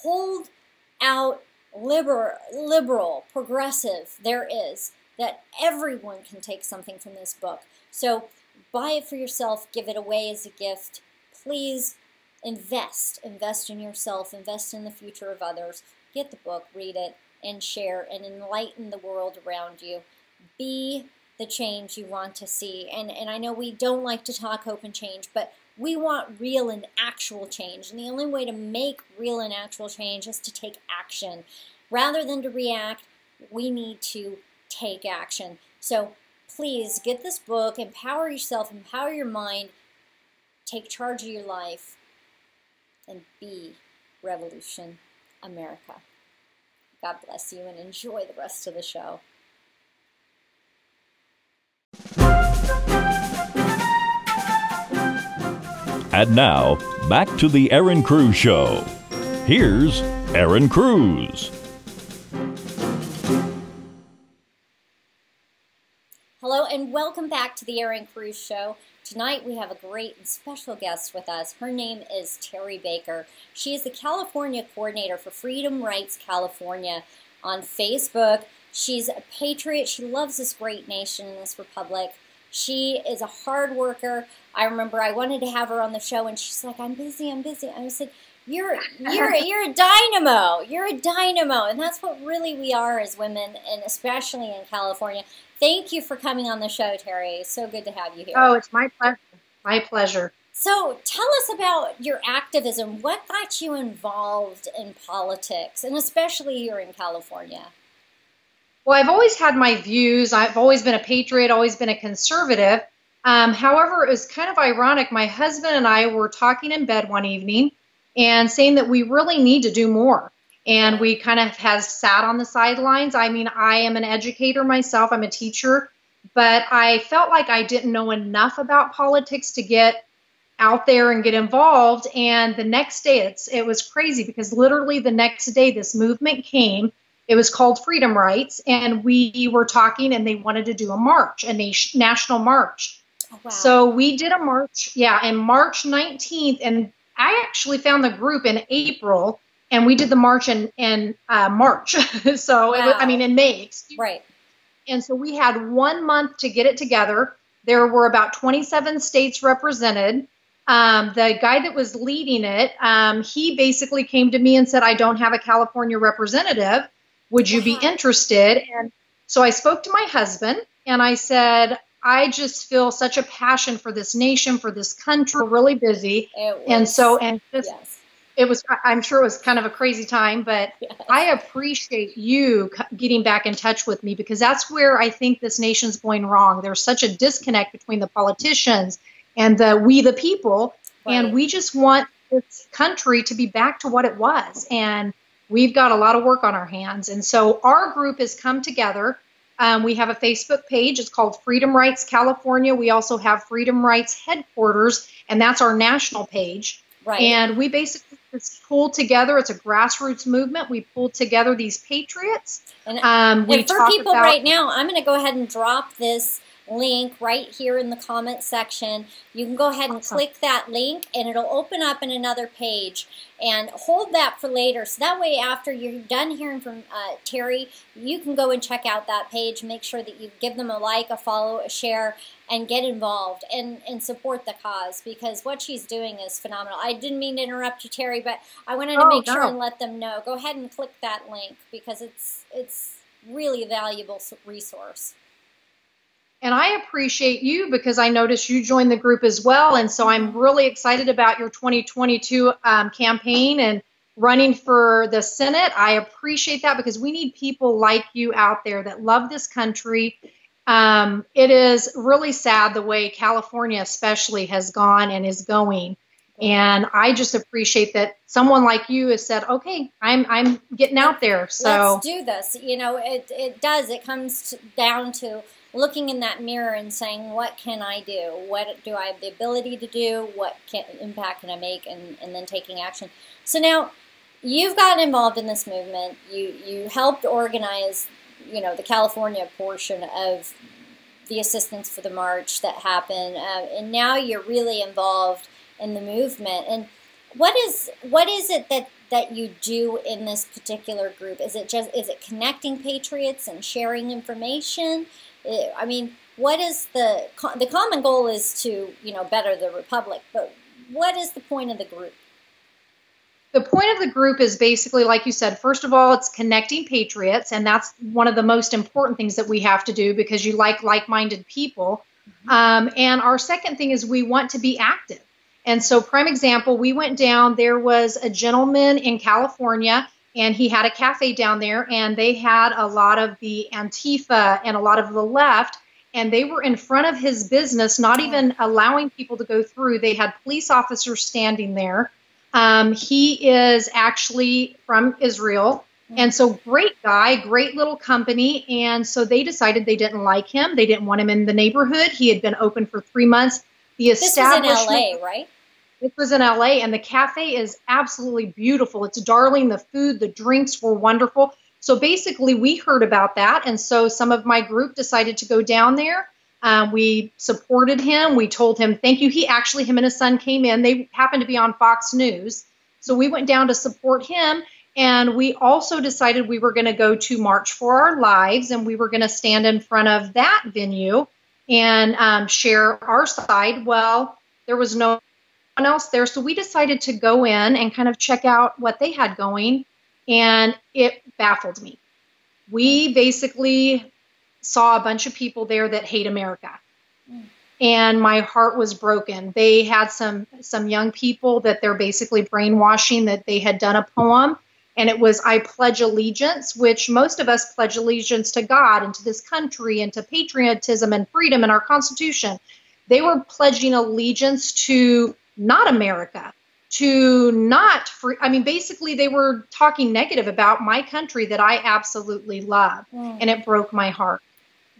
Speaker 2: hold out, liberal, progressive there is, that everyone can take something from this book. So buy it for yourself, give it away as a gift. Please invest in yourself, invest in the future of others. Get the book, read it, and share, and enlighten the world around you. Be the change you want to see. And I know we don't like to talk hope and change, but we want real and actual change. And the only way to make real and actual change is to take action. Rather than to react, we need to take action. So please get this book, empower yourself, empower your mind, take charge of your life, and be Revolution America. God bless you and enjoy the rest of the show.
Speaker 1: And now, back to the Erin Cruz Show. Here's Erin Cruz.
Speaker 2: Hello and welcome back to the Erin Cruz Show. Tonight we have a great and special guest with us. Her name is Terry Baker. She is the California coordinator for Freedom Rights California on Facebook. She's a patriot. She loves this great nation and this republic. She is a hard worker. I remember I wanted to have her on the show and she's like, I'm busy. I said, You're a dynamo. You're a dynamo, and that's what really we are as women, and especially in California. Thank you for coming on the show, Terry. It's so good to have you here.
Speaker 7: Oh, it's my pleasure. My pleasure.
Speaker 2: So tell us about your activism. What got you involved in politics, and especially here in California?
Speaker 7: Well, I've always had my views. I've always been a patriot, always been a conservative. However, it was kind of ironic. My husband and I were talking in bed one evening and saying that we really need to do more. And we kind of have sat on the sidelines. I mean, I am an educator myself. I'm a teacher. But I felt like I didn't know enough about politics to get out there and get involved. And the next day, it was crazy because literally the next day this movement came. It was called Freedom Rights. And we were talking and they wanted to do a march, a national march.
Speaker 2: Oh, wow.
Speaker 7: So we did a march, in March 19th. And I actually found the group in April, and we did the march in March. So,
Speaker 2: wow.
Speaker 7: In May.
Speaker 2: Right.
Speaker 7: And so we had 1 month to get it together. There were about 27 states represented. The guy that was leading it, he basically came to me and said, I don't have a California representative. Would you be interested? And so I spoke to my husband, and I said, I just feel such a passion for this nation, for this country. We're really busy. It was, I'm sure it was kind of a crazy time, but yes. I appreciate you getting back in touch with me because that's where I think this nation's going wrong. There's such a disconnect between the politicians and we the people, right. And we just want this country to be back to what it was. And we've got a lot of work on our hands. And so our group has come together. We have a Facebook page. It's called Freedom Rights California. We also have Freedom Rights Headquarters, and that's our national page. Right. And we basically just pulled together. It's a grassroots movement. We pulled together these patriots.
Speaker 2: And for people right now, I'm going to go ahead and drop this link right here in the comment section. You can go ahead and click that link, and it'll open up in another page. And hold that for later, so that way after you're done hearing from Terry, you can go and check out that page. Make sure that you give them a like, a follow, a share, and get involved and support the cause, because what she's doing is phenomenal. I didn't mean to interrupt you, Terry, but I wanted to make sure and let them know. Go ahead and click that link because it's really a valuable resource.
Speaker 7: And I appreciate you because I noticed you joined the group as well. And so I'm really excited about your 2022 campaign and running for the Senate. I appreciate that because we need people like you out there that love this country. It is really sad the way California especially has gone and is going. And I just appreciate that someone like you has said, okay, I'm getting out there. So
Speaker 2: let's do this. You know, it does. It comes down to looking in that mirror and saying, what can I do? What do I have the ability to do? What impact can I make? And then taking action. So now you've gotten involved in this movement. You helped organize, you know, the California portion of the assistance for the march that happened. And now you're really involved in the movement. And what is it that you do in this particular group? Is it connecting patriots and sharing information? I mean, what is the common goal is to, you know, better the republic, but what is the point of the group?
Speaker 7: The point of the group is basically, like you said, first of all, it's connecting patriots, and that's one of the most important things that we have to do because you like-minded people. Mm-hmm. And our second thing is we want to be active. And so, prime example, we went down, there was a gentleman in California, and he had a cafe down there, and they had a lot of the Antifa and a lot of the left, and they were in front of his business, not even allowing people to go through. They had police officers standing there. He is actually from Israel, and so great guy, great little company, and so they decided they didn't like him. They didn't want him in the neighborhood. He had been open for 3 months.
Speaker 2: This was in L.A., right?
Speaker 7: This was in L.A., and the cafe is absolutely beautiful. It's darling. The food, the drinks were wonderful. So basically, we heard about that, and so some of my group decided to go down there. We supported him. We told him, thank you. Him and his son came in. They happened to be on Fox News. So we went down to support him, and we also decided we were going to go to March for Our Lives, and we were going to stand in front of that venue and share our side. Well, there was no else there. So we decided to go in and kind of check out what they had going, and it baffled me. We basically saw a bunch of people there that hate America. And my heart was broken. They had some young people that they're basically brainwashing, that they had done a poem, and it was "I pledge allegiance," which most of us pledge allegiance to God and to this country and to patriotism and freedom and our Constitution. They were pledging allegiance to not America, to not free. I mean, basically they were talking negative about my country that I absolutely love. And it broke my heart,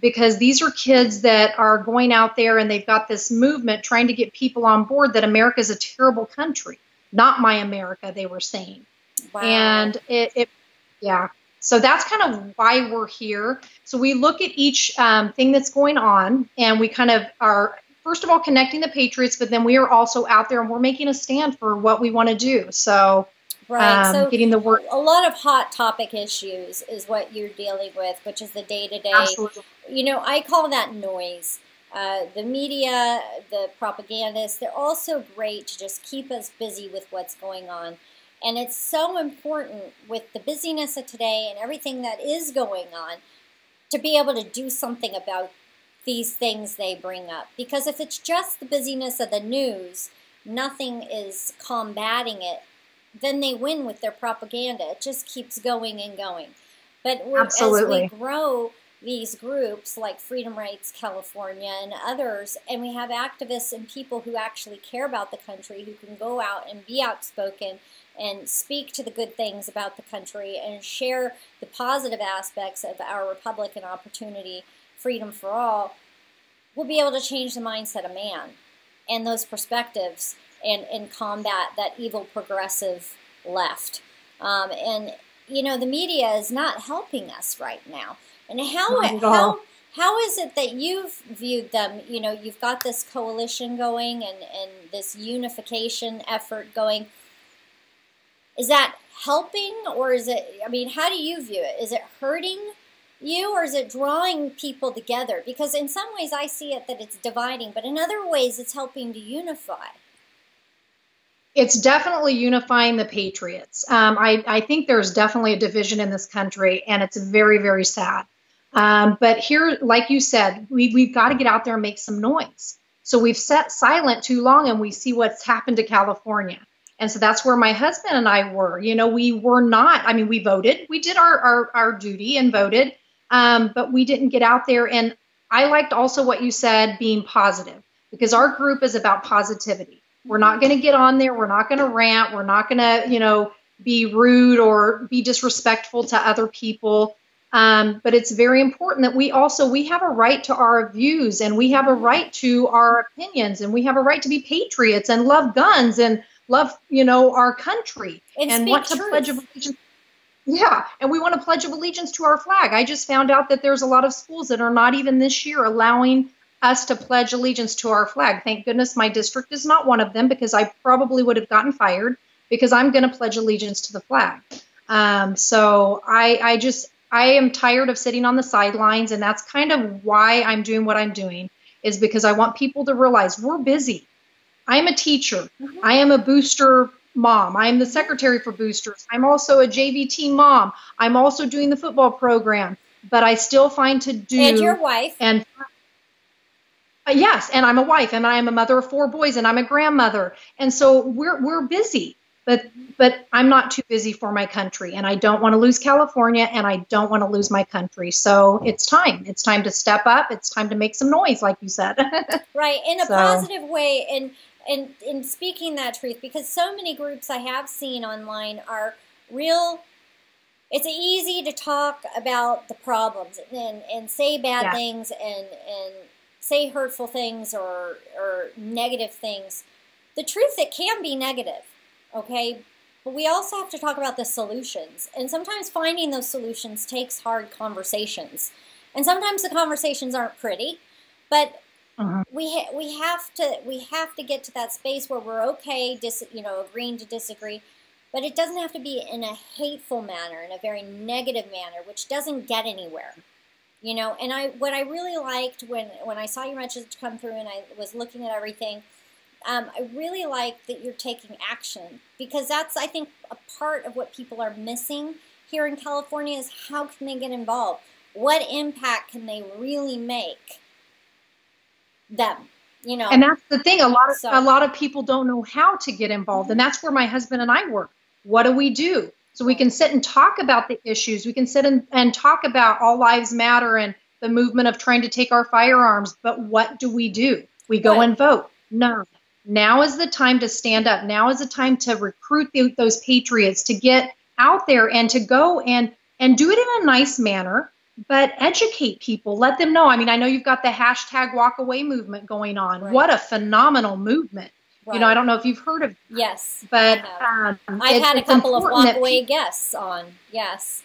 Speaker 7: because these are kids that are going out there and they've got this movement trying to get people on board that America is a terrible country, not my America, they were saying. Wow. And yeah. So that's kind of why we're here. So we look at each thing that's going on, and we kind of are, first of all, connecting the Patriots, but then we are also out there and we're making a stand for what we want to do. So,
Speaker 2: so
Speaker 7: getting the word.
Speaker 2: A lot of hot topic issues is what you're dealing with, which is the day-to-day.
Speaker 7: Absolutely.
Speaker 2: You know, I call that noise. The media, the propagandists, they're also great to just keep us busy with what's going on. And it's so important with the busyness of today and everything that is going on to be able to do something about these things they bring up. Because if it's just the busyness of the news, nothing is combating it, then they win with their propaganda. It just keeps going and going. But as we grow these groups like Freedom Rights California and others, and we have activists and people who actually care about the country, who can go out and be outspoken and speak to the good things about the country and share the positive aspects of our republic and opportunity, freedom for all, we'll be able to change the mindset of man and those perspectives and combat that evil progressive left. And, you know, the media is not helping us right now. And how is it that you've viewed them? You know, you've got this coalition going and this unification effort going. Is that helping, or is it, I mean, how do you view it? Is it hurting you, or is it drawing people together? Because in some ways I see it that it's dividing, but in other ways it's helping to unify.
Speaker 7: It's definitely unifying the Patriots. I think there's definitely a division in this country, and it's very, very sad. But here, like you said, we've got to get out there and make some noise. So we've sat silent too long, and we see what's happened to California. And so that's where my husband and I were. You know, we were not, I mean, we voted. We did our duty and voted, but we didn't get out there. And I liked also what you said, being positive, because our group is about positivity. We're not going to get on there. We're not going to rant. We're not going to, you know, be rude or be disrespectful to other people. But it's very important that we have a right to our views, and we have a right to our opinions, and we have a right to be patriots and love guns and love, you know, our country and want to pledge allegiance. Yeah, and we want to pledge allegiance to our flag. I just found out that there's a lot of schools that are not even this year allowing us to pledge allegiance to our flag. Thank goodness my district is not one of them, because I probably would have gotten fired, because I'm going to pledge allegiance to the flag. So I am tired of sitting on the sidelines, and that's kind of why I'm doing what I'm doing, is because I want people to realize we're busy. I'm a teacher. I am a booster mom. I'm the secretary for boosters. I'm also a JV team mom. I'm also doing the football program, but I still find to do.
Speaker 2: And your wife.
Speaker 7: And yes, and I'm a wife, and I am a mother of 4 boys, and I'm a grandmother. And so we're busy, but I'm not too busy for my country, and I don't want to lose California, and I don't want to lose my country. So it's time. It's time to step up. It's time to make some noise, like you said.
Speaker 2: Right, in a positive way, and in speaking that truth, because so many groups I have seen online are real. It's easy to talk about the problems and say bad things and say hurtful things or negative things. The truth, it can be negative, okay? But we also have to talk about the solutions. And sometimes finding those solutions takes hard conversations. And sometimes the conversations aren't pretty, but we have to get to that space where we're okay, agreeing to disagree, but it doesn't have to be in a hateful manner, in a very negative manner, which doesn't get anywhere. You know, and what I really liked when I saw your message come through and I was looking at everything, I really like that you're taking action, because that's, I think, a part of what people are missing here in California is how can they get involved? What impact can they really make them? You know,
Speaker 7: and that's the thing. A lot of people don't know how to get involved, and that's where my husband and I work. What do we do? So we can sit and talk about the issues. We can sit and talk about all lives matter and the movement of trying to take our firearms. But what do? We go and vote. No. Now is the time to stand up. Now is the time to recruit those patriots, to get out there and to go and do it in a nice manner, but educate people. Let them know. I mean, I know you've got the hashtag walk away movement going on. Right. What a phenomenal movement. Right. You know, I don't know if you've heard of it.
Speaker 2: Yes.
Speaker 7: But
Speaker 2: I've had a couple of walk away guests on. Yes.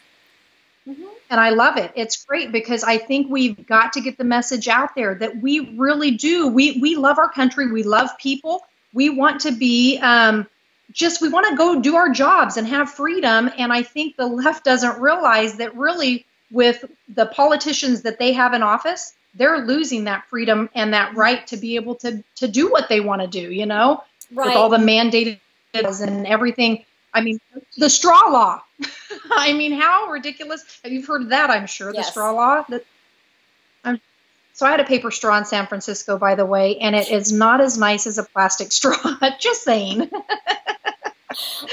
Speaker 2: Mm-hmm.
Speaker 7: And I love it. It's great because I think we've got to get the message out there that we really do. We love our country. We love people. We want to be we want to go do our jobs and have freedom. And I think the left doesn't realize that really with the politicians that they have in office, they're losing that freedom and that right to be able to do what they want to do, you know,
Speaker 2: right.
Speaker 7: With all the mandated and everything. I mean, the straw law. I mean, how ridiculous. You've heard of that, I'm sure,
Speaker 2: yes.
Speaker 7: The straw law. So I had a paper straw in San Francisco, by the way, and it is not as nice as a plastic straw. Just saying.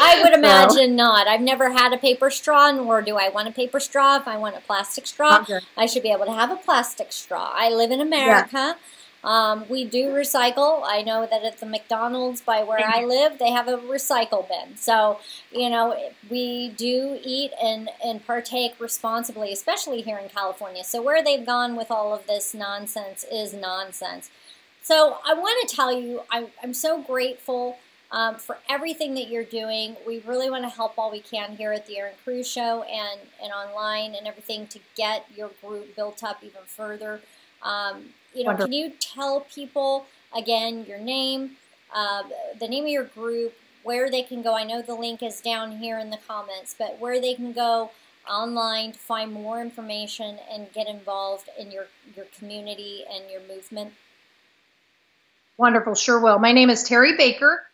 Speaker 2: I would imagine not. I've never had a paper straw, nor do I want a paper straw. If I want a plastic straw, I should be able to have a plastic straw. I live in America. Yeah. We do recycle. I know that at the McDonald's by where I live, they have a recycle bin. So, you know, we do eat and partake responsibly, especially here in California. So where they've gone with all of this nonsense is nonsense. So I want to tell you, I'm so grateful for everything that you're doing. We really want to help all we can here at the Erin Cruz Show and online and everything to get your group built up even further. You know, can you tell people, again, your name, the name of your group, where they can go? I know the link is down here in the comments, but where they can go online to find more information and get involved in your community and your movement?
Speaker 7: Wonderful. Sure will. My name is Terry Baker.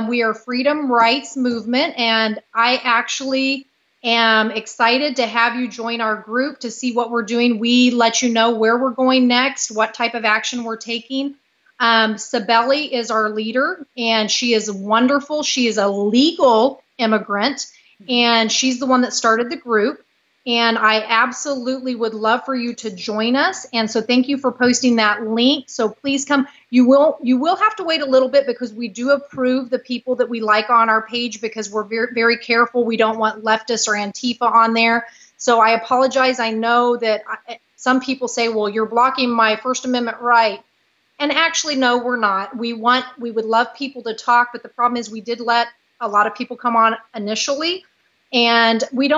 Speaker 7: We are Freedom Rights Movement, and I actually am excited to have you join our group to see what we're doing. We let you know where we're going next, what type of action we're taking. Sabelli is our leader, and she is wonderful. She is a legal immigrant, and she's the one that started the group. And I absolutely would love for you to join us. And so thank you for posting that link. So please come. You will have to wait a little bit because we do approve the people that we like on our page because we're very, very careful. We don't want leftists or Antifa on there. So I apologize. I know that some people say, well, you're blocking my First Amendment right. And actually, no, we're not. We would love people to talk. But the problem is we did let a lot of people come on initially. And we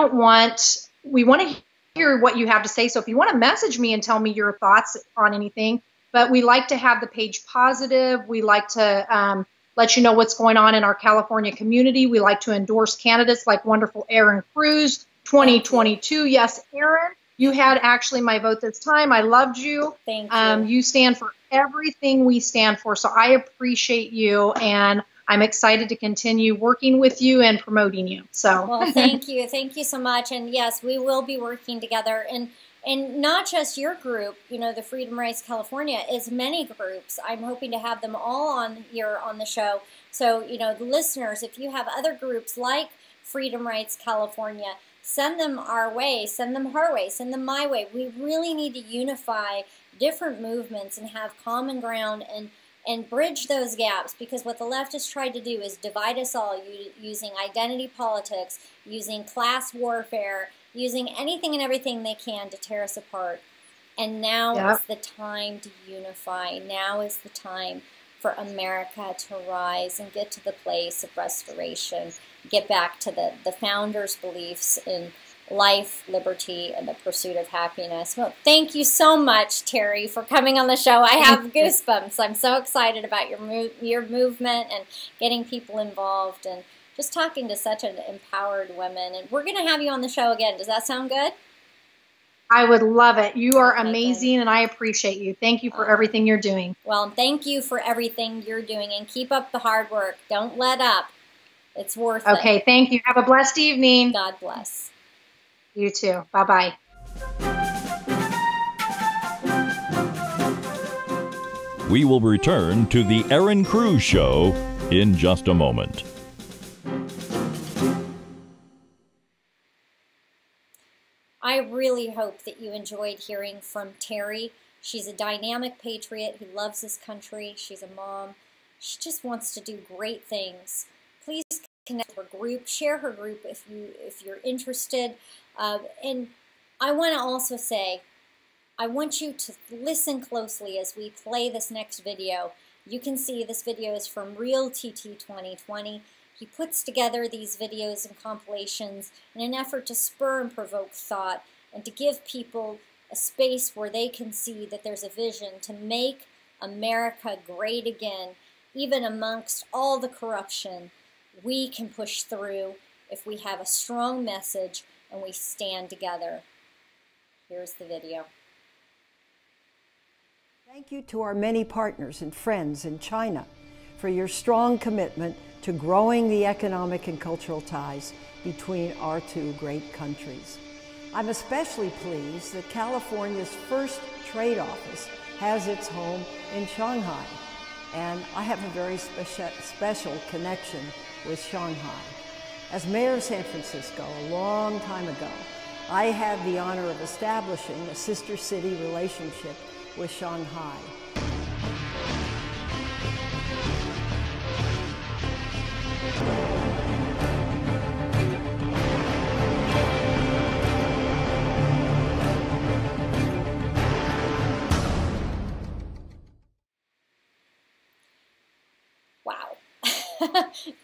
Speaker 7: want to hear what you have to say. So if you want to message me and tell me your thoughts on anything, but we like to have the page positive. We like to let you know what's going on in our California community. We like to endorse candidates like wonderful Erin Cruz, 2022. Yes, Erin, you had actually my vote this time. I loved you.
Speaker 2: Thank you.
Speaker 7: You stand for everything we stand for. So I appreciate you, and I'm excited to continue working with you and promoting you. So,
Speaker 2: well, thank you. Thank you so much. And yes, we will be working together. And not just your group, you know, the Freedom Rights California, is many groups. I'm hoping to have them all on here on the show. So, you know, the listeners, if you have other groups like Freedom Rights California, send them our way, send them her way, send them my way. We really need to unify different movements and have common ground and bridge those gaps, because what the left has tried to do is divide us all using identity politics, using class warfare, using anything and everything they can to tear us apart. And now is the time to unify. Now is the time for America to rise and get to the place of restoration, get back to the founders' beliefs in life, liberty, and the pursuit of happiness. Well, thank you so much, Terry, for coming on the show. I have goosebumps. I'm so excited about your movement and getting people involved and just talking to such an empowered woman. And we're going to have you on the show again. Does that sound good?
Speaker 7: I would love it. You are
Speaker 2: Okay,
Speaker 7: amazing, and I appreciate you. Thank you for everything you're doing.
Speaker 2: Well, thank you for everything you're doing, and keep up the hard work. Don't let up. It's worth it.
Speaker 7: Okay, thank you. Have a blessed evening.
Speaker 2: God bless.
Speaker 7: You too. Bye-bye.
Speaker 1: We will return to the Erin Cruz Show in just a moment.
Speaker 2: I really hope that you enjoyed hearing from Terry. She's a dynamic patriot who loves this country. She's a mom. She just wants to do great things. Please connect with her group. Share her group if you're interested. And I want to also say, I want you to listen closely as we play this next video. You can see this video is from Real TT 2020. He puts together these videos and compilations in an effort to spur and provoke thought and to give people a space where they can see that there's a vision to make America great again. Even amongst all the corruption, we can push through if we have a strong message and we stand together. Here's the video.
Speaker 8: Thank you to our many partners and friends in China for your strong commitment to growing the economic and cultural ties between our two great countries. I'm especially pleased that California's first trade office has its home in Shanghai, and I have a very special connection with Shanghai. As mayor of San Francisco a long time ago, I had the honor of establishing a sister city relationship with Shanghai.
Speaker 2: Wow.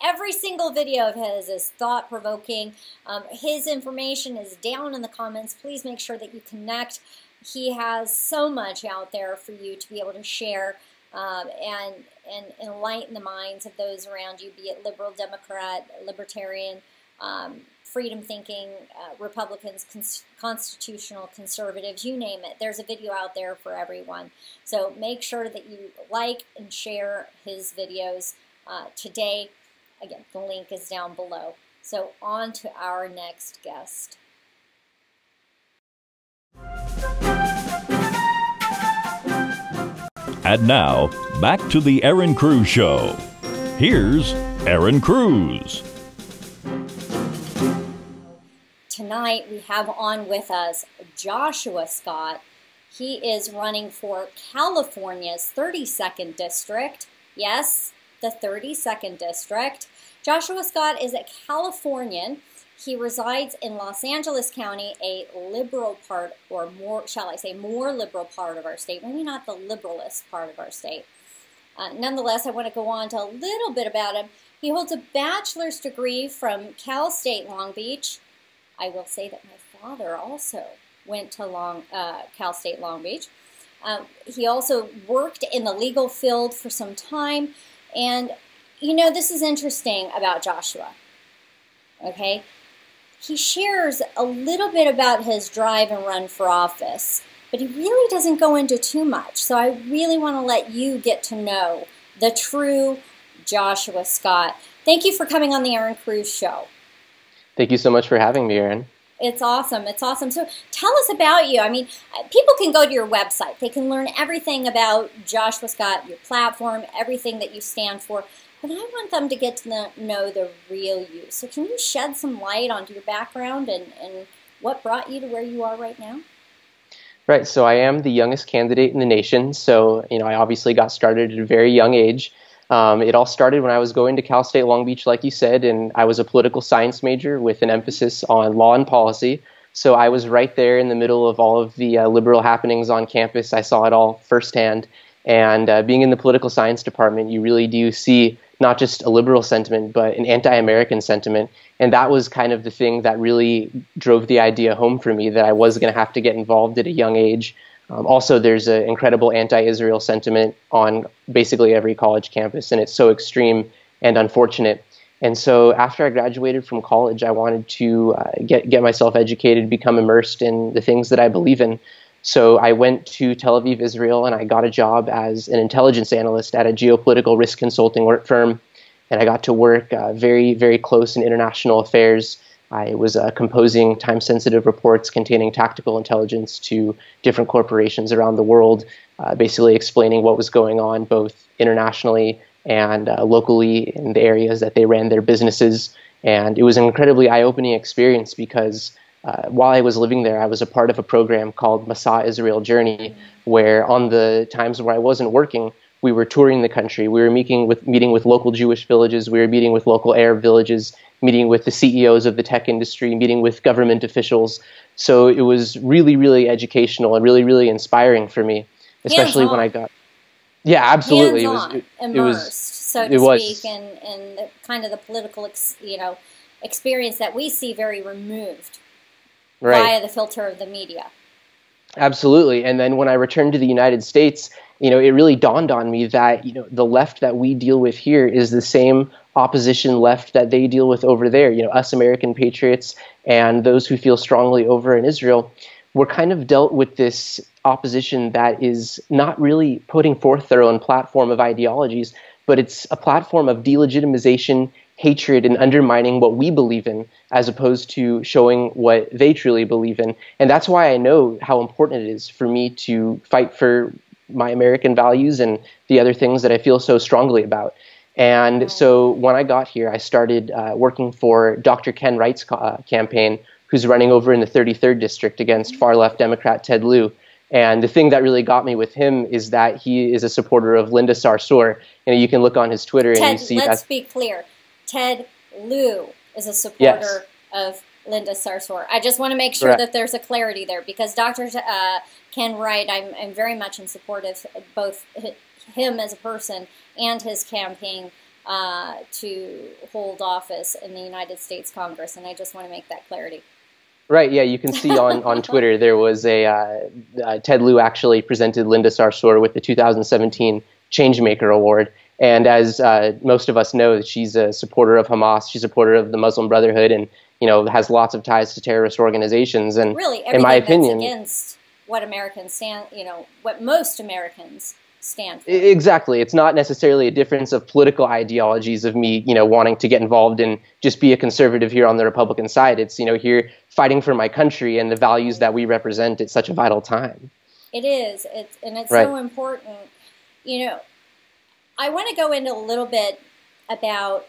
Speaker 2: Every single video of his is thought-provoking. His information is down in the comments. Please make sure that you connect. He has so much out there for you to be able to share and enlighten the minds of those around you, be it liberal, Democrat, libertarian, freedom-thinking, Republicans, constitutional, conservatives, you name it. There's a video out there for everyone. So make sure that you like and share his videos today. Again, the link is down below. So on to our next guest.
Speaker 1: And now, back to the Erin Cruz Show. Here's Erin Cruz.
Speaker 2: Tonight we have on with us Joshua Scott. He is running for California's 32nd District. Yes, the 32nd District. Joshua Scott is a Californian. He resides in Los Angeles County, a liberal part, or more, shall I say, more liberal part of our state. Maybe not the liberalist part of our state. Nonetheless, I want to go on to a little bit about him. He holds a bachelor's degree from Cal State Long Beach. I will say that my father also went to Cal State Long Beach. He also worked in the legal field for some time. And, you know, this is interesting about Joshua. Okay? He shares a little bit about his drive and run for office, but he really doesn't go into too much. So I really want to let you get to know the true Joshua Scott. Thank you for coming on the Erin Cruz Show.
Speaker 9: Thank you so much for having me, Erin.
Speaker 2: It's awesome. It's awesome. So tell us about you. I mean, people can go to your website. They can learn everything about Joshua Scott, your platform, everything that you stand for. But I want them to get to know the real you. So can you shed some light onto your background and what brought you to where you are right now?
Speaker 9: Right. So I am the youngest candidate in the nation. So, you know, I obviously got started at a very young age. It all started when I was going to Cal State Long Beach, like you said, and I was a political science major with an emphasis on law and policy. So I was right there in the middle of all of the liberal happenings on campus. I saw it all firsthand. And being in the political science department, you really do see not just a liberal sentiment, but an anti-American sentiment. And that was kind of the thing that really drove the idea home for me, that I was going to have to get involved at a young age. Also, there's an incredible anti-Israel sentiment on basically every college campus, and it's so extreme and unfortunate. And so after I graduated from college, I wanted to get myself educated, become immersed in the things that I believe in. So I went to Tel Aviv, Israel, and I got a job as an intelligence analyst at a geopolitical risk consulting firm. And I got to work very, very close in international affairs. I was composing time-sensitive reports containing tactical intelligence to different corporations around the world, basically explaining what was going on both internationally and locally in the areas that they ran their businesses. And it was an incredibly eye-opening experience because while I was living there, I was a part of a program called Masa Israel Journey, where on the times where I wasn't working, we were touring the country. We were meeting with local Jewish villages. We were meeting with local Arab villages, meeting with the CEOs of the tech industry, meeting with government officials. So it was really, really educational and really, really inspiring for me, especially when I got. Yeah, absolutely.
Speaker 2: Immersed, so to speak, in the kind of the political, experience that we see very removed via the filter of the media.
Speaker 9: Absolutely. And then when I returned to the United States, it really dawned on me that, the left that we deal with here is the same opposition left that they deal with over there. Us American patriots and those who feel strongly over in Israel, we're kind of dealt with this opposition that is not really putting forth their own platform of ideologies, but it's a platform of delegitimization, hatred, and undermining what we believe in, as opposed to showing what they truly believe in. And that's why I know how important it is for me to fight for my American values and the other things that I feel so strongly about. And so when I got here, I started working for Dr. Ken Wright's campaign, who's running over in the 33rd district against far-left Democrat Ted Lieu. And the thing that really got me with him is that he is a supporter of Linda Sarsour. You can look on his Twitter and you see that.
Speaker 2: Let's be clear. Ted Lieu is a supporter of Linda Sarsour. I just want to make sure that there's a clarity there, because Dr. Ken Wright, I'm very much in support of both him as a person and his campaign to hold office in the United States Congress, and I just want to make that clarity.
Speaker 9: Right, yeah, you can see on Twitter there was Ted Lieu actually presented Linda Sarsour with the 2017 Changemaker Award. And as most of us know, she's a supporter of Hamas, she's a supporter of the Muslim Brotherhood, and has lots of ties to terrorist organizations. And
Speaker 2: really,
Speaker 9: in my opinion,
Speaker 2: that's against what Americans stand, what most Americans stand for.
Speaker 9: Exactly. It's not necessarily a difference of political ideologies of me, wanting to get involved and just be a conservative here on the Republican side. It's, here fighting for my country and the values that we represent at such a vital time.
Speaker 2: It is. It's so important. I want to go into a little bit about,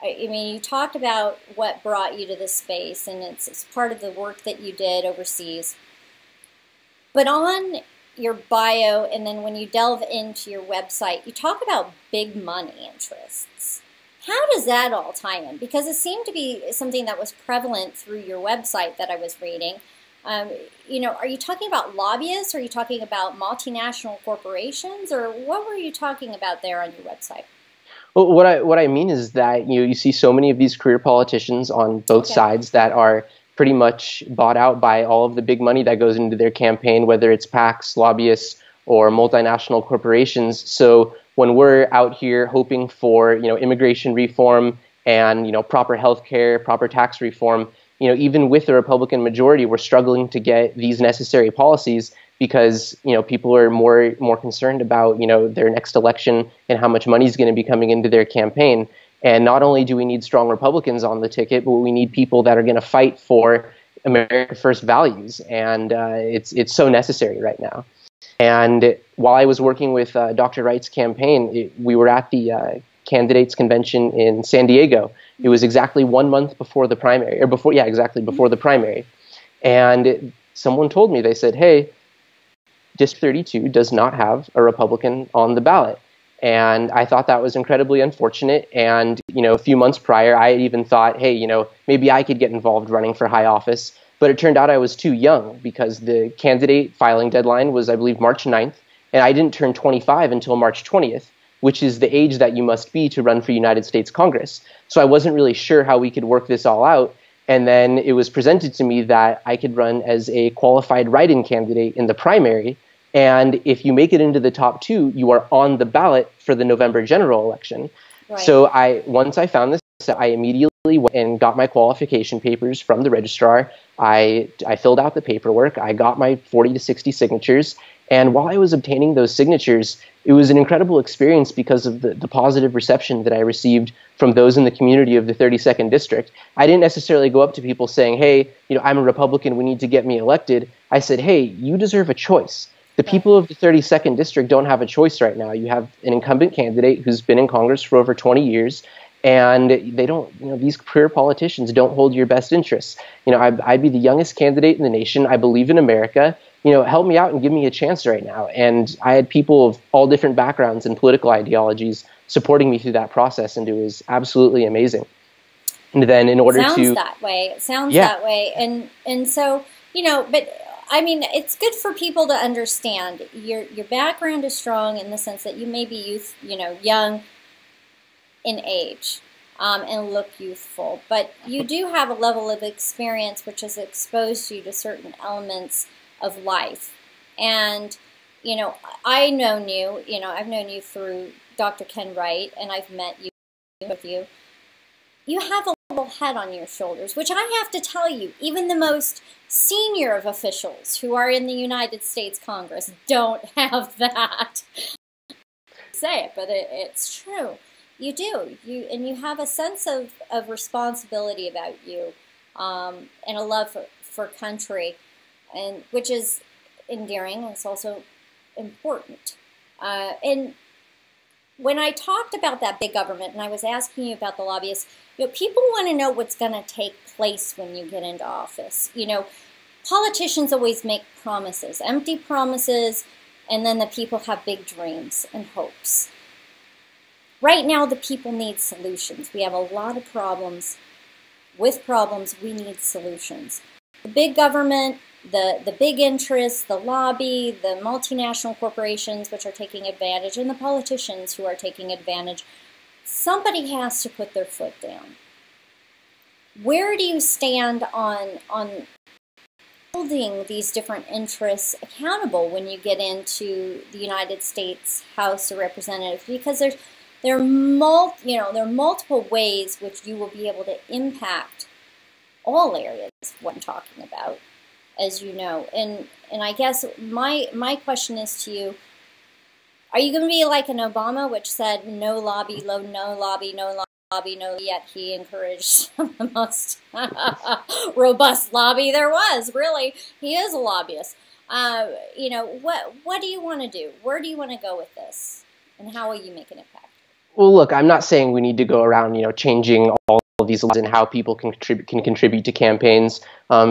Speaker 2: you talked about what brought you to this space, and it's part of the work that you did overseas. But on your bio, and then when you delve into your website, you talk about big money interests. How does that all tie in? Because it seemed to be something that was prevalent through your website that I was reading. Are you talking about lobbyists? Are you talking about multinational corporations? Or what were you talking about there on your website?
Speaker 9: Well, what I mean is that you see so many of these career politicians on both sides that are pretty much bought out by all of the big money that goes into their campaign, whether it's PACs, lobbyists, or multinational corporations. So when we're out here hoping for immigration reform and proper health care, proper tax reform, even with the Republican majority, we're struggling to get these necessary policies because, people are more concerned about, their next election and how much money is going to be coming into their campaign. And not only do we need strong Republicans on the ticket, but we need people that are going to fight for America First values. And it's so necessary right now. And while I was working with Dr. Wright's campaign, we were at the candidates convention in San Diego. It was exactly 1 month before the primary, before the primary. And someone told me, they said, hey, District 32 does not have a Republican on the ballot. And I thought that was incredibly unfortunate. And, a few months prior, I had even thought, hey, maybe I could get involved running for high office. But it turned out I was too young because the candidate filing deadline was, I believe, March 9th. And I didn't turn 25 until March 20th, which is the age that you must be to run for United States Congress. So I wasn't really sure how we could work this all out. And then it was presented to me that I could run as a qualified write-in candidate in the primary. And if you make it into the top two, you are on the ballot for the November general election. Right. So once I found this I immediately went and got my qualification papers from the registrar. I filled out the paperwork. I got my 40 to 60 signatures. And while I was obtaining those signatures, it was an incredible experience because of the positive reception that I received from those in the community of the 32nd District. I didn't necessarily go up to people saying, hey, I'm a Republican, we need to get me elected. I said, hey, you deserve a choice. The people of the 32nd District don't have a choice right now. You have an incumbent candidate who's been in Congress for over 20 years, and they don't, these career politicians don't hold your best interests. I'd be the youngest candidate in the nation. I believe in America. Help me out and give me a chance right now. And I had people of all different backgrounds and political ideologies supporting me through that process, and it was absolutely amazing. And then in order
Speaker 2: Sounds that way. It sounds that way. And so, but I mean, it's good for people to understand your background is strong in the sense that you may be young in age and look youthful, but you do have a level of experience which has exposed you to certain elements of life. And, I've known you through Dr. Ken Wright, and I've met you with you. You have a little head on your shoulders, which I have to tell you, even the most senior of officials who are in the United States Congress don't have that. Say it, but it's true. You do. You have a sense of responsibility about you, and a love for country, and which is endearing, and it's also important. And when I talked about that big government, and I was asking you about the lobbyists, people want to know what's going to take place when you get into office. Politicians always make promises, empty promises, and then the people have big dreams and hopes. Right now, the people need solutions. We have a lot of problems. With problems, we need solutions. The big government, the big interests, the lobby, the multinational corporations which are taking advantage, and the politicians who are taking advantage, somebody has to put their foot down. Where do you stand on holding these different interests accountable when you get into the United States House of Representatives? Because there are multiple ways which you will be able to impact all areas of what I'm talking about, as you know. And I guess my question is to you, are you going to be like an Obama, which said no lobby, no lobby, no lobby, no, yet he encouraged the most robust lobby there was, really. He is a lobbyist. What do you want to do? Where do you want to go with this? And how will you make an impact?
Speaker 9: Well, look, I'm not saying we need to go around, changing all of these laws and how people can contribute to campaigns.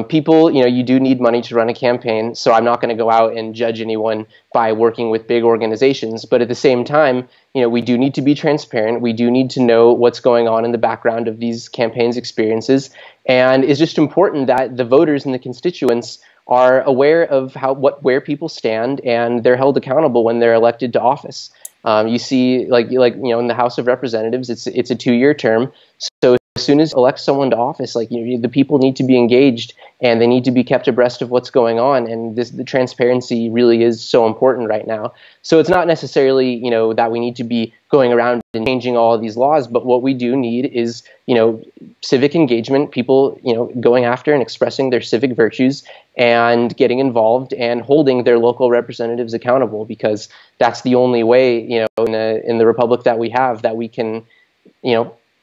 Speaker 9: People, you do need money to run a campaign, so I'm not going to go out and judge anyone by working with big organizations. But at the same time, we do need to be transparent. We do need to know what's going on in the background of these campaigns' experiences. And it's just important that the voters and the constituents are aware of where people stand, and they're held accountable when they're elected to office. You see, in the House of Representatives, it's a 2-year term. So as soon as you elect someone to office, the people need to be engaged, and they need to be kept abreast of what's going on. And the transparency really is so important right now. So it's not necessarily, that we need to be going around and changing all of these laws, but what we do need is, civic engagement, people, going after and expressing their civic virtues and getting involved and holding their local representatives accountable, because that's the only way, in the republic that we have, that we can,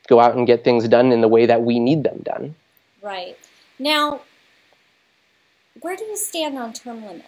Speaker 9: go out and get things done in the way that we need them done.
Speaker 2: Right. Now, where do you stand on term limits?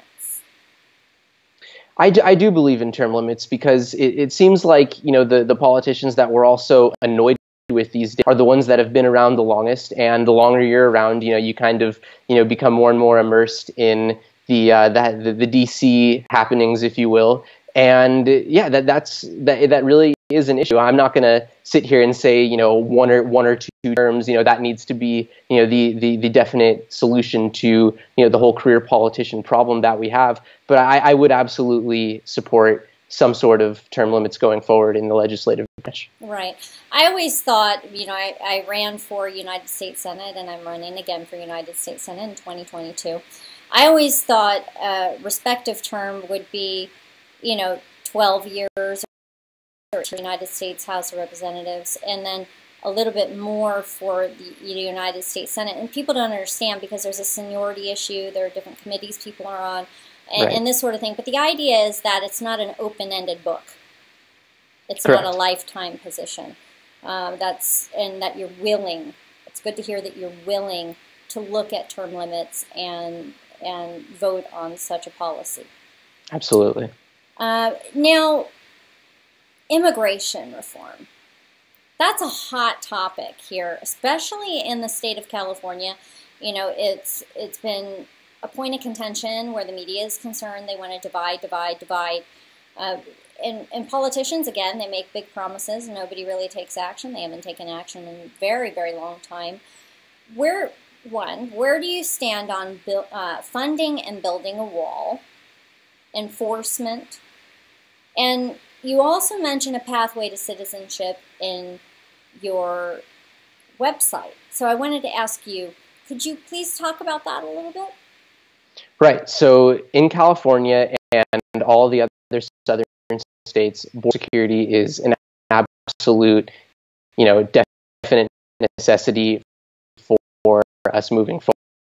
Speaker 9: I do believe in term limits, because it seems like, the politicians that we're also annoyed with these days are the ones that have been around the longest, and the longer you're around, you kind of, become more and more immersed in the DC happenings, if you will. And yeah, that really is an issue. I'm not going to sit here and say, one or two terms, that needs to be, the definite solution to, the whole career politician problem that we have. But I would absolutely support some sort of term limits going forward in the legislative branch.
Speaker 2: Right. I always thought, I ran for United States Senate, and I'm running again for United States Senate in 2022. I always thought a respective term would be, 12 years or United States House of Representatives, and then a little bit more for the United States Senate. And people don't understand because there's a seniority issue, there are different committees people are on, and this sort of thing. But the idea is that it's not an open-ended book. It's
Speaker 9: Correct.
Speaker 2: not a lifetime position. And that you're willing. It's good to hear that you're willing to look at term limits and vote on such a policy.
Speaker 9: Absolutely.
Speaker 2: Now, immigration reform. That's a hot topic here, especially in the state of California. You know, it's been a point of contention where the media is concerned. They want to divide. And politicians, again, they make big promises. Nobody really takes action. They haven't taken action in a very, very long time. Where do you stand on funding and building a wall, enforcement, and you also mentioned a pathway to citizenship in your website. So I wanted to ask you, could you please talk about that a little bit?
Speaker 9: Right. So in California and all the other southern states, border security is an absolute, definite necessity for us moving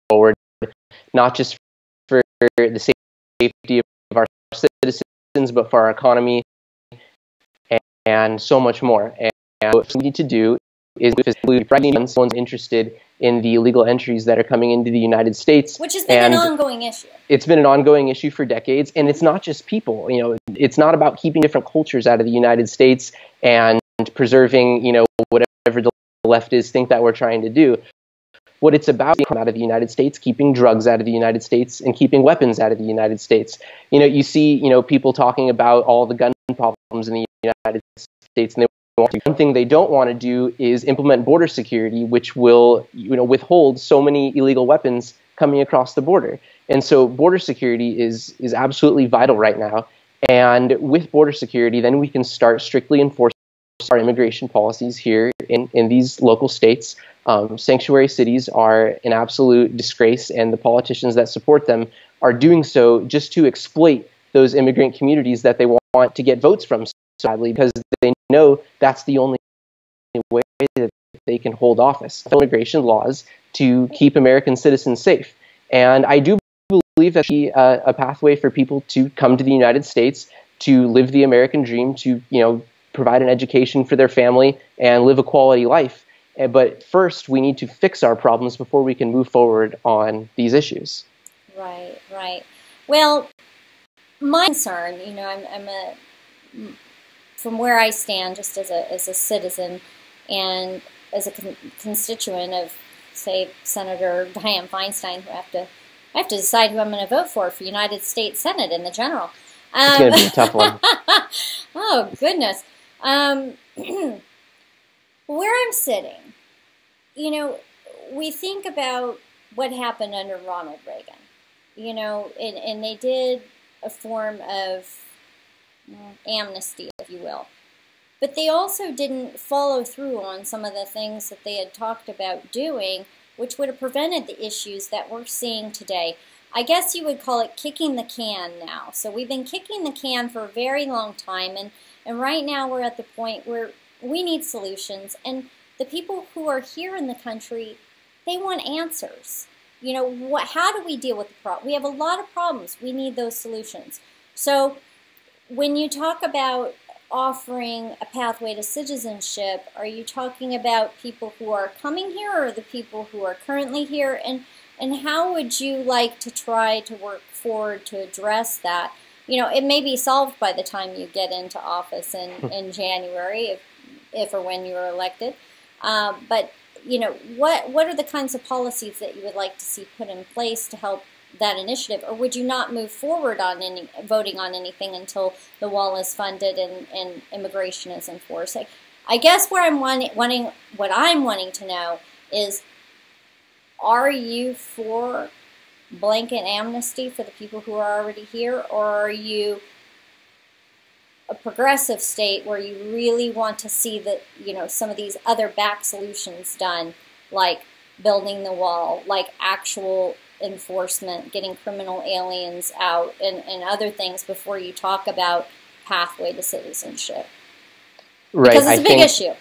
Speaker 9: forward, not just for the safety of our citizens, but for our economy and so much more. And what we need to do is if someone's interested in the illegal entries that are coming into the United States.
Speaker 2: Which has been an ongoing issue.
Speaker 9: It's been an ongoing issue for decades, and it's not just people. It's not about keeping different cultures out of the United States and preserving, whatever the leftists think that we're trying to do. What it's about is out of the United States, keeping drugs out of the United States, and keeping weapons out of the United States. You see, people talking about all the gun problems in the United States, and one thing they don't want to do is implement border security, which will, withhold so many illegal weapons coming across the border. And so border security is absolutely vital right now. And with border security, then we can start strictly enforcing our immigration policies here in these local states. Sanctuary cities are an absolute disgrace, and the politicians that support them are doing so just to exploit those immigrant communities that they want to get votes from, sadly, because they know that's the only way that they can hold office. Immigration laws to keep American citizens safe. And I do believe that a pathway for people to come to the United States, to live the American dream, to provide an education for their family and live a quality life. But first, we need to fix our problems before we can move forward on these issues.
Speaker 2: Right. Well, my concern, from where I stand, just as a citizen and as a constituent of, say, Senator Dianne Feinstein, who I have to decide who I'm going to vote for United States Senate in the general.
Speaker 9: It's going to be a tough one.
Speaker 2: Oh, goodness. Where I'm sitting, we think about what happened under Ronald Reagan, and they did a form of amnesty, if you will. But they also didn't follow through on some of the things that they had talked about doing, which would have prevented the issues that we're seeing today. I guess you would call it kicking the can now. So we've been kicking the can for a very long time, and right now we're at the point where we need solutions. And the people who are here in the country, they want answers. How do we deal with the problem? We have a lot of problems. We need those solutions. So when you talk about offering a pathway to citizenship, are you talking about people who are coming here or the people who are currently here? And how would you like to try to work forward to address that? It may be solved by the time you get into office in January, if or when you're elected. But what are the kinds of policies that you would like to see put in place to help that initiative, or would you not move forward on voting on anything until the wall is funded and immigration is enforced? I guess what I'm wanting to know is, are you for blanket amnesty for the people who are already here, or are you a progressive state where you really want to see that some of these other back solutions done, like building the wall, like actual enforcement, getting criminal aliens out, and other things before you talk about pathway to citizenship?
Speaker 9: Right.
Speaker 2: Because it's a big issue.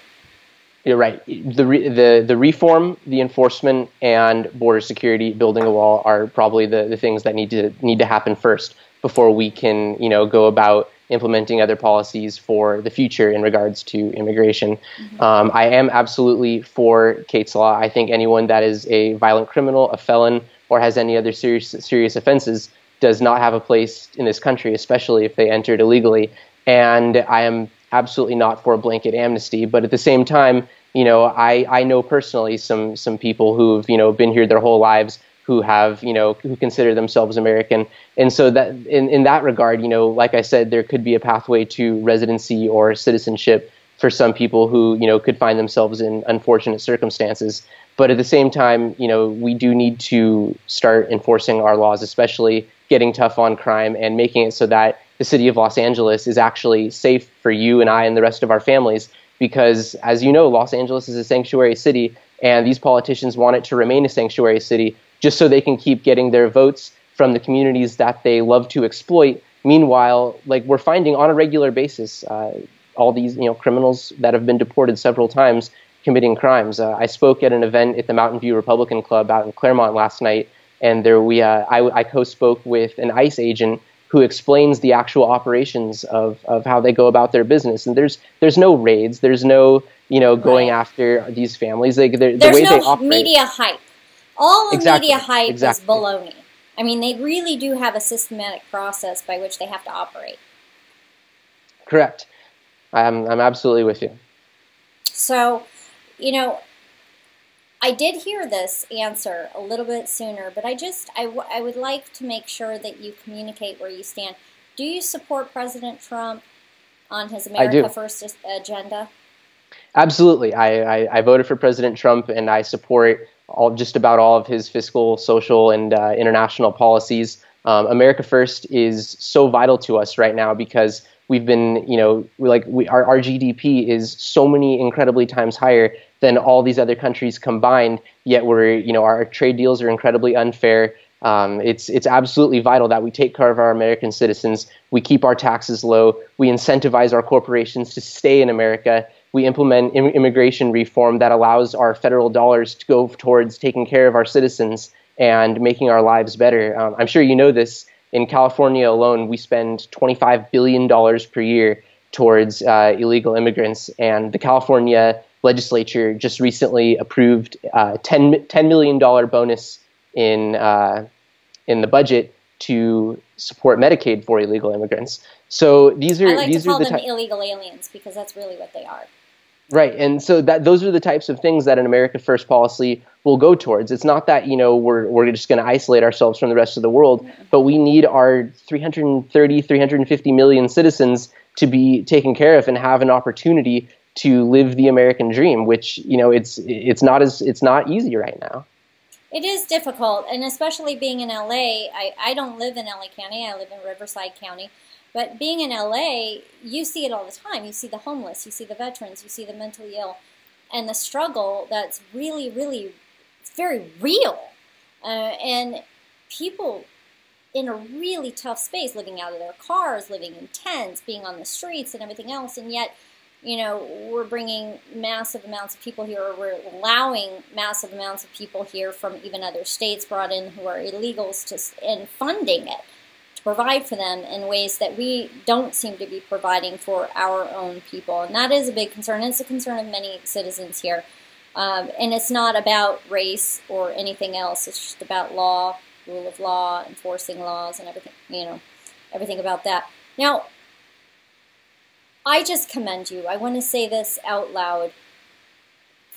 Speaker 9: You're right. The reform, the enforcement, and border security, building a wall are probably the things that need to happen first before we can, go about implementing other policies for the future in regards to immigration. Mm-hmm. I am absolutely for Kate's law. I think anyone that is a violent criminal, a felon, or has any other serious offenses does not have a place in this country, especially if they entered illegally. And I am absolutely not for a blanket amnesty, but at the same time, I know personally some people who've been here their whole lives, who have who consider themselves American, and so that in that regard, like I said, there could be a pathway to residency or citizenship for some people who could find themselves in unfortunate circumstances. But at the same time, we do need to start enforcing our laws, especially getting tough on crime and making it so that the city of Los Angeles is actually safe for you and I and the rest of our families. Because, as you know, Los Angeles is a sanctuary city, and these politicians want it to remain a sanctuary city just so they can keep getting their votes from the communities that they love to exploit. Meanwhile, like we're finding on a regular basis, all these criminals that have been deported several times committing crimes. I spoke at an event at the Mountain View Republican Club out in Claremont last night, and there I co-spoke with an ICE agent who explains the actual operations of how they go about their business. And there's no raids, there's no going after these families. There's the way
Speaker 2: no
Speaker 9: they operate.
Speaker 2: Media hype. All the
Speaker 9: Exactly.
Speaker 2: media hype is
Speaker 9: Exactly.
Speaker 2: baloney. I mean, they really do have a systematic process by which they have to operate.
Speaker 9: Correct. I'm absolutely with you.
Speaker 2: So, I did hear this answer a little bit sooner, but I would like to make sure that you communicate where you stand. Do you support President Trump on his America First agenda?
Speaker 9: Absolutely. I voted for President Trump, and I support just about all of his fiscal, social, and international policies. America First is so vital to us right now because we've been, our GDP is so many incredibly times higher than all these other countries combined. Yet our trade deals are incredibly unfair. It's absolutely vital that we take care of our American citizens. We keep our taxes low. We incentivize our corporations to stay in America. We implement immigration reform that allows our federal dollars to go towards taking care of our citizens and making our lives better. I'm sure you know this. In California alone, we spend $25 billion per year towards illegal immigrants, and the California legislature just recently approved a $10 million bonus in the budget to support Medicaid for illegal immigrants. So these are
Speaker 2: I like
Speaker 9: these
Speaker 2: to call
Speaker 9: are the
Speaker 2: them illegal aliens because that's really what they are.
Speaker 9: Right, and so those are the types of things that an America First policy will go towards. It's not that we're just going to isolate ourselves from the rest of the world, but we need our 350 million citizens to be taken care of and have an opportunity to live the American dream, which it's not easy right now.
Speaker 2: It is difficult, and especially being in LA. I don't live in LA County. I live in Riverside County. But being in LA, you see it all the time. You see the homeless, you see the veterans, you see the mentally ill, and the struggle that's really, really very real. And people in a really tough space, living out of their cars, living in tents, being on the streets and everything else. And yet, we're bringing massive amounts of people here, or we're allowing massive amounts of people here from even other states brought in who are illegals and funding it. Provide for them in ways that we don't seem to be providing for our own people. And that is a big concern. It's a concern of many citizens here. And it's not about race or anything else. It's just about law, rule of law, enforcing laws, and everything, everything about that. Now, I just commend you. I want to say this out loud.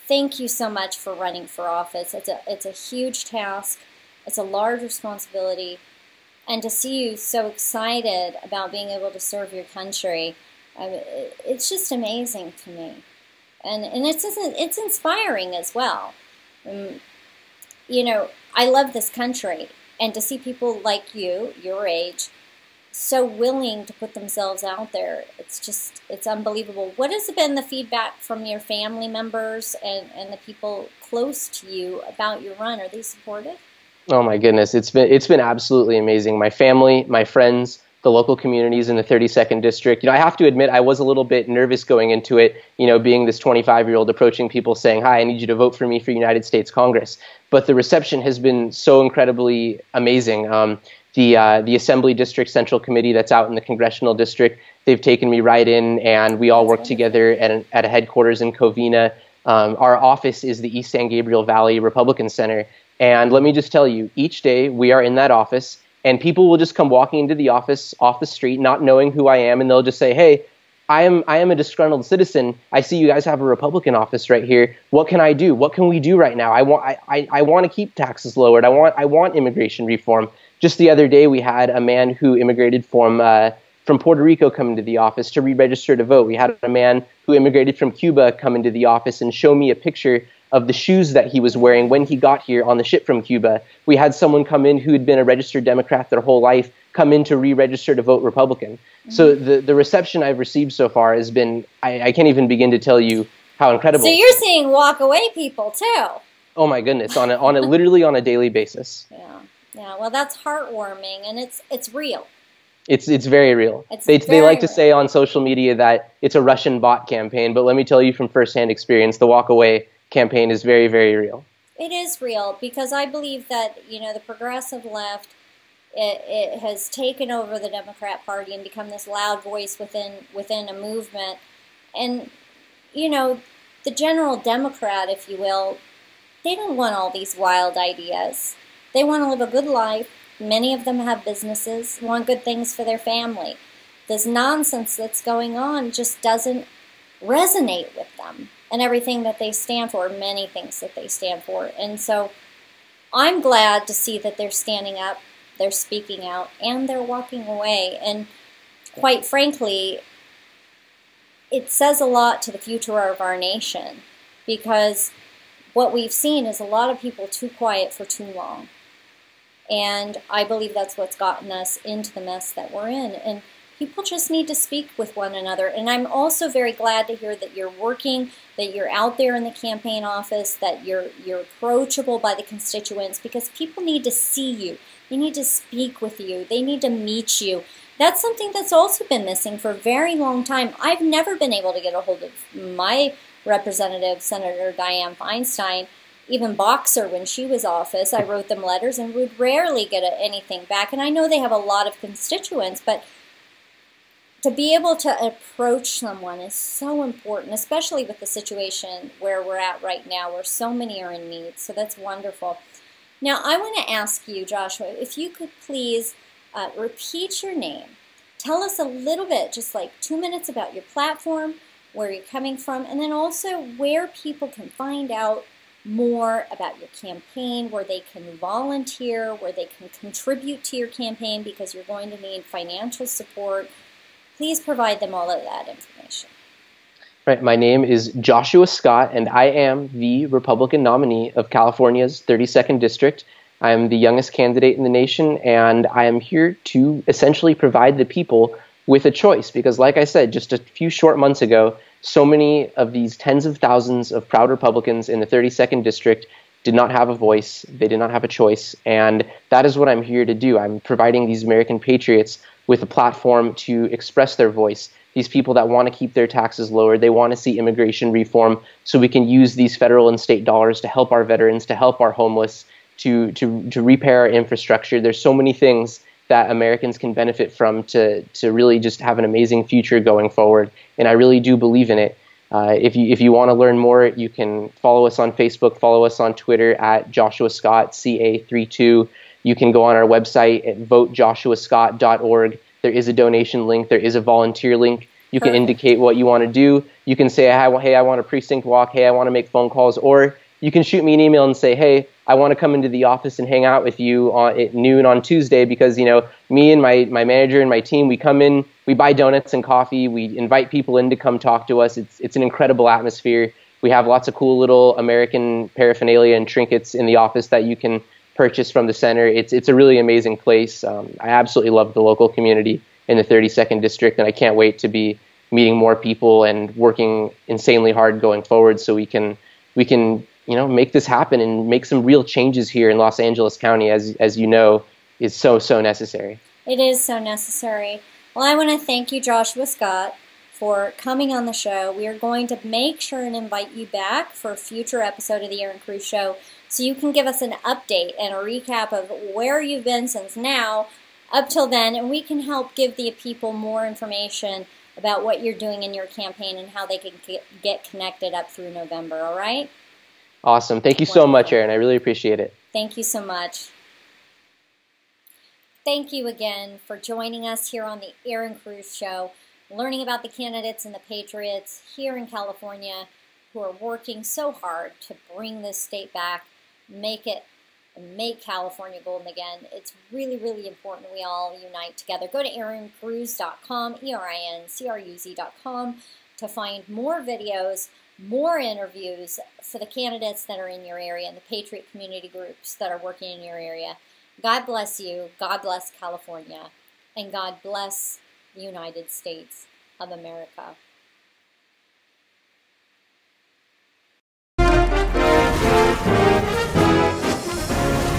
Speaker 2: Thank you so much for running for office. It's a huge task. It's a large responsibility. And to see you so excited about being able to serve your country, it's just amazing to me. And it's inspiring as well. I love this country. And to see people like you, your age, so willing to put themselves out there, it's unbelievable. What has been the feedback from your family members and the people close to you about your run? Are they supportive?
Speaker 9: Oh my goodness, it's been absolutely amazing. My family, my friends, the local communities in the 32nd district. I have to admit, I was a little bit nervous going into it, being this 25-year-old approaching people saying, hi, I need you to vote for me for United States Congress. But the reception has been so incredibly amazing. The Assembly District Central Committee that's out in the Congressional District, they've taken me right in, and we all work together at a headquarters in Covina. Our office is the East San Gabriel Valley Republican Center. And let me just tell you, each day we are in that office, and people will just come walking into the office off the street, not knowing who I am, and they'll just say, hey, I am a disgruntled citizen. I see you guys have a Republican office right here. What can I do? What can we do right now? I want to keep taxes lowered. I want immigration reform. Just the other day, we had a man who immigrated from Puerto Rico come into the office to re-register to vote. We had a man who immigrated from Cuba come into the office and show me a picture of the shoes that he was wearing when he got here on the ship from Cuba. We had someone come in who had been a registered Democrat their whole life come in to re-register to vote Republican. Mm-hmm. So the reception I've received so far has been, I can't even begin to tell you how incredible.
Speaker 2: So you're seeing walk away people too.
Speaker 9: Oh my goodness, on a literally on a daily basis.
Speaker 2: Yeah. Well, that's heartwarming, and it's real.
Speaker 9: It's very real. They like to say on social media that it's a Russian bot campaign, but let me tell you from firsthand experience, the walk away campaign is very, very real. It
Speaker 2: is real, because I believe that the progressive left, it has taken over the Democrat Party and become this loud voice within a movement. And the general Democrat, if you will, they don't want all these wild ideas. They want to live a good life. Many of them have businesses, want good things for their family. This nonsense that's going on just doesn't resonate with them and everything that they stand for, many things that they stand for. And so I'm glad to see that they're standing up, they're speaking out, and they're walking away. And quite frankly, it says a lot to the future of our nation, because what we've seen is a lot of people too quiet for too long. And I believe that's what's gotten us into the mess that we're in. And people just need to speak with one another. And I'm also very glad to hear that you're working, that you're out there in the campaign office, that you're approachable by the constituents, because people need to see you. They need to speak with you. They need to meet you. That's something that's also been missing for a very long time. I've never been able to get a hold of my representative, Senator Dianne Feinstein. Even Boxer, when she was office, I wrote them letters and would rarely get anything back. And I know they have a lot of constituents, but to be able to approach someone is so important, especially with the situation where we're at right now, where so many are in need. So that's wonderful. Now, I want to ask you, Joshua, if you could please repeat your name. Tell us a little bit, just like 2 minutes, about your platform, where you're coming from, and then also where people can find out more about your campaign, where they can volunteer, where they can contribute to your campaign, because you're going to need financial support. Please provide them all of that information.
Speaker 9: Right. My name is Joshua Scott, and I am the Republican nominee of California's 32nd District. I am the youngest candidate in the nation, and I am here to essentially provide the people with a choice, because like I said, just a few short months ago, so many of these tens of thousands of proud Republicans in the 32nd District did not have a voice. They did not have a choice. And that is what I'm here to do. I'm providing these American patriots with a platform to express their voice. These people that want to keep their taxes lower, they want to see immigration reform, so we can use these federal and state dollars to help our veterans, to help our homeless, to repair our infrastructure. There's so many things that Americans can benefit from to really just have an amazing future going forward. And I really do believe in it. If you want to learn more, you can follow us on Facebook, follow us on Twitter at Joshua Scott, CA32. You can go on our website at votejoshuascott.org. There is a donation link. There is a volunteer link. You can indicate what you want to do. You can say, hey, I want a precinct walk. Hey, I want to make phone calls. Or you can shoot me an email and say, hey, I want to come into the office and hang out with you at noon on Tuesday, because, me and my manager and my team, we come in, we buy donuts and coffee, we invite people in to come talk to us. It's an incredible atmosphere. We have lots of cool little American paraphernalia and trinkets in the office that you can purchase from the center. It's a really amazing place. I absolutely love the local community in the 32nd District, and I can't wait to be meeting more people and working insanely hard going forward, so we can make this happen and make some real changes here in Los Angeles County, as you know, is so necessary.
Speaker 2: It is so necessary. Well, I want to thank you, Joshua Scott, for coming on the show. We are going to make sure and invite you back for a future episode of the Erin Cruz Show so you can give us an update and a recap of where you've been since now up till then, and we can help give the people more information about what you're doing in your campaign and how they can get connected up through November, all right?
Speaker 9: Awesome. Thank you so much, Erin. I really appreciate it.
Speaker 2: Thank you so much. Thank you again for joining us here on the Erin Cruz Show, learning about the candidates and the Patriots here in California who are working so hard to bring this state back, make California golden again. It's really, really important we all unite together. Go to erincruz.com, ERINCRUZ.com, to find more videos, more interviews for the candidates that are in your area and the Patriot community groups that are working in your area. God bless you, God bless California, and God bless the United States of America.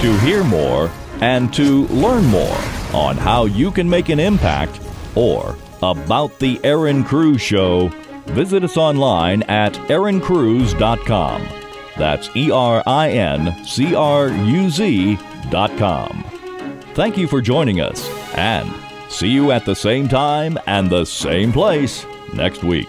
Speaker 1: To hear more and to learn more on how you can make an impact or about the Erin Cruz Show, visit us online at erincruz.com. That's ERINCRUZ.com. Thank you for joining us, and see you at the same time and the same place next week.